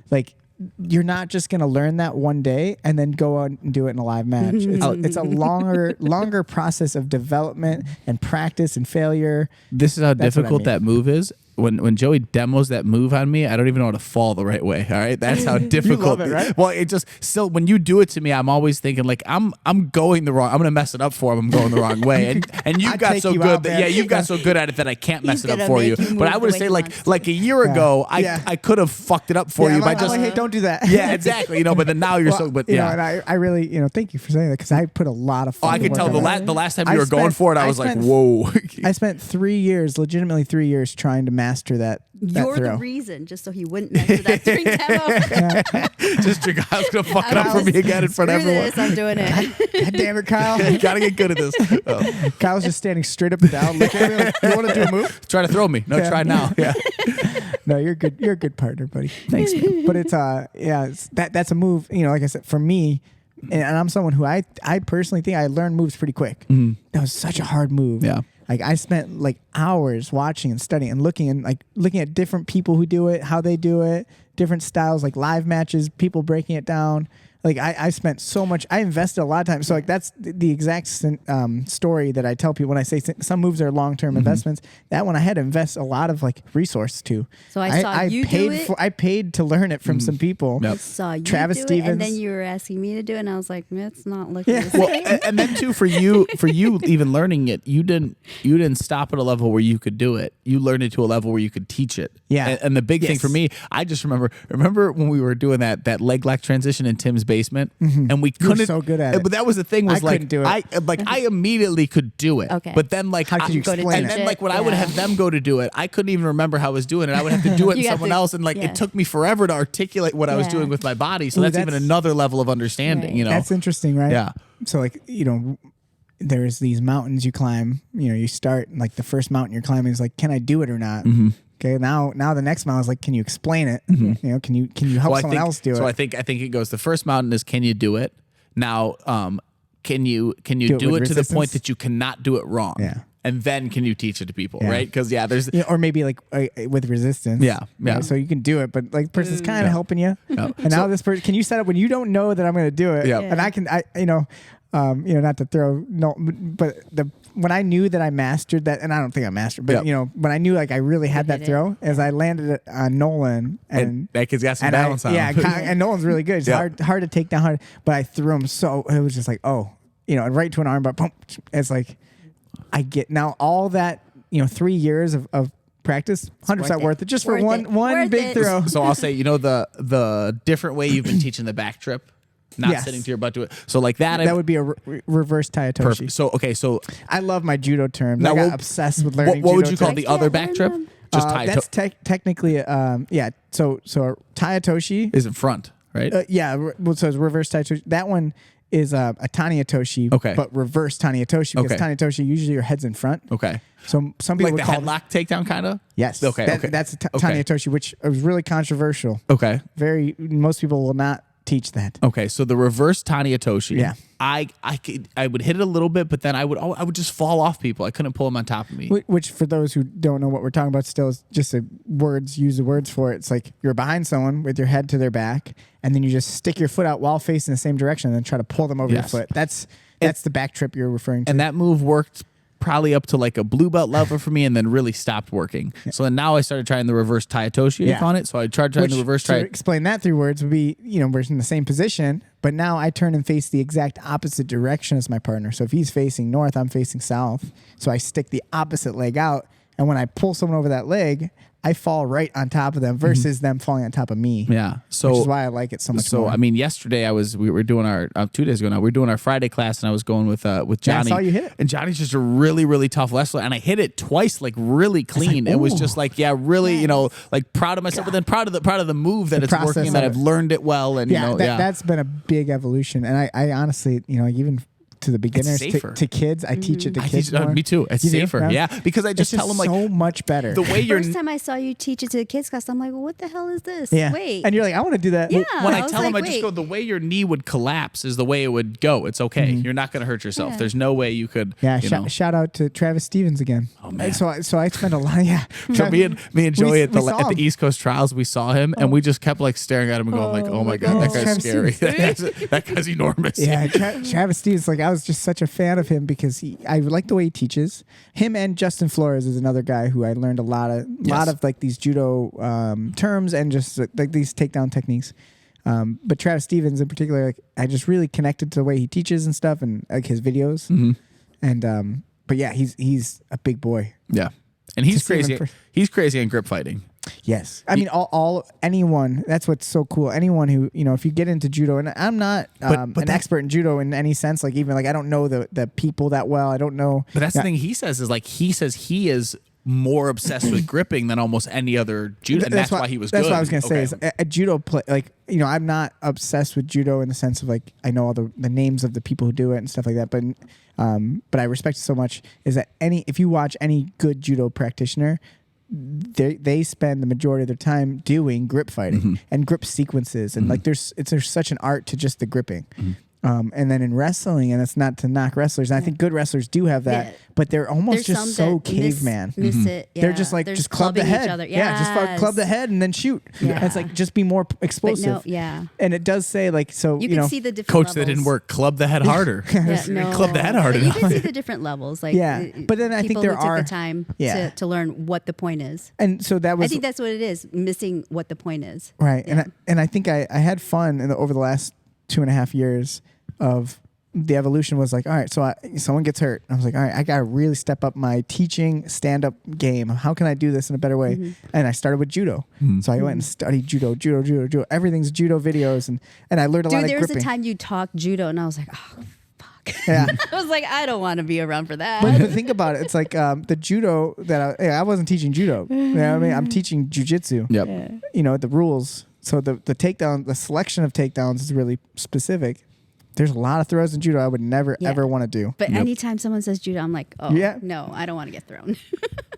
Like, you're not just going to learn that one day and then go out and do it in a live match. It's a longer process of development and practice and failure. This is how That's what I difficult mean. that move is. When Joey demos that move on me, I don't even know how to fall the right way. All right, that's how difficult. love it, right? Well, it just still when you do it to me, I'm always thinking like I'm going the wrong. I'm gonna mess it up for him. I'm going the wrong way, and you I'd got take so you good out, that man. you've got so good at it that I can't mess He's it up gonna for make you. you move But I the would way say he wants to. like a year ago, Yeah. I could have fucked it up for you I'm by like, just hey, don't do that. yeah, exactly. You know, but then now you're so. But you yeah. know, and I really, you know, thank you for saying that, because I put a lot of Oh, I fucking could tell work on the that. last time I you were going spent- for it, I I was like, spent- whoa. I spent 3 years, legitimately 3 years, trying to master that You're throw. the reason, just so he wouldn't mess with that during demo. Just your guy's gonna fuck it up for me again in front of Screw everyone. this, I'm doing it. God damn it, Kyle. You gotta get good at this. Oh. Kyle's just standing straight up and down, looking at me like, you want to do a move? Try to throw me. No, Yeah. try now. Yeah. No, you're good. You're a good partner, buddy. Thanks, man. But it's that's a move. You know, like I said, for me, and I'm someone who I personally think I learned moves pretty quick. That was such a hard move. Yeah. Like I spent like hours watching and studying and looking at different people who do it, how they do it, different styles, like live matches, people breaking it down. Like I spent so much, I invested a lot of time. So like that's the exact story that I tell people when I say some moves are long-term investments. That one I had to invest a lot of like resource to. So I saw you paid do it. I paid to learn it from some people. Yep. I saw you Travis do it, Stevens. and then you were asking me to do it, and I was like, it's not looking the Well, same. and then too for you even learning it, you didn't stop at a level where you could do it. You learned it to a level where you could teach it. Yeah. And the big thing Yes. for me, I just remember when we were doing that leg lock transition in Tim's basement, and we You were couldn't. so good at it. But that was the thing was I like couldn't do it. I immediately could do it. Okay. But then like How could you Go to explain and it? then like when I would have them go to do it, I couldn't even remember how I was doing it. I would have to do it in You have someone to- else, and like yeah. it took me forever to articulate what I was Yeah. doing with my body. So Ooh, that's even that's- another level of understanding. Right. You know. That's interesting, right? Yeah. So like, you know, there's these mountains you climb, you know, you start like the first mountain you're climbing is like, can I do it or not? Okay. Now the next mountain is like, can you explain it? You know, can you help Well, someone else do it? So I think it goes. The first mountain is can you do it? Now, can you do with it to the point resistance? that you cannot do it wrong? Yeah. And then can you teach it to people? Yeah. Right? Because there's You know, or maybe like with resistance. Yeah, yeah. So you can do it, but like the person's kind of helping you. Yeah. And now this person, can you set up when you don't know that I'm going to do it? Yeah. And not to throw but when I knew that I mastered that, and I don't think I mastered, but Yeah. you know, when I knew like I really had that did it. throw, as I landed it on Nolan and that kid's got some and balance on him. and Nolan's really good. It's Yeah. hard to take down, but I threw him so it was just like, oh, you know, and right to an arm, but boom, it's like I get now all that, you know, 3 years of practice, 100% worth it, just for Worth one it. one Worth big it. throw. So I'll say, you know, the different way you've been teaching the back trip, not Yes. sitting to your butt to it. So like that. That would be a reverse Tayatoshi. perfect. So okay. So I love my judo terms. Now, I got what- obsessed with learning. what would judo you call terms. the other Yeah, back learn trip? them. Just That's technically, yeah. So Tayatoshi is in front, right? So it's reverse taitoshi. That one is a Taniatoshi, but reverse Taniatoshi because Taniatoshi usually your head's in front. Okay. So some people Like would the call headlock takedown kind of? Yes. Okay. That's a Taniatoshi, which was really controversial. Okay. Most people will not teach that. Okay, so the reverse Taniatoshi. Yeah. I would hit it a little bit, but then I would just fall off people. I couldn't pull them on top of me. Which for those who don't know what we're talking about, still is just use the words for it. It's like you're behind someone with your head to their back, and then you just stick your foot out while facing the same direction, and then try to pull them over your foot. That's the back trip you're referring to. And that move worked probably up to like a blue belt level for me, and then really stopped working. So then now I started trying the reverse Taitoshi on it. So I tried trying the reverse to explain that through words would be, we're in the same position, but now I turn and face the exact opposite direction as my partner. So if he's facing north, I'm facing south. So I stick the opposite leg out, and when I pull someone over that leg, I fall right on top of them versus them falling on top of me. Yeah. So which is why I like it so much more. I mean, yesterday we were doing our 2 days ago now, we were doing our Friday class, and I was going with Johnny. Yeah, I saw you hit it. And Johnny's just a really, really tough wrestler. And I hit it twice, like really clean. It was just like, really, like proud of myself, but then proud of the move that it's working, and that I've learned it well. And that's been a big evolution. And I honestly, even to the beginners, to kids, I teach it to kids more. Me too. It's safer. Yeah, because I just tell them like so much better. The way you're first time I saw you teach it to the kids class, I'm like, well, what the hell is this? Yeah. Wait. And you're like, I want to do that. Yeah. When I tell them, I just go, the way your knee would collapse is the way it would go. It's okay. You're not going to hurt yourself. Yeah. There's no way you could. Yeah. Shout out to Travis Stevens again. Oh man. So I spent a lot. Yeah. So me and Joey at the East Coast Trials, we saw him, and we just kept like staring at him and going like, oh my god, that guy's scary. that guy's enormous. Yeah. Travis Stevens, like I was just such a fan of him because I like the way he teaches. Him and Justin Flores is another guy who I learned a lot of like these judo terms and just like these takedown techniques. But Travis Stevens in particular, like I just really connected to the way he teaches and stuff, and like his videos. And but yeah, he's a big boy. Yeah, and he's crazy. He's crazy in grip fighting. Yes. I mean, anyone, that's what's so cool. Anyone who, if you get into judo, and I'm not an expert in judo in any sense, like even like I don't know the people that well. I don't know. But that's the thing he says is like, he says he is more obsessed with gripping than almost any other judo. And that's why he was good. That's what I was going to say is a judo play, like, I'm not obsessed with judo in the sense of like, I know all the names of the people who do it and stuff like that. But I respect it so much is that if you watch any good judo practitioner, they spend the majority of their time doing grip fighting and grip sequences, and like there's such an art to just the gripping. And then in wrestling, and it's not to knock wrestlers, and I think good wrestlers do have that, but they're almost just so caveman. Miss it. Yeah. They're just like, just club the head. Just club the head and then shoot. And it's like, just be more explosive. And it does say like, so, you can see the different coach levels. that didn't work, club the head harder. Club the head harder. But you can see the different levels. Like, but then I think there are took the time to learn what the point is. And so that was, I think that's what it is, missing what the point is. Right. Yeah. And I think I had fun over the last 2.5 years of the evolution was like, all right, so someone gets hurt. I was like, all right, I got to really step up my teaching stand-up game. How can I do this in a better way? And I started with judo. So I went and studied judo. Everything's judo videos. And I learned a lot of gripping. There was a time you talked judo and I was like, oh, fuck. Yeah. I was like, I don't want to be around for that. But think about it. It's like the judo that I wasn't teaching judo. You know what I mean? I'm teaching jiu-jitsu. Yep. Yeah. The rules. So the takedown, the selection of takedowns is really specific. There's a lot of throws in judo I would never, ever want to do. But anytime someone says judo, I'm like, no, I don't want to get thrown.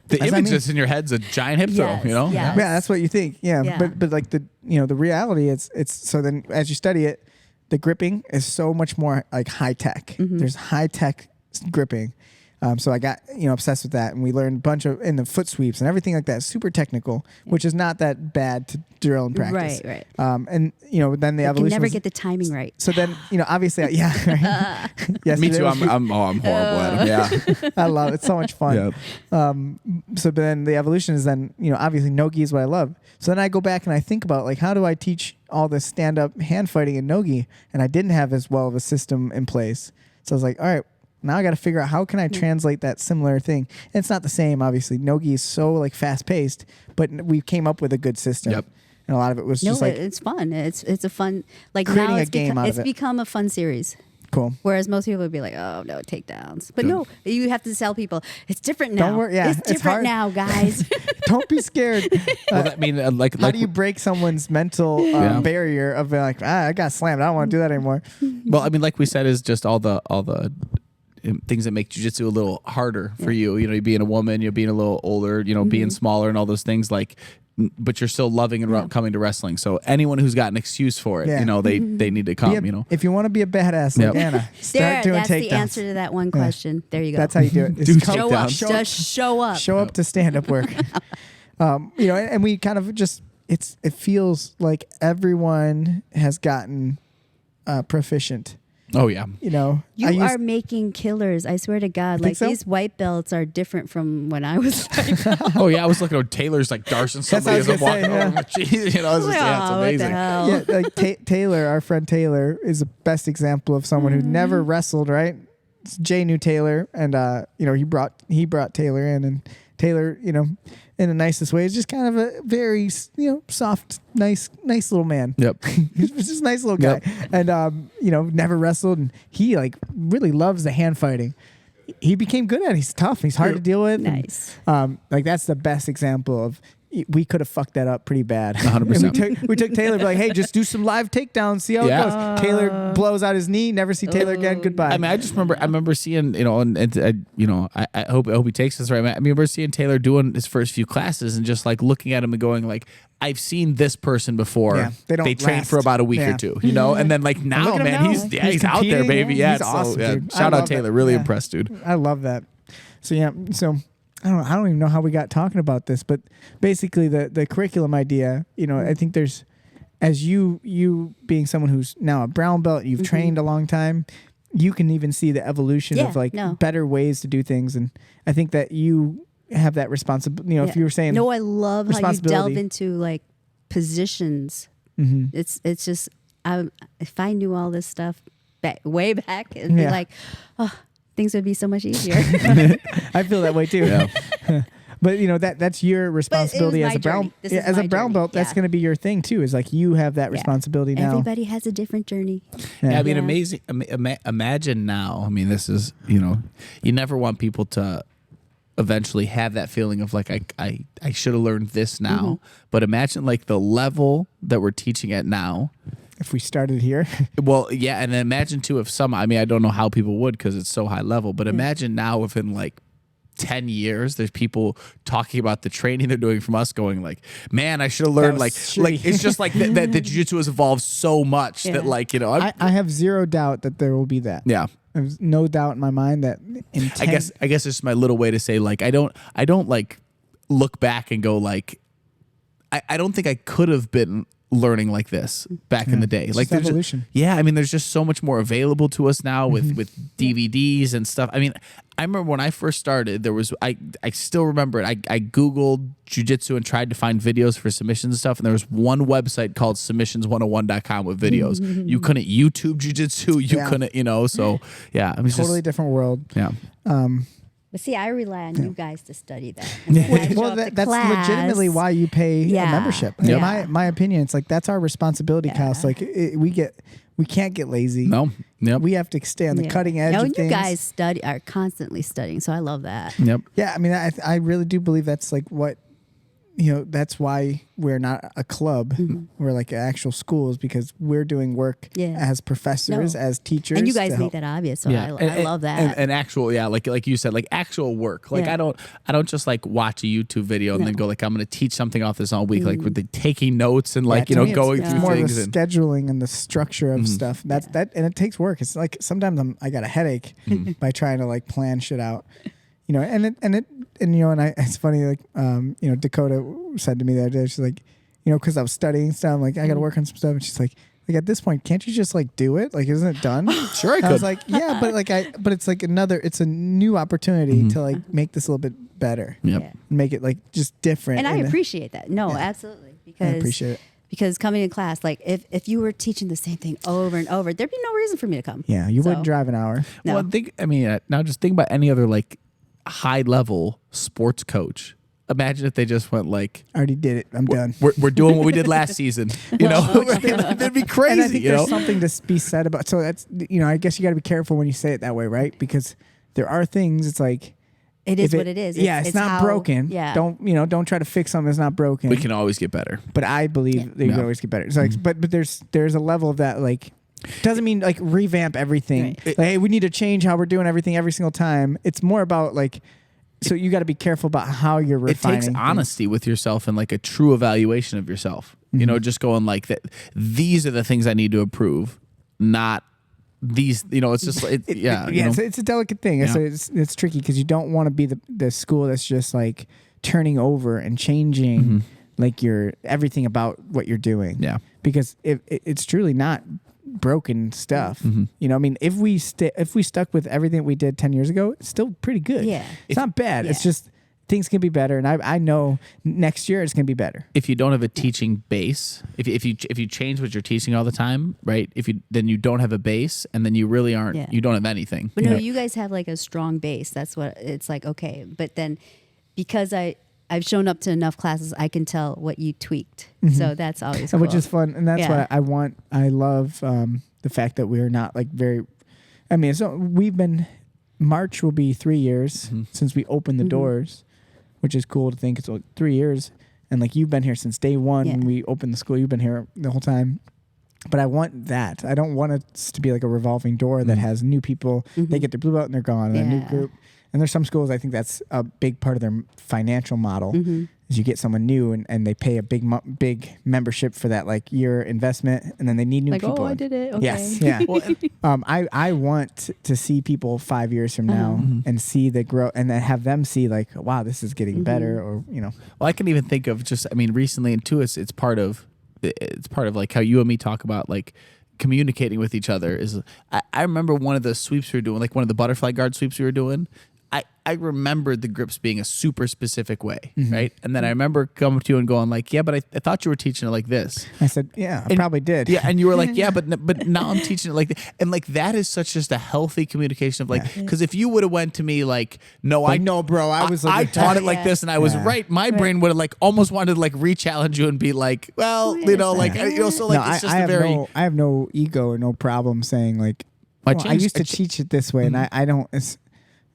The image that's in your head's a giant hip throw, Yes. Yeah, that's what you think. Yeah. But like the reality, it's so then as you study it, the gripping is so much more like high tech. There's high tech gripping. So I got obsessed with that, and we learned a bunch of in the foot sweeps and everything like that. Super technical, which is not that bad to drill and practice. Right. And then the evolution. You can never get the timing right. So then obviously right? Yes, me too. I'm horrible at it. Yeah, I love it. It's so much fun. So then the evolution is then obviously nogi is what I love. So then I go back and I think about like how do I teach all this stand up hand fighting in nogi, and I didn't have as well of a system in place. So I was like, all right. Now I got to figure out how can I translate that similar thing. And it's not the same, obviously. Nogi is so like fast paced, but we came up with a good system. Yep. And a lot of it was just like it's fun. It's a fun creating a game out of it. It's become a fun series. Cool. Whereas most people would be like, oh, no, takedowns. But no, you have to tell people, it's different now. Don't worry. Yeah, it's different hard. now, guys. Don't be scared. Well, I mean, How do you break someone's mental barrier of being like, I got slammed. I don't want to do that anymore. well, I mean, like we said, is just all the things that make jiu-jitsu a little harder for you. You know, you being a woman, you being a little older, you know, being smaller and all those things like. But you're still loving and coming to wrestling. So anyone who's got an excuse for it, you know, they need to come. You know, if you want to be a badass like Anna, start doing that's takedowns. the answer to that one question. There you go. That's how you do it. Do show up. takedowns. Just show up. Show up to stand-up work. You know, and we kind of just it feels like everyone has gotten proficient. oh yeah, You know, You are making killers. I swear to God. Like so? these white belts are different from when I was like, oh yeah. I was looking at Taylor's like darting somebody as what I I'm was walking gonna over. Jeez, you know, it's, just, yeah, it's what the amazing. hell? yeah, like Taylor, our friend Taylor, is the best example of someone who never wrestled. Right? Jay knew Taylor, and you know, he brought Taylor in, and Taylor, you know, in the nicest way, is just kind of a very, you know, soft, nice little man. Yep. He's just a nice little guy, and you know, never wrestled, and he like really loves the hand fighting. He became good at it. He's tough. He's hard to deal with. Nice. And, like that's the best example of. We could have fucked that up pretty bad. 100%. We took Taylor, like, hey, just do some live takedowns, see how it goes. Taylor blows out his knee, never see Taylor again. Goodbye. I mean, I remember seeing, you know, and you know, I hope he takes this right. I remember seeing Taylor doing his first few classes and just like looking at him and going like, I've seen this person before. Yeah, they trained last. for about a week or two, you know, and then like now, look at him man, now. he's out there, competing, baby. yeah. Yeah, He's so, awesome, yeah, dude. I shout out love Taylor. that. Really Yeah. impressed, dude. I love that. So yeah, I don't even know how we got talking about this, but basically the curriculum idea, you know, I think there's, as you being someone who's now a brown belt, you've trained a long time, you can even see the evolution of like better ways to do things. And I think that you have that responsibility, you know, if you were saying, no, I love how you delve into like positions. It's just, if I knew all this stuff way back, it'd be like, oh, things would be so much easier. I feel that way too. Yeah. But you know that's your responsibility as a brown belt. That's going to be your thing too. Is like you have that responsibility now. Everybody has a different journey. Yeah, I mean, amazing. Imagine now. I mean, this is, you know, you never want people to eventually have that feeling of like I should have learned this now. But imagine like the level that we're teaching at now. If we started here. Well, yeah, and then imagine too if some. I mean, I don't know how people would because it's so high level. But imagine now if in like 10 years there's people talking about the training they're doing from us going like, man, I should have learned like it's just like that the jiu-jitsu has evolved so much that like, you know, I have zero doubt that there will be that. Yeah. There's no doubt in my mind that in 10, I guess it's my little way to say like I don't like look back and go like I don't think I could have been learning like this back in the day. Like there's evolution. I mean there's just so much more available to us now with DVDs and stuff. I mean, I remember when I first started, there was I still remember it. I Googled jiu-jitsu and tried to find videos for submissions and stuff, and there was one website called submissions101.com with videos. You couldn't YouTube jiu-jitsu, you couldn't, you know, so yeah. I mean, totally different world. Yeah. But see, I rely on you guys to study that. Well, that's legitimately why you pay a membership. In my opinion, it's like that's our responsibility, Kyle. It's like we can't get lazy. No. Yep. We have to stay on the cutting edge of things. You guys are constantly studying, so I love that. Yep. Yeah, I mean, I really do believe that's like what, you know, that's why we're not a club. We're like an actual school, is because we're doing work as professors, as teachers. And you guys make that obvious, so I love that. And actual, like you said, like actual work. Like I don't just like watch a YouTube video and then go like I'm going to teach something off this all week, like with the taking notes and like, you know, going through more things. Of the scheduling and the structure of stuff. That's that, and it takes work. It's like sometimes I got a headache by trying to like plan shit out. You know, and you know, it's funny, like, you know, Dakota said to me the other day, she's like, you know, because I was studying stuff, I'm like, I got to work on some stuff, and she's like, at this point, can't you just like do it? Like, isn't it done? Sure, I could. I was like, yeah, but like but it's like it's a new opportunity to like make this a little bit better. Yep. Yeah. Make it like just different. And I appreciate that. No, absolutely, because I appreciate it. Because coming to class, like if you were teaching the same thing over and over, there'd be no reason for me to come. Yeah, you wouldn't drive an hour. No. Well, now just think about any other like high level sports coach. imagine if they just went like, I already did it. I'm done. we're doing what we did last season. You know, that'd be crazy. And I think you there's know, something to be said about. So that's, I guess you got to be careful when you say it that way, right? Because there are things. It's like It is what it is. Yeah, it's not how- broken. Yeah. Don't try to fix something that's not broken. we can always get better. But I believe that you can always get better. It's like, but there's a level of that, like, doesn't mean like revamp everything. Right. Like, hey, we need to change how we're doing everything every single time. It's more about like, so you got to be careful about how you're It refining. takes things. honesty with yourself and like a true evaluation of yourself. You know, just going like that. These are the things I need to improve, not these. You know, it's just you know? It's a delicate thing. Yeah. So it's tricky because you don't want to be the school that's just like turning over and changing like your everything about what you're doing. Yeah. Because it's truly not broken stuff. You know, I mean, if we stuck with everything we did 10 years ago, it's still pretty good. Yeah. It's not bad. Yeah. It's just things can be better, and I know next year it's going to be better. If you don't have a teaching base, if you change what you're teaching all the time, right? Then you don't have a base, and then you really aren't. Yeah. You don't have anything. But no, you guys have like a strong base. That's what it's like. Okay, but then because I've shown up to enough classes, I can tell what you tweaked. So that's always cool. Which is fun, and that's Yeah. what I want. I love the fact that we're not like very. I mean, so we've been. March will be 3 years since we opened the doors, which is cool to think. It's like 3 years, and like you've been here since day one when we opened the school. You've been here the whole time. But I want that. I don't want it to be like a revolving door that has new people. They get their blue belt and they're gone. And a new group. And there's some schools, I think that's a big part of their financial model is you get someone new and they pay a big membership for that like year investment, and then they need new like, people. oh, I did it. Okay. Yes, yeah. I want to see people 5 years from now and see the growth, and then have them see like, wow, this is getting better, or Well, I can even think of just. I mean, recently, and too, it's part of like how you and me talk about like communicating with each other. Is I remember one of the sweeps we were doing, like one of the butterfly guard sweeps we were doing. I remembered the grips being a super specific way, right? And then I remember coming to you and going like, yeah, but I thought you were teaching it like this. I said, yeah, I probably did. Yeah, and you were like, yeah, but now I'm teaching it like that. And like that is such just a healthy communication of like, because if you would have went to me like, no, I know, bro, I was like, I taught it like Yeah. this, and I was right. My brain would have like almost wanted to like re-challenge you and be like, well, you know, like so like no, it's just I a have very I have no ego or no problem saying like, I changed- used to teach it this way, and I don't.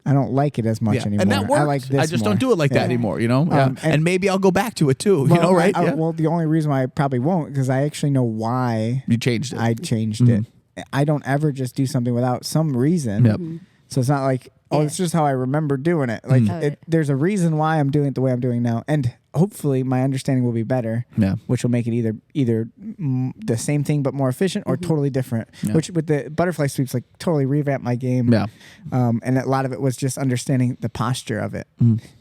I don't like it as much anymore. and that works. I like this. I just more. don't do it like that anymore, you know. And maybe I'll go back to it too, you know, right? Well, the only reason why I probably won't, because I actually know why You changed it. I changed it. I don't ever just do something without some reason. Yep. So it's not like, it's just how I remember doing it. Like there's a reason why I'm doing it the way I'm doing now, and hopefully my understanding will be better. Yeah. Which will make it either the same thing but more efficient, or totally different. Yeah. Which with the butterfly sweeps, like totally revamped my game. Yeah. And a lot of it was just understanding the posture of it.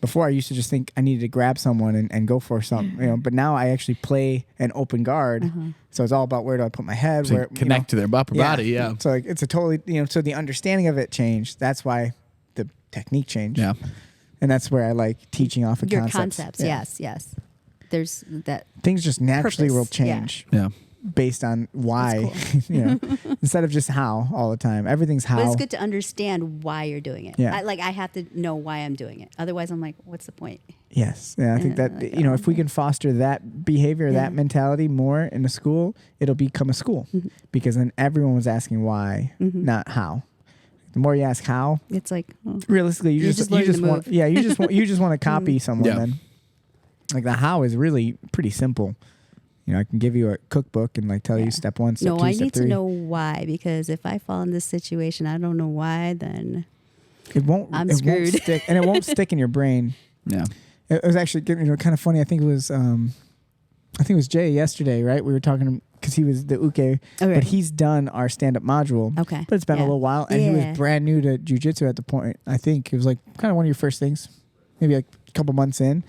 Before I used to just think I needed to grab someone and go for something, but now I actually play an open guard. So it's all about where do I put my head, So where connect to their upper body, yeah. So like, it's a totally, so the understanding of it changed. That's why the technique changed. Yeah. And that's where I like teaching off of Your concepts. Yeah. yes. There's that. Things just naturally Purpose, will change Yeah. based on why, instead of just how all the time. Everything's how. But it's good to understand why you're doing it. Yeah. I have to know why I'm doing it. Otherwise, I'm like, what's the point? Yes. Yeah. I think that, like, if we can foster that behavior, that mentality more in a school, it'll become a school, because then everyone was asking why, not how. The more you ask how, It's like, realistically, you just learn the want, move. you just want to copy someone. Yeah. Then, like the how is really pretty simple. I can give you a cookbook and like tell you step 1, step 2, no, I step need 3. to know why, because if I fall in this situation, I don't know why, then It won't. I'm it screwed. won't stick, and it won't stick in your brain. Yeah. It was actually kind of funny. I think it was Jay yesterday, right? We were talking because he was the uke, but he's done our stand-up module. Okay. But it's been a Yeah. little while, and he Yeah. was brand new to jiu-jitsu at the point. I think it was like kind of one of your first things, maybe like a couple months in.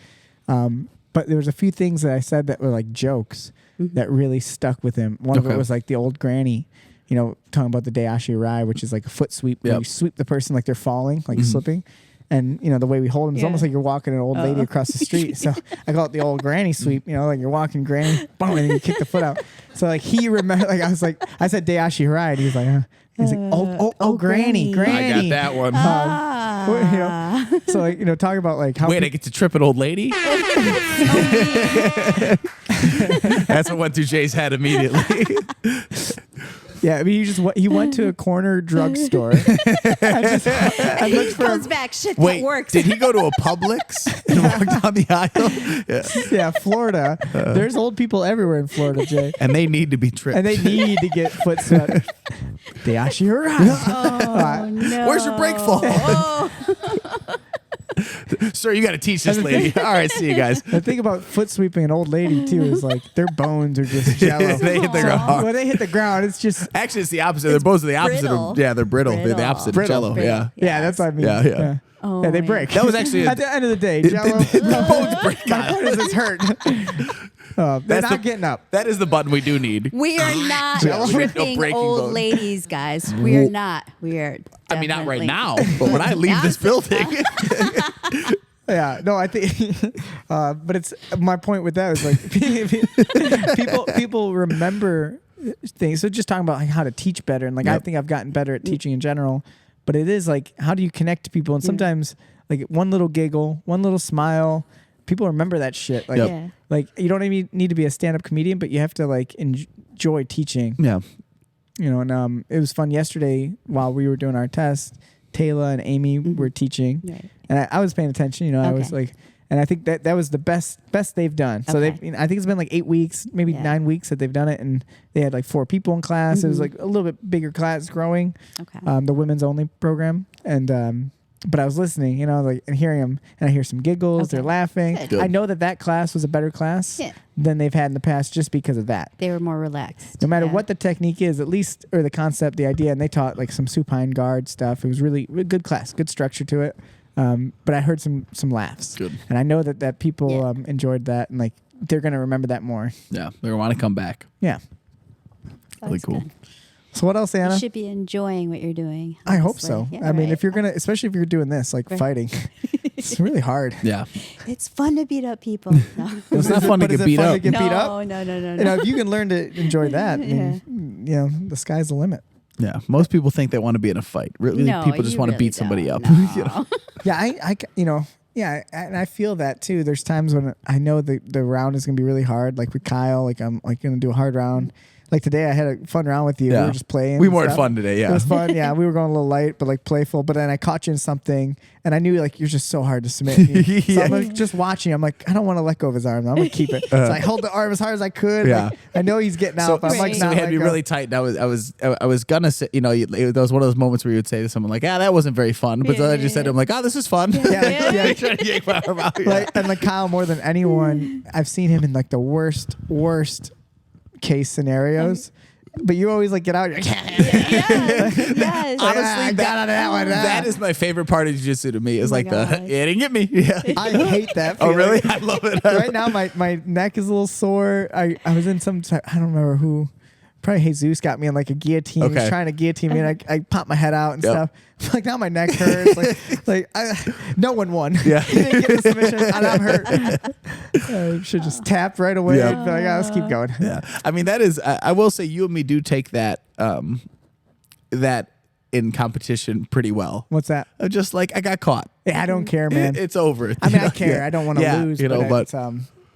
But there was a few things that I said that were like jokes that really stuck with him. One of it was like the old granny, talking about the Dayashi Rai, which is like a foot sweep. Where you sweep the person like they're falling, like slipping. And, the way we hold them is almost like you're walking an old lady across the street. So I call it the old granny sweep, like you're walking granny, boom, and then you kick the foot out. So like he remembered, like I said Dayashi Rai, and he's like, oh, granny. I got that one. So like, talk about like how. Wait, I get to trip an old lady? That's what went through Jay's head immediately. Yeah, I mean, he went to a corner drugstore. I looked for Comes back, shit, Wait, that works. did he go to a Publix and walk down the aisle? Yeah. Florida. There's old people everywhere in Florida, Jay. And they need to be tripped. And they need to get foot sweat. They actually are right. Oh, no. Where's your brake fall? Oh. Sir, you got to teach this lady. All right, see you guys. The thing about foot sweeping an old lady too is like their bones are just jello. They hit the ground hard. When they hit the ground, it's just Actually, it's the opposite. They're both the opposite. brittle. They're brittle. They're the opposite Brittle. of Jello. Yeah. yeah, that's what I mean. Yeah. Oh, Yeah, they man. break. That was actually at the end of the day, jello. the bones break. My point is it's hurt. They're That's not getting up. That is the button we do need. We are not Yeah. tripping No breaking old bones. ladies, guys. We are not. We are. I mean, not right definitely- now, but when I leave this building. Yeah, no, I think, but it's my point with that is like people remember things. So just talking about like how to teach better, and like I Yep. think I've gotten better at teaching in general. But it is like how do you connect to people? And sometimes like one little giggle, one little smile, people remember that shit. Like Yep. Yeah. like you don't even need to be a stand-up comedian, but you have to like enjoy teaching. Yeah. And it was fun yesterday while we were doing our test. Taylor and Amy were teaching. Right. And I was paying attention, I was Okay. like, and I think that was the best they've done. So Okay. I think it's been like 8 weeks, maybe Yeah. 9 weeks that they've done it. And they had like 4 people in class. It was like a little bit bigger class growing, Okay. the women's only program. And, but I was listening, like, and hearing them, and I hear some giggles. Okay. They're laughing. Good. I know that class was a better class Yeah. than they've had in the past just because of that. They were more relaxed. No matter Yeah. what the technique is, at least, or the concept, the idea, and they taught like some supine guard stuff. It was really good class, good structure to it. But I heard some laughs. Good. And I know that people Yeah. enjoyed that, and like they're gonna remember that more. Yeah. They're going to want to come back. Yeah. Really That's cool. good. So what else, Anna? You should be enjoying what you're doing. I hope honestly. so. Yeah, I mean, right. if you're gonna, especially if you're doing this, like Right. fighting, it's really hard. Yeah. It's fun to beat up people. No, It's not fun to But is get it beat fun up. to get no, beat up? no. If you can learn to enjoy that, I mean, the sky's the limit. Yeah. Most people think they want to be in a fight. Really, No, people just you want to really beat somebody don't. up. No. You know? Yeah, yeah, and I feel that too. There's times when I know the round is gonna be really hard. Like with Kyle, like I'm like gonna do a hard round. Like today, I had a fun round with you. We Yeah. were just playing. We and more had stuff. fun today. It Yeah. was fun. Yeah, we were going a little light, but like playful. But then I caught you in something, and I knew like you're just so hard to submit. So I'm like, just watching. I'm like, I don't want to let go of his arm. I'm gonna keep it. So I held the arm as hard as I could. Yeah. Like, I know he's getting out, but I'm like, so so not we had let to be go. really tight. And I was gonna say, that was one of those moments where you would say to someone like, that wasn't very fun. But then I just said to him like, this is fun. Yeah. Trying to yank my arm out. Yeah. Like, and like Kyle, more than anyone, I've seen him in like the worst case scenarios. But you always like get out. You're like, Yes. Honestly, I got out of that one. That is my favorite part of jiu-jitsu to me. Is my like gosh. it didn't get me. Yeah. I hate that. Oh Feeling. really? I love it. Right now, my neck is a little sore. I was in some. I don't remember who. Probably Jesus got me in like a guillotine. He was Okay. trying to guillotine me, and I popped my head out and Yep. stuff. Like now my neck hurts. No one won. Yeah. He didn't get the submission, and I'm hurt. I should just tap right away. Yeah. And be like, let's keep going. Yeah. I mean, that is. I will say, you and me do take that in competition pretty well. What's that? Just like I got caught. Yeah, I don't care, man. It's over. I mean, I care. I don't want to Yeah, lose. but it's,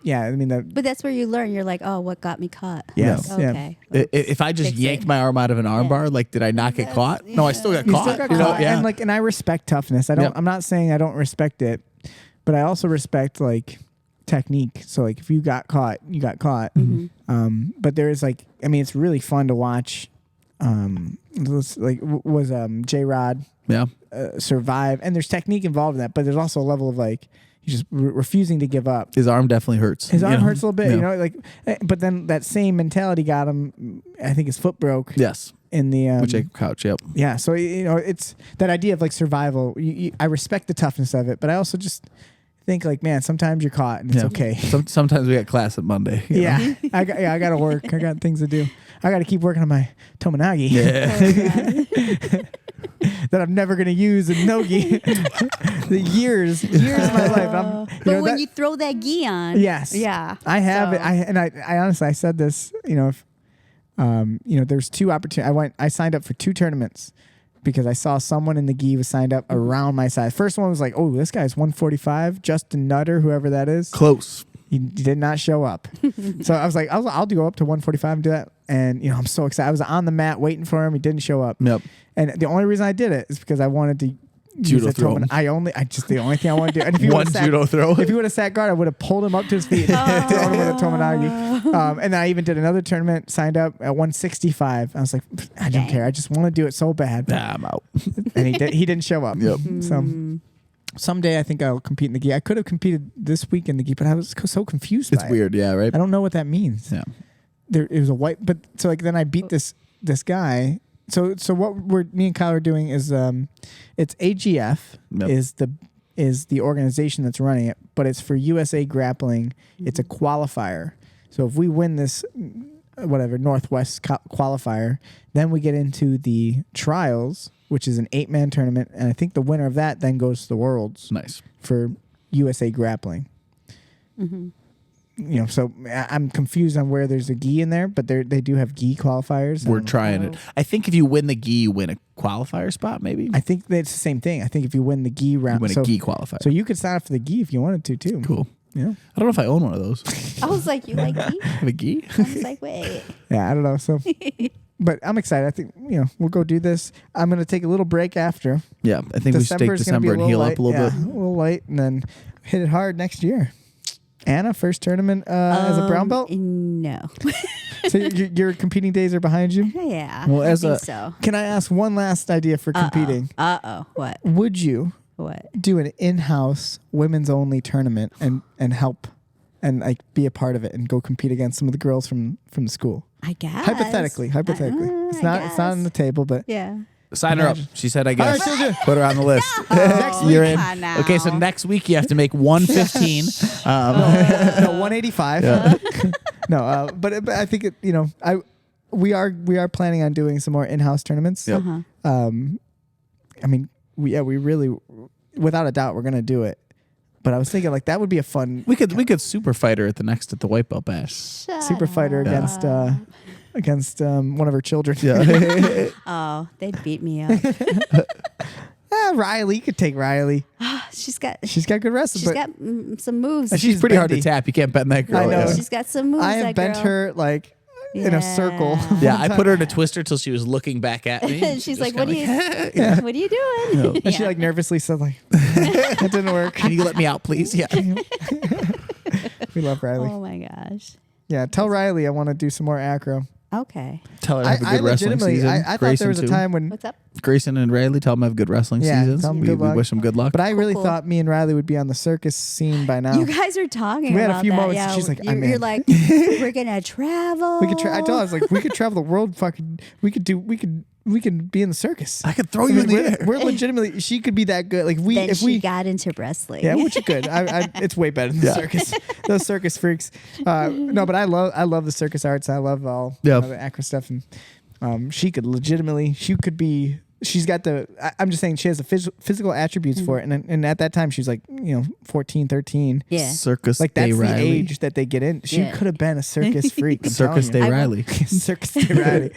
yeah, I mean, But that's where you learn. You're like, oh, what got me caught? Yes, Like, yeah. okay. if I just Fix yanked it. my arm out of an arm bar, like, did I not get caught? No, I still got you caught. still got you know? caught. Yeah. And I respect toughness. Yep. I'm not saying I don't respect it, but I also respect like technique. So like if you got caught, you got caught. But there is like, I mean, it's really fun to watch. Was J-Rod Yeah. survive, and there's technique involved in that, but there's also a level of like he's just refusing to give up. His arm definitely hurts. His arm you know? hurts a little bit, Yeah. but then that same mentality got him. I think his foot broke Yes. in the With Jacob Couch. Yep. yeah. So it's that idea of like survival. I respect the toughness of it, but I also just think like, man, sometimes you're caught and it's Yeah. okay. Sometimes we got class at Monday. you know? Yeah, I got to work. I got things to do. I got to keep working on my Tomonagi that I'm never gonna use in Nogi. The years of my life. But when you throw that gi on, yes, yeah, I have so- it. I honestly, I said this. There's 2 opportunities. I signed up for 2 tournaments because I saw someone in the gi was signed up around my size. First one was like, oh, this guy's 145, Justin Nutter, whoever that is. Close. He did not show up. So I was like, I'll go up to 145 and do that. And, you know, I'm so excited. I was on the mat waiting for him. He didn't show up. Yep. And the only reason I did it is because I wanted to Judo use throw the him. the only thing I want to do. And if he One would've sat, judo throw. If he would have sat guard, I would have pulled him up to his feet and thrown him with a Tomonagi. And I even did another tournament, signed up at 165. I was like, I don't care. I just want to do it so bad. Nah, I'm out. And he didn't show up. Yep. So someday I think I'll compete in the gi. I could have competed this week in the gi, but I was so confused It's by weird, yeah, right? it. I don't know what that means. Yeah. It was a white, but so like then I beat this guy. So what me and Kyle are doing is it's AGF Yep. is the organization that's running it, but it's for USA Grappling. It's a qualifier. So if we win this Northwest qualifier, then we get into the trials, which is an 8-man tournament, and I think the winner of that then goes to the Worlds Nice. for USA Grappling. Mm-hmm. You know, so I'm confused on where there's a gi in there, but they do have gi qualifiers. We're trying it. I think if you win the gi, you win a qualifier spot, maybe. I think that it's the same thing. I think if you win the gi round, You win a gi qualifier. so you could sign up for the gi if you wanted to too. Cool. Yeah. I don't know if I own one of those. I was like, you like gi? Have a gi? I was like, wait. Yeah, I don't know. So, but I'm excited. I think we'll go do this. I'm gonna take a little break after. Yeah, I think we should take December's gonna be December and heal up a little yeah, bit. a little light, and then hit it hard next year. Anna, first tournament as a brown belt. No. So your competing days are behind you. Yeah. Well, I as think a- so. Can I ask one last idea for competing? What? Would you What? do an in-house women's only tournament and help and like be a part of it and go compete against some of the girls from the school? I guess. Hypothetically, it's not on the table, but Yeah. Sign her up. She said, I guess. All right, she'll do. Put her on the list. Next You're week. in. Come on now. Okay, so next week you have to make 115. no 185. No, but I think we are planning on doing some more in-house tournaments. Yep. Uh-huh. I mean, we really, without a doubt, we're gonna do it. But I was thinking like that would be a fun We could super fight her at the white belt bash. super fighter against one of her children. Yeah. Oh, they'd beat me up. Riley, you could take Riley. She's got Good wrestling. she's but got some moves. And She's pretty hard to bendy. tap. You can't bend that girl. I know. Yeah. She's got some moves. I have that bent girl. her like in a circle. Yeah. Yeah, I put her in a twister till she was looking back at me. And she's Just like, "What kinda are you? What are you doing?" And she like nervously said like, that didn't work. Can you let me out, please? Yeah. We love Riley. Oh my gosh. Yeah, tell Riley I want to do some more acro. Okay. Tell her to have a good wrestling legitimately, season. I thought Grayson there was a too. time when, What's up? Grayson and Riley, tell them I have good wrestling Yeah, seasons. tell 'em We good luck. wish them good luck. but I really Cool. thought me and Riley would be on the circus scene by now. You guys are talking We had a about few that. moments, Yeah, she's like, you're, I'm in. you're like, we're gonna travel. We could I told her, I was like, we could travel the world. Fucking, we could be in the circus. I could throw you in the air. We're legitimately. She could be that good. Like Then if she we. got into wrestling. Yeah, which is good. It's way better than the circus. Those circus freaks. No, but I love the circus arts. I love all the acro stuff, and she could legitimately. She could be. She's got the. I'm just saying she has the physical attributes for it, and at that time she was like 14, 13. Yeah. Circus Like Day that's the Riley. age that they get in. She Yeah. could have been a circus freak. I'm Circus Day telling you. Riley. Circus Day Riley.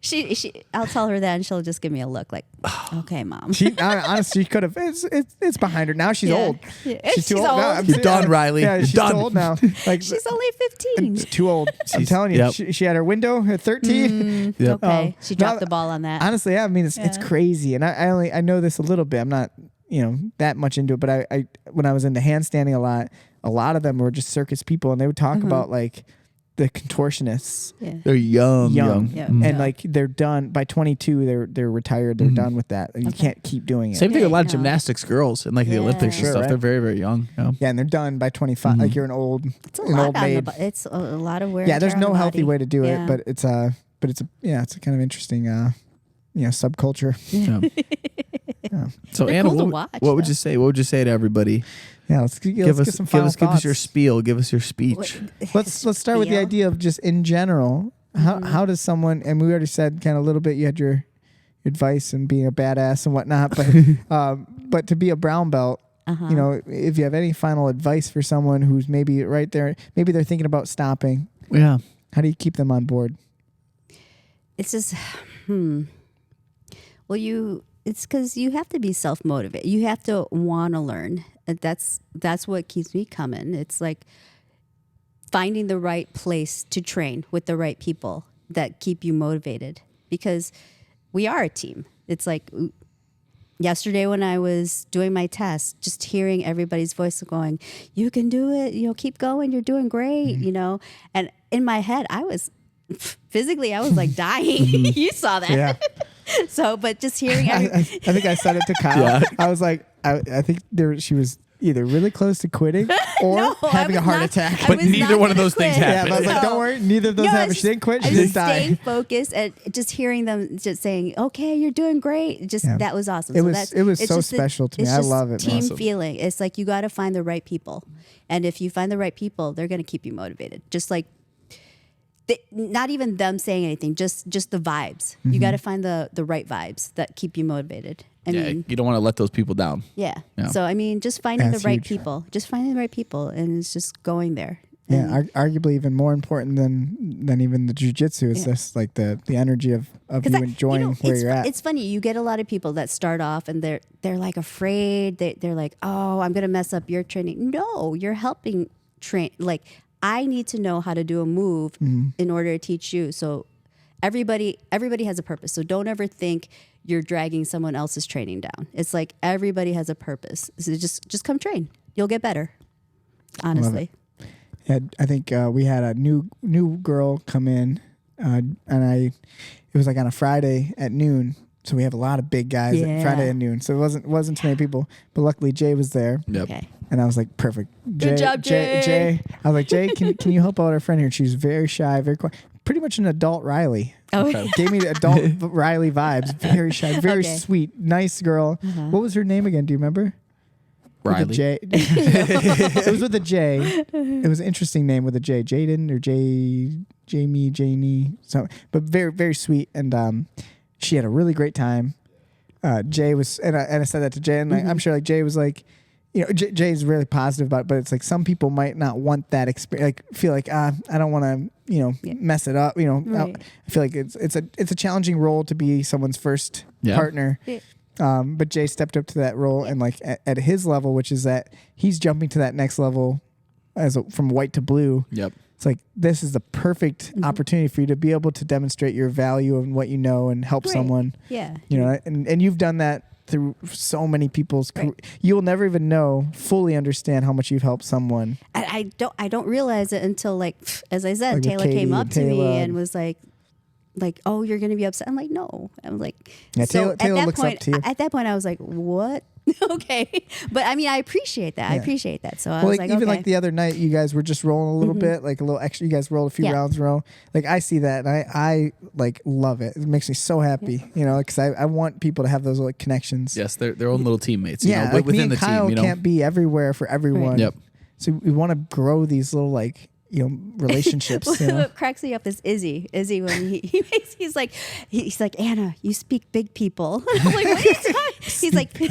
She I'll tell her that and she'll just give me a look like, okay, mom. She honestly she could have. It's behind her now. She's Yeah. old. Yeah. She's too old. old. now. I'm You're saying- done, Riley. Yeah, You're she's done. too old now. Like She's only 15. too old. I'm telling you. Yep. She had her window at 13. Yep. Okay. She dropped now- the ball on that. Honestly, yeah, I mean it's crazy, and I know this a little bit. I'm not that much into it, but I when I was into handstanding a lot of them were just circus people, and they would talk about like the contortionists. Yeah. They're young. Yeah. And like they're done by 22. They're retired. They're done with that. You can't keep doing it. Same thing with a lot of No. gymnastics girls and like the Olympics and Sure, stuff. right? They're very, very young. Yeah. Yeah, and they're done by 25. Like you're an old It's a an lot old on the maid. it's a lot of wear. Yeah, and there's tear on no the healthy body. way to do Yeah. it, but it's a kind of interesting subculture. Yeah. So They're Anna, cool to what, watch, what would though. you say? What would you say to everybody? Yeah, let's get some final give us your thoughts. spiel. Give us your speech. Let's start with the Spiel? idea of just in general. How does someone, and we already said kind of a little bit, you had your advice and being a badass and whatnot, but to be a brown belt, if you have any final advice for someone who's maybe right there, maybe they're thinking about stopping. Yeah. How do you keep them on board? It's just, well, it's because you have to be self-motivated. You have to want to learn. That's what keeps me coming. It's like finding the right place to train with the right people that keep you motivated, because we are a team. It's like yesterday when I was doing my test, just hearing everybody's voice going, you can do it, keep going, you're doing great, and in my head I was physically like dying. You saw that. Yeah. So, but just hearing I think I said it to Kyle. Yeah. I was like, I think she was either really close to quitting or No, I having a was heart not- attack. I But was neither not one of gonna those things quit. Yeah, happened. but I was like, No. don't worry, neither of those No, I happened. was She didn't quit. I She was just just staying died. focused and just hearing them just saying, "Okay, you're doing great." Just Yeah. that was awesome. It So was- that's- it was it's so just special to me. it's I just love it. Team Awesome. feeling. It's like you got to find the right people, and if you find the right people, they're going to keep you motivated. Just like not even them saying anything, just the vibes. You got to find the right vibes that keep you motivated. I mean, you don't want to let those people down. yeah. Yeah. So I mean, just finding That's the right huge. people, just finding the right people, and it's just going there. Yeah, And- arguably even more important than even the jiu-jitsu is just like the energy of you enjoying where you're at. It's funny. You get a lot of people that start off and they're like afraid. They're like, oh, I'm gonna mess up your training. No, you're helping train. Like I need to know how to do a move in order to teach you. So everybody has a purpose. So don't ever think you're dragging someone else's training down. It's like everybody has a purpose. So just come train. You'll get better. Honestly. Yeah, I think we had a new girl come in, and it was like on a Friday at noon. So we have a lot of big guys at Friday at noon. So it wasn't too many people, but luckily Jay was there. Yep. Okay. And I was like, perfect. Good job, Jay. I was like, Jay, can you help out our friend here? She was very shy, very quiet. Pretty much an adult Riley. Oh. Gave me the adult Riley vibes. Very shy, very Okay. sweet, nice girl. What was her name again? Do you remember? With a Riley. J. It was with a J. It was an interesting name with a J. Jaden or Jamie, Janie. So, but very, very sweet. And she had a really great time. Jay was, and I said that to Jay, and I'm sure like Jay was like, Jay's really positive about it, but it's like some people might not want that experience, like feel like, I don't want to, mess it up. Right. I feel like it's a challenging role to be someone's first partner. Yeah. But Jay stepped up to that role, and like at his level, which is that he's jumping to that next level from white to blue. Yep. It's like this is the perfect opportunity for you to be able to demonstrate your value and what you know and help Right. someone. Yeah. And you've done that through so many people's career. You'll never even fully understand how much you've helped someone. I don't realize it until like, as I said, Like with Taylor Katie came up and to me Taylor. and was like, oh, you're gonna be upset. I'm like, no. I'm like, Yeah, so Taylor at that looks point, up to you. At that point, I was like, what? Okay, but I mean, I appreciate that. I Yeah. appreciate that. So I Well, was like like, even okay. like the other night, you guys were just rolling a little bit, like a little extra. You guys rolled a few Yeah. rounds in a row. Like I see that, and I like love it. It makes me so happy, because I want people to have those like connections. Yes, they're their own little teammates. Yeah, like me within and the Kyle team. can't be everywhere for everyone. Right. Yep. So we want to grow these little like relationships. What cracks me up is Izzy. Izzy, when he's like, Anna, you speak big people. I'm like, what are you talking?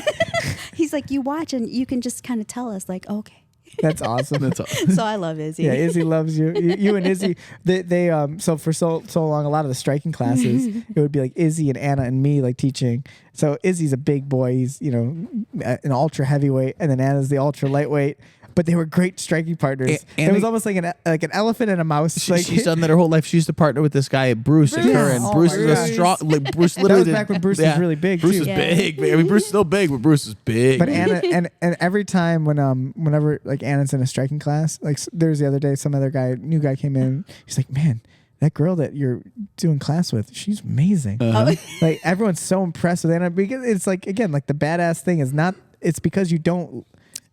He's like, you watch and you can just kind of tell us, like, okay. That's awesome. That's all. So I love Izzy. Yeah, Izzy loves you. You and Izzy, they so for so long, a lot of the striking classes, it would be like Izzy and Anna and me like teaching. So Izzy's a big boy. He's an ultra heavyweight, and then Anna's the ultra lightweight. But they were great striking partners. And it was almost like an elephant and a mouse. She's done that her whole life. She used to partner with this guy, Bruce at Bruce. Curran. Oh Bruce my is a gosh. strong. Like, Bruce that literally was did- back when Bruce was really big Bruce too. is Yeah. big. I mean, Bruce is still big, but Bruce is big. But Anna and every time whenever like Anna's in a striking class, like there was the other day, some other new guy came in. He's like, man, that girl that you're doing class with, she's amazing. Like everyone's so impressed with Anna because it's like again, like the badass thing is not. It's because you don't.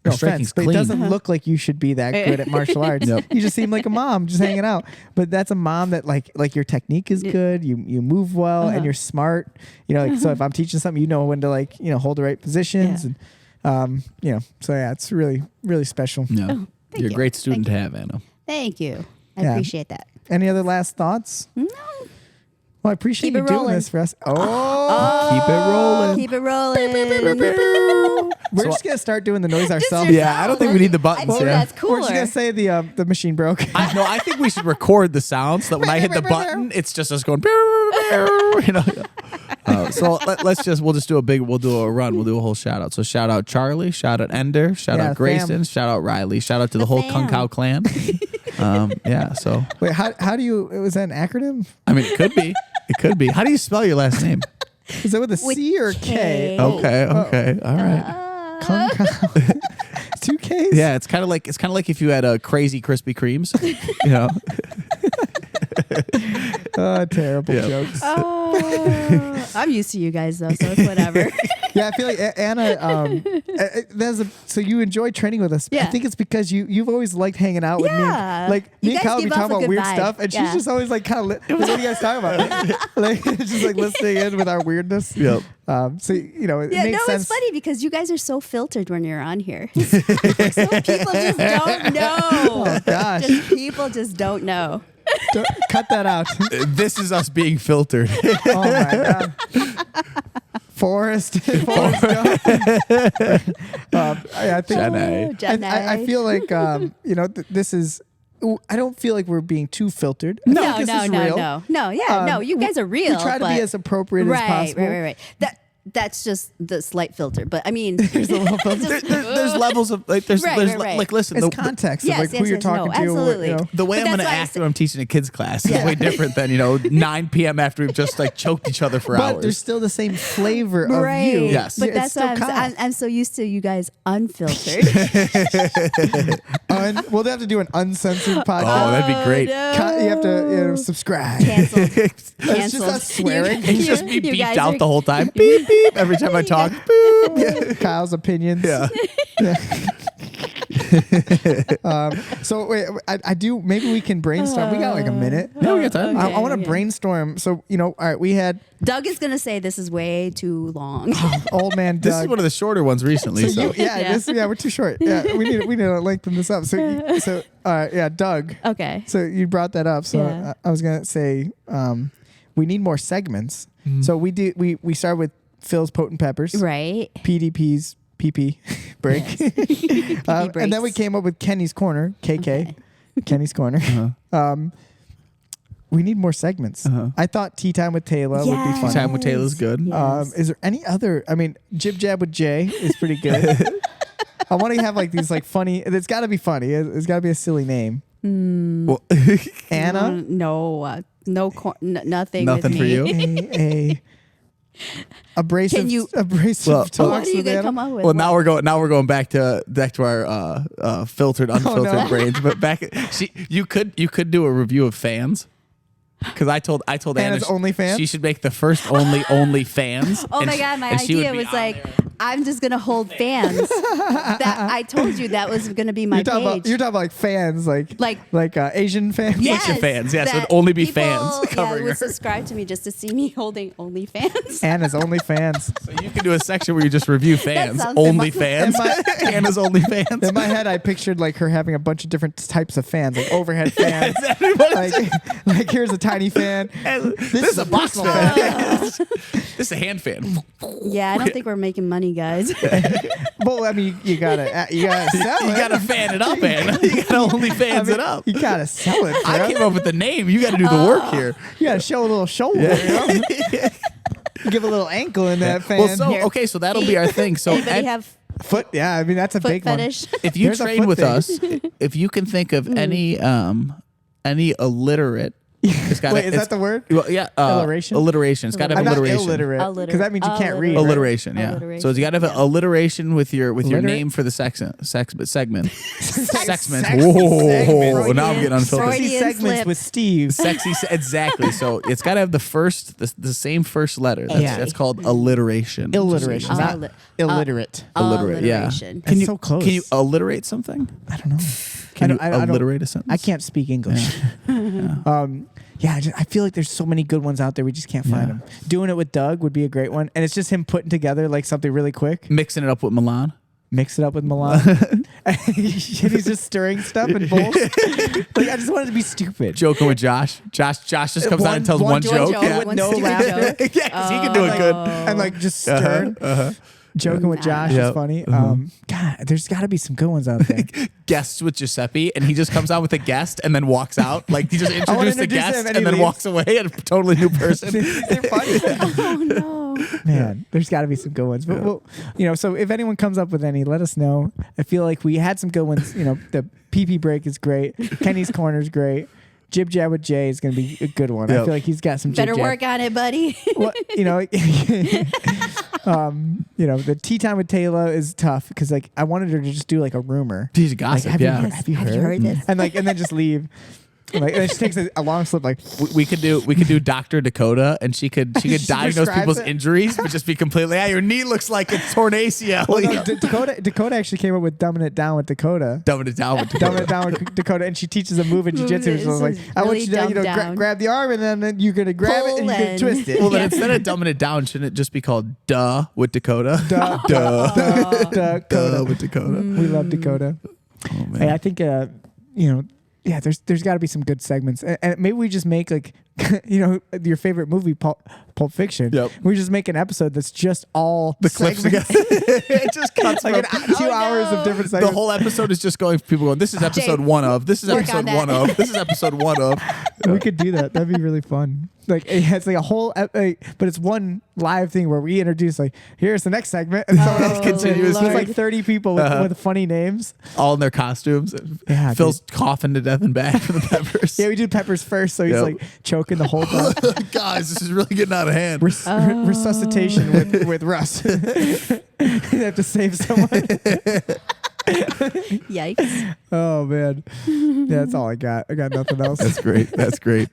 No Her striking's offense, but it clean. doesn't look like you should be that good at martial arts. Yep. You just seem like a mom, just hanging out. But that's a mom that like your technique is good. You move well and you're smart. So if I'm teaching something, you know when to hold the right positions and So yeah, it's really really special. Yeah. Thank You're a you. great student Thank to have, Anna. Thank you. I Yeah. appreciate that. Any other last thoughts? No. Well, I appreciate Keep you it doing rolling. this for us. Oh, Keep it rolling. Keep it rolling. we're just gonna start doing the noise ourselves. Yeah, I don't think we need the buttons, I think yeah. that's cooler. We're just gonna say the machine broke. I think we should record the sound so that when I hit the button, it's just us going. You know. So we'll just do a run. We'll do a whole shout out. So shout out Charlie, shout out Ender, shout out Grayson, fam. shout out Riley, shout out to the whole fam. Kongkaew clan. Yeah. So Wait, how do you? Was that an acronym? I mean, it could be. It could be. How do you spell your last name? Is that with a With C or K. K? Okay. All right. Kongkaew. 2 Ks. Yeah, it's kind of like if you had a crazy Krispy Kremes, you know. Terrible Yeah. jokes. I'm used to you guys though, so it's whatever. Yeah, I feel like Anna. So you enjoy training with us. Yeah. I think it's because you've always liked hanging out with Yeah. me. Like me You and guys Kyle be give talking off a about good weird vibe. stuff, and she's Yeah. just always like kind of. What are you guys talking about? Like just like listening in with our weirdness. Yep. So it Yeah, makes no, sense. it's funny because you guys are so filtered when you're on here. So people just don't know. Oh gosh, People just don't know. cut that out. This is us being filtered. Oh my god. Forrest Gump. I think Jenny. I feel like this is. I don't feel like we're being too filtered. No, I think this is real. no. You guys are real. We try to be but- as appropriate as possible. Right. That's just the slight filter. But I mean, There's a little filter. There's levels of like there's Right. like listen It's the, context Yes, of like yes, who you're yes, talking no, to. absolutely. the way But I'm going that's to why I act say- when I'm teaching a kids class is way different than 9 p.m. after we've just like choked each other for But hours. there's still the same flavor of right. you. Yes. But It's that's still why Kyle. I'm so used to you guys unfiltered. We'll have to do an uncensored podcast. Oh, that'd be great. No. You have to subscribe. Canceled. It's Canceled. just us swearing. It's just me You beeped guys out are- the whole time. Beep beep every time I talk. Kyle's opinions. Yeah. So wait, I do. Maybe we can brainstorm. We got like a minute. Yeah, we got time. I want to okay. brainstorm. So all right, we had Doug is gonna say this is way too long. old man Doug. This is one of the shorter ones recently. So, We're too short. Yeah, we need to lengthen this up. So Doug. Okay. So you brought that up. So Yeah. I was gonna say we need more segments. Mm-hmm. So we start with Phil's Potent Peppers, Right. PDP's PP break, PP and then we breaks. came up with Kenny's Corner, KK, Okay. Kenny's Corner. We need more segments. I thought Tea Time with Taylor would be Yes. fun. Time with Taylor's good. Yes. Is there any other? I mean, Jib Jab with Jay is pretty good. I want to have like these like funny. It's got to be funny. It's got to be a silly name. Well, Anna. No. Nothing. Nothing with for me. you? Abrasive. Can you- abrasive Well, talks What are you with gonna Anna? come up with? well, now we're going back to our filtered, unfiltered no. brains. But you could do a review of fans. Because I told Anna Anna's OnlyFans? she should make the first only fans. Oh my god, my idea was like, I'm just gonna hold fans. That I told you that was gonna be my You're talking page. about like fans, like Asian fans. Yes, Asian fans, yes, that it'd only be people, fans covering would her. subscribe to me just to see me holding OnlyFans. Anna's OnlyFans. So you can do a section where you just review fans, sounds only in fans, Anna's only fans. In my head, I pictured like her having a bunch of different types of fans, like overhead fans. like here's a tiny fan. This is a box personal fan. This is a hand fan. Yeah, I don't think we're making money, guys. Well, I mean, you gotta sell it. You gotta fan it up, Anna. You gotta only fans it up. You gotta sell it. I bro. came up with the name. You got to do the work here. You gotta show a little shoulder. Give a little ankle in that fan. Well, so that'll be our thing. So Anybody have foot. Yeah, I mean that's a foot big fetish? if you There's a train foot with thing. us, if you can think of any illiterate, it's gotta, Wait, is that the word? Well, yeah, Alliteration? alliteration. It's got to I'm have not alliteration. illiterate because that means you can't read. right? Alliteration, yeah. Alliteration, So you got to have an alliteration with your Alliterate? name for the segment. Sexment. Sexy Whoa, now I'm getting Freudian. unfiltered. Freudian Sexy segments slip. with Steve. Sexy, exactly. So it's got to have the same first letter. Yeah. That's called alliteration. Illiteration, not Alli- illiterate. Alliterate, yeah. Alliteration. That's so close. Can you alliterate something? I don't know. Can you I don't- alliterate a sentence? I can't speak English. I feel like there's so many good ones out there. We just can't find them. Doing it with Doug would be a great one, and it's just him putting together like something really quick. Mixing it up with Milan. mix it up with Milan. And he's just stirring stuff in bowls. Like, I just wanted to be stupid. Joking with Josh. Josh just comes out and tells one joke. joke. With no laughter. Yeah, because he can do it good. And like just stirring. Joking with Josh is funny. God, there's got to be some good ones out there. Guests with Giuseppe, and he just comes out with a guest and then walks out. Like he just introduced the guest and then walks away, a totally new person. They're funny. Oh no. Man, there's got to be some good ones. But we'll, so if anyone comes up with any, let us know. I feel like we had some good ones. The PP break is great. Kenny's corner is great. Jib Jab with Jay is going to be a good one. I feel like he's got some Better jib jab. work on it, buddy. Well, the tea time with Taylor is tough because like I wanted her to just do like a rumor. He's a gossip. Like, yeah. Have you heard this? And then just leave. Like, and she takes a long slip. Like We could do Dr. Dakota, and she could diagnose prescribes people's it. injuries, but just be completely. Yeah, your knee looks like it's torn ACL. well, no, Dakota actually came up with dumbing it down with Dakota. Dumbing it down with Dumbing Dakota. it down with Dakota, and she teaches a move in jiu-jitsu. This So like, is I want really you to dumbed down. grab the arm, and then you're gonna grab it and you're gonna Pull twist it. Well, then instead of dumbing it down, shouldn't it just be called Duh with Dakota? Dakota. with Dakota. We love Dakota. Oh man. Hey, I think there's got to be some good segments, and maybe we just make like your favorite movie, Pulp Fiction. Yep. We just make an episode that's just all The clips segments. together. It just cuts Like from 2 hours of different segments. the whole episode is just going. People going. This is episode one of. This is work episode on that. one of. This is episode one of. We could do that. That'd be really fun. Like it's like a whole, but it's one live thing where we introduce like, here's the next segment, and someone else continues. There's like 30 people with funny names. All in their costumes. Yeah, Phil's coughing to death and back for the peppers. Yeah, we did Peppers first, so he's Yep. like choking the whole time. Guys, this is really getting out of hand. Resuscitation with Russ. They have to save someone. Yikes. Oh man, yeah, that's all I got. I got nothing else. That's great. That's great.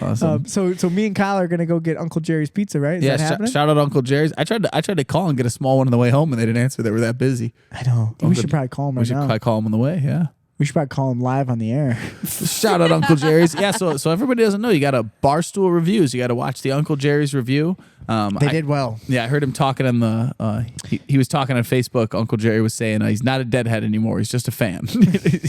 Awesome. So me and Kyle are gonna go get Uncle Jerry's pizza, right? Is Yeah, that happening? shout out Uncle Jerry's. I tried to call and get a small one on the way home, and they didn't answer. They were that busy. I know. We should probably call him We right should now. probably call him on the way. Yeah. We should probably call him live on the air. Shout out Uncle Jerry's. Yeah. So everybody doesn't know, you got a Barstool Reviews. You got to watch the Uncle Jerry's review. They did well. Yeah, I heard him talking on the. He was talking on Facebook. Uncle Jerry was saying he's not a deadhead anymore. He's just a fan.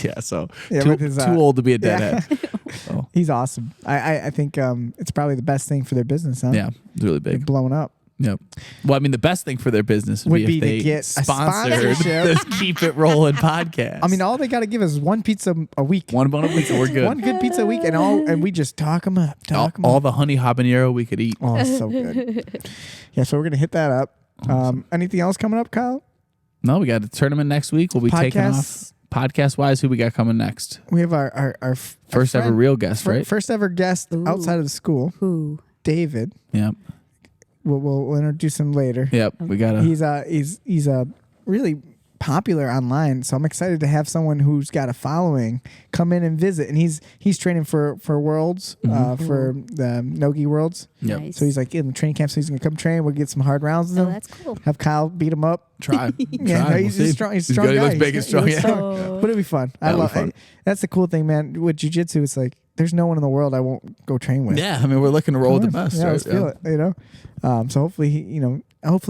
Yeah. So Yeah, too, with his, too old to be a deadhead. So, He's awesome. I think it's probably the best thing for their business, huh? yeah, it's really They're big. blowing up. Yep. Well, I mean, the best thing for their business would be to if they get a sponsored sponsorship. this Keep It Rolling podcast. I mean, all they got to give us one pizza a week. one bone a week, and we're good. One good pizza a week, and we just talk them up. all the honey habanero we could eat. Oh, so good. Yeah, so we're gonna hit that up. Anything else coming up, Kyle? No, we got a tournament next week. We'll be taking off. Podcasts? Podcast wise, who we got coming next? We have our First ever friend- real guest, right? First ever guest outside of the school, Who? David. Yep. We'll introduce him later. Yep. We got a. He's really popular online, so I'm excited to have someone who's got a following come in and visit. And he's training for Worlds, for the Nogi Worlds. Yep. Nice. So he's like in the training camp, so he's gonna come train. We'll get some hard rounds with Oh, him. that's cool. Have Kyle beat him up. Try. Yeah, Try. he's We'll see. strong. He's a strong good. guy. He looks big and strong. He looks Yeah. strong. But it'll be fun. I That'll be love fun. it. That's the cool thing, man. With jiu-jitsu, it's like there's no one in the world I won't go train with. Yeah. I mean, we're looking to roll with the best. Yeah, right? let's feel it. So hopefully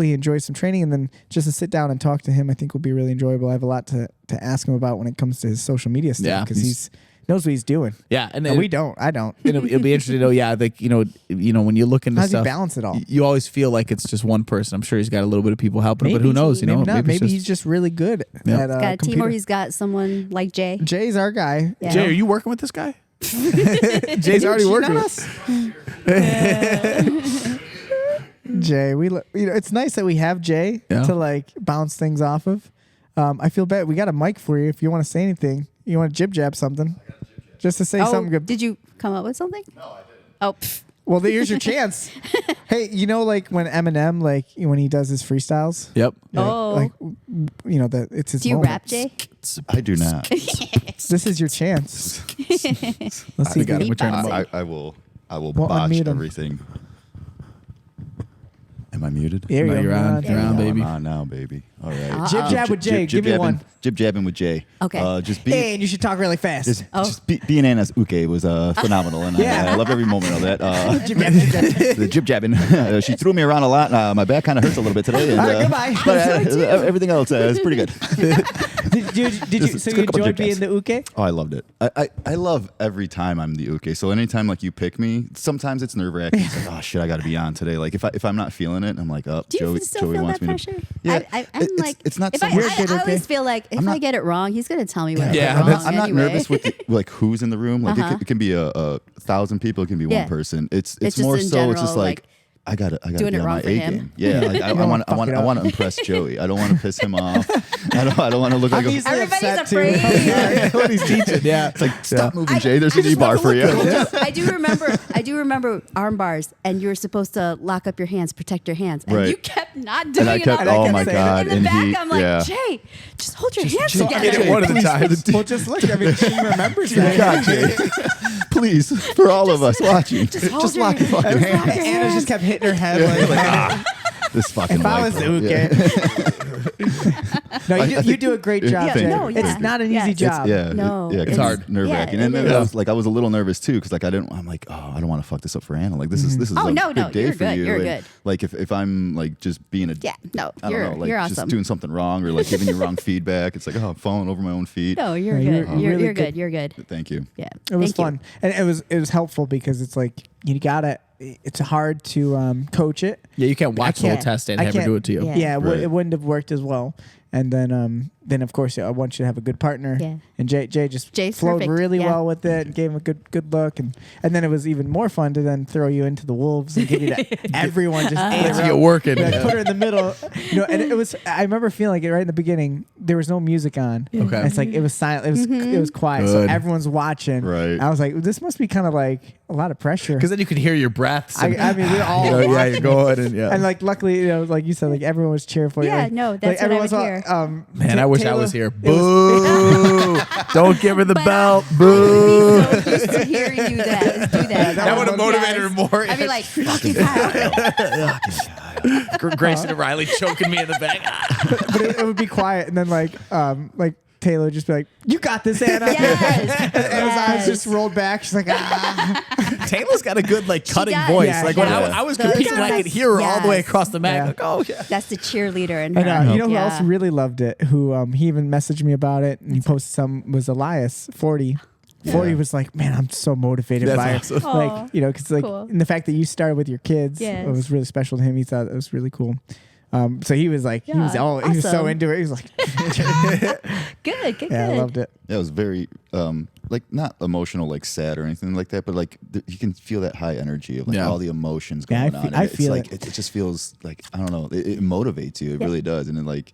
he enjoys some training, and then just to sit down and talk to him, I think will be really enjoyable. I have a lot to ask him about when it comes to his social media stuff, Yeah, because he's- he knows what he's doing. Yeah. And And we don't. I don't. It'll be interesting to know. Yeah. Like when you look into How does he stuff, balance it all? you always feel like it's just one person. I'm sure he's got a little bit of people helping him, but who knows? Maybe not. it's Maybe just- he's just really good Yeah. at Got a team, computer. or he's got someone like Jay. Jay's our guy. Yeah. Jay, are you working with this guy? Jay's already working with us. Jay, it's nice that we have Jay Yeah. to like bounce things off of. I feel bad. We got a mic for you if you want to say anything. You want to jib jab something, just to say something good. Did you come up with something? No, I didn't. Oh, pff. Well, here's your chance. Hey, like when Eminem, like when he does his freestyles. Yep. Oh. That it's his. Do you moment. rap, Jay? I do not. This is your chance. Let's see. We got him. We're trying to Beatboxing. I will Well, botch unmute him. everything. Am I muted? There you No, go. you're on. You're on, baby. I'm on now, baby. All right. Jib jab with Jay. Give me one. Jib jabbing with Jay. Okay. Just Hey, and you should talk really fast. being Anna's uke was phenomenal, and Yeah. I loved every moment of that. Jib jab, jib jab. The jib jabbing. She threw me around a lot. My back kind of hurts a little bit today. And, All right, goodbye. But everything else is pretty good. Did you? Just So a you couple enjoyed jib being jabs. the uke? Oh, I loved it. I love every time I'm the uke. So anytime like you pick me, sometimes it's nerve wracking. It's like, oh shit, I got to be on today. Like if I'm not feeling it, I'm like, oh, Do you still Joey feel wants that me pressure? to. Yeah, I'm like, it's not if so I, much. I always feel like if not- I get it wrong, he's gonna tell me what I Yeah, did wrong. I'm not anyway. nervous with like who's in the room. Like it can be a 1,000 people. It can be Yeah. one person. It's just more in so. It's just general, like I gotta doing be it on wrong my for A him. game. Yeah, like I want to impress Joey. I don't want to piss him off. I don't want to look like I'm a. easily Everybody's upset afraid. too. What he's teaching, yeah. It's like stop moving, Jay. There's a knee bar for you. I do remember arm bars, and you were supposed to lock up your hands, protect your hands, and Right. you kept not doing And I it. kept. on Oh kept my saying god! in the And back, he. I'm like, Yeah. Jay, just hold your hands Jay, together. Jay, one at a please, time. Well, just look. I mean, she remembers that. God, Jay. Please, for all of us watching, hold just your- lock your fucking just lock hands. your Anna hands. just kept hitting her head like, This fucking. if I white was the girl. uke. Yeah. No, I you think- do a great Yeah, job. thank Jay. you. No, yeah. It's not an Yeah. easy It's- job. Yeah, No, yeah, it's it's nerve wracking, yeah, and it then is. I was a little nervous too because like I'm like, oh, I don't want to fuck this up for Anna. Like this is Oh, a no, big day you're for good, you. you're and, good. Like if I'm like just being a Yeah, no, I don't know, like you're just awesome. doing something wrong or like giving you wrong feedback. It's like I'm falling over my own feet. No, you're No, good. you're You're really good. good. You're good. Thank you. Yeah, It was Thank you. fun, and it was helpful because it's like you gotta. It's hard to coach it. Yeah, you can't watch the whole can't- test and I have her can't- do it to you. Yeah. Yeah, Right. it wouldn't have worked as well. And then of course I want you to have a good partner. Yeah. And Jay just Jay's flowed perfect, really yeah. well with it and gave him a good look and then it was even more fun to then throw you into the wolves and give you that everyone just ate Let's her get up. working. Yeah, put her in the middle. And it was I remember feeling like it right in the beginning. There was no music on. Okay. And it's like it was silent. It was quiet. Good. So everyone's watching. Right. I was like, this must be kind of like a lot of pressure. Because then you could hear your breaths. I mean, we're all yeah, watching. you're going and yeah. And like, luckily, like you said, like everyone was cheering for you. Yeah, Like, no, that's like, what I everyone's would all, hear. Man, I wish I was Taylor- here. it was- Boo! Don't give her the But belt. I Boo! would be so used to hearing you do that. That would have motivated her more. I'd be like, fucking Kyle. Grayson and Riley choking me in the back. but it would be quiet, and then like Taylor would just be like, "You got this, Anna." Yes. And Anna's eyes Yes. just rolled back. She's like, "Ah." Taylor's got a good like cutting does. voice. Yeah, like she when does. I was Those competing, I could guys- hear her all the way yes. across the mat. Yeah. Like, oh yeah. That's the cheerleader in her. And you know who Yeah. else really loved it? Who he even messaged me about it, and he posted some was Elias 40. 40 was like, man, I'm so motivated That's by awesome. it. Like, because like, Cool. and the fact that you started with your kids, Yes. it was really special to him. He thought it was really cool. So he was like, he was Yeah, so awesome. into it. He was like, Good. yeah, I loved it. Yeah, it was very like not emotional, like sad or anything like that, but like you can feel that high energy of like Yeah. all the emotions Yeah, going I on. fe- And I it's feel like it just feels like I don't know. It motivates you. It really does, and then like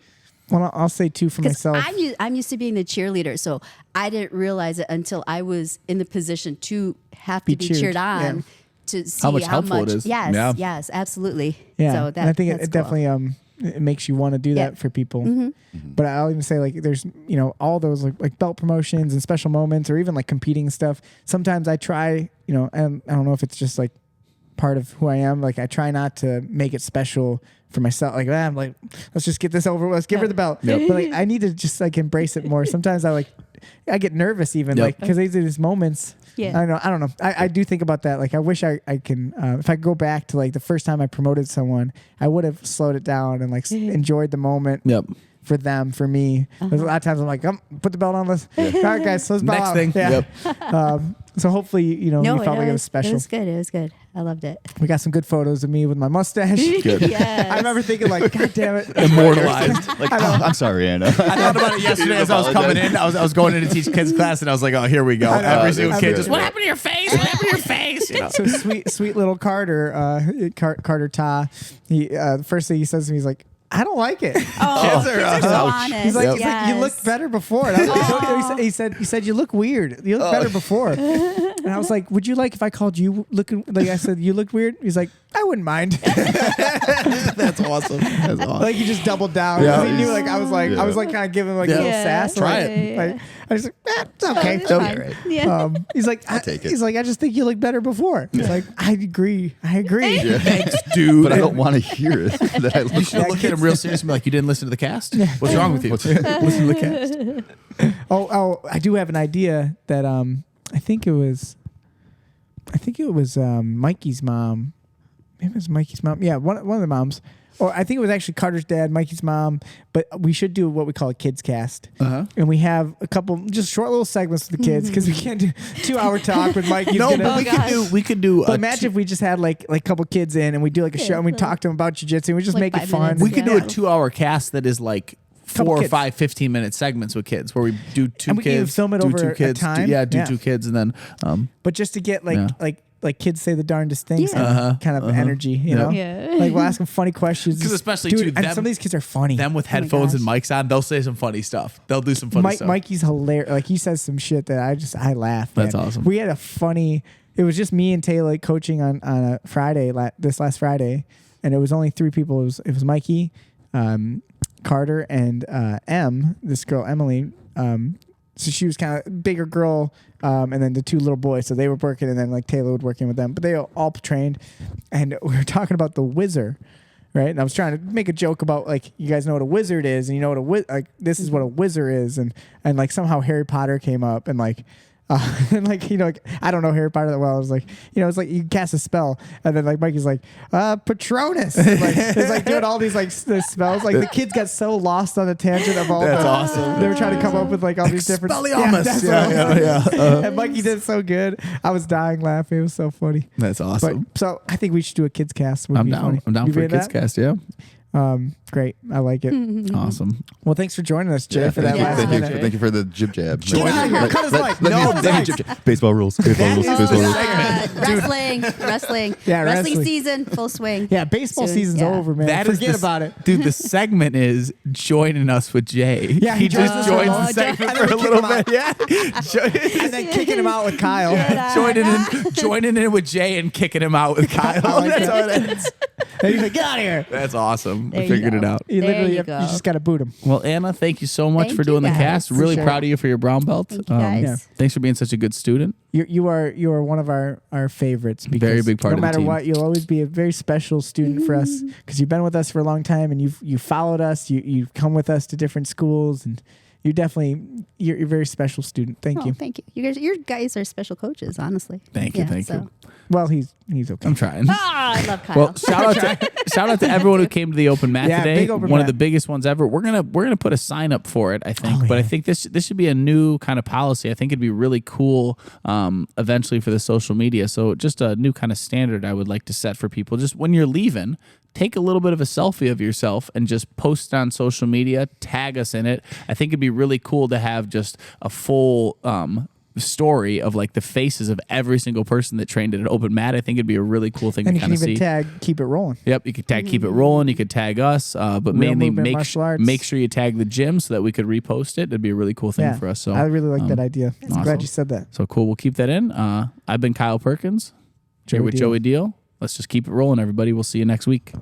Well, I'll say too for Because myself. I'm used to being the cheerleader, so I didn't realize it until I was in the position to have to be cheered, cheered on yeah. to see much helpful it is. Yes, Yeah. yes, absolutely. Yeah, So and I think that's it cool. definitely it makes you want to do Yeah. that for people. But I'll even say like there's all those like belt promotions and special moments or even like competing stuff. Sometimes I try and I don't know if it's just like part of who I am. Like I try not to make it special for myself. Like I'm like let's just get this over. Let's give her the belt. But like I need to just like embrace it more. Sometimes I get nervous even like because these moments. Yeah. I don't know. I do think about that. Like I wish I can if I go back to like the first time I promoted someone, I would have slowed it down and like enjoyed the moment Yep. for them, for me. There's a lot of times I'm like, put the belt on. Let's all right, guys. Let's bow Next out. thing. Yeah. Yep. So hopefully you felt like it was special. It was good. It was good. I loved it. We got some good photos of me with my mustache. good. Yes. I remember thinking like, God damn it. Immortalized. like I'm sorry, Anna. I thought about it yesterday as I was coming in. I was going in to teach kids class, and I was like, "Oh, here we go." I know. Every single I kid know. just, "What happened to your face? What happened to your face?" You know? So sweet little Carter, Carter Ta. He the first thing he says to me, he's like, I don't like it. Oh, Kids are kids are so ouch. honest. He's like, Yes. you looked better before. And I was like, he said, you look weird. You look better before. And I was like, would you like if I called you looking, like I said, you looked weird? He's like, I wouldn't mind. That's awesome. That's awesome. Like he just doubled down. Yeah. He knew like I was like kind of giving him like a little sass. Try like, it. Like, I was like, it's okay. It's So, fine. Yeah. he's like, take it. he's like, I just think you looked better before. He's like, I agree. Thanks, dude. But I don't want to hear it. That I You should look at him real serious and be like, you didn't listen to the cast? What's wrong with you? Listen to the cast. Oh, I do have an idea that I think it was Mikey's mom. Maybe it was Mikey's mom. Yeah, one of the moms. Or I think it was actually Carter's dad, Mikey's mom. But we should do what we call a kids cast. And we have a couple just short little segments with the kids because we can't do 2-hour talk with Mikey. No, but we could do. But imagine if we just had like a couple kids in and we do like a show and we talk to them about jiu-jitsu and we just Like make it 5 fun. minutes. We could do a Yeah. 2-hour cast that is like Couple 4 or kids. 5 15-minute segments with kids where we do two And we can even kids, film it do over two a kids, time. do Yeah. 2 kids, and then But just to get like Yeah. like kids say the darndest things Yeah. kind of energy, you know? Yeah. Like we'll ask them funny questions. 'Cause especially, Dude, too, and them- some of these kids are funny. them with my headphones and gosh. mics on, they'll say some funny stuff. They'll do some funny stuff. Mikey's hilarious. Like he says some shit that I laugh. That's man. awesome. We had a funny. It was just me and Taylor coaching on a Friday, this last Friday, and it was only 3 people. It was Mikey, Carter, and this girl Emily. So she was kind of bigger girl, and then the 2 little boys. So they were working, and then like Taylor would working with them. But they all trained, and we were talking about the wizard. Right, and I was trying to make a joke about like you guys know what a wizard is, and you know what like this is what a wizard is, and like somehow Harry Potter came up, and like and like like, I don't know Harry Potter that well. I was like it's like you cast a spell, and then like Mikey's like Patronus, and, like it's like doing all these like the spells. Like the kids got so lost on the tangent of all. That's the, awesome. They were trying to come up with like all these different. Expelliarmus. Yeah, Yeah. and Mikey did so good. I was dying laughing. It was so funny. That's awesome. But so I think we should do a kids cast. Would I'm be down. funny. I'm down You for a be into kids that? cast. Yeah. Great. I like it. Awesome. Well, thanks for joining us, Jay, for that you. last Thank minute. Thank you for the jib jab. Get out of here. Cut his mic. Let No, me jib jab. Baseball rules. Baseball rules. is Baseball the rules. Wrestling. Yeah, wrestling wrestling. season, full swing. Yeah, baseball Soon. season's Yeah. over, man. That is Forget the- about it. Dude, the segment is joining us with Jay. Yeah, he joins us joins for the a segment while. for a And then we little kick bit. Yeah. And then kicking him out with Kyle. joining in with Jay and kicking him out with Kyle. like That's that. how it is. And he's like, get out of here. That's awesome. There We you figured go. it out. You There literally you have, go. you just got to boot him. Well, Anna, thank you so much Thank for doing you, the guys. cast. Really sure. proud of you for your brown belt. Thank you, guys. Yeah. Thanks for being such a good student. You are one of our favorites. Because Very big part no of the matter team. what, you'll always be a very special student for us because you've been with us for a long time and you followed us. You've come with us to different schools and you're a very special student. Thank you. Thank you. You guys are special coaches, honestly. Thank you. Thank you. Well, he's okay. I'm trying. I love Kyle. Well, shout out to everyone who came to the open mat Yeah, today. big open One of mat. the biggest ones ever. We're gonna put a sign up for it, I think. Oh, but I yeah. think this should be a new kind of policy. I think it'd be really cool eventually for the social media. So just a new kind of standard I would like to set for people. Just when you're leaving, take a little bit of a selfie of yourself and just post it on social media, tag us in it. I think it'd be really cool to have just a full story of like the faces of every single person that trained at an open mat. I think it'd be a really cool thing And to you can kind of even see. tag Keep It Rolling. Yep, you could tag Keep It Rolling. You could tag us, but mainly Movement Martial Arts. make sure you tag the gym so that we could repost it. It'd be a really cool thing Yeah, for us. So I really like that idea. I'm awesome. glad you said that. So cool. We'll keep that in. I've been Kyle Perkins, here Joey with Deal. Joey Deal. Let's just keep it rolling, everybody. We'll see you next week.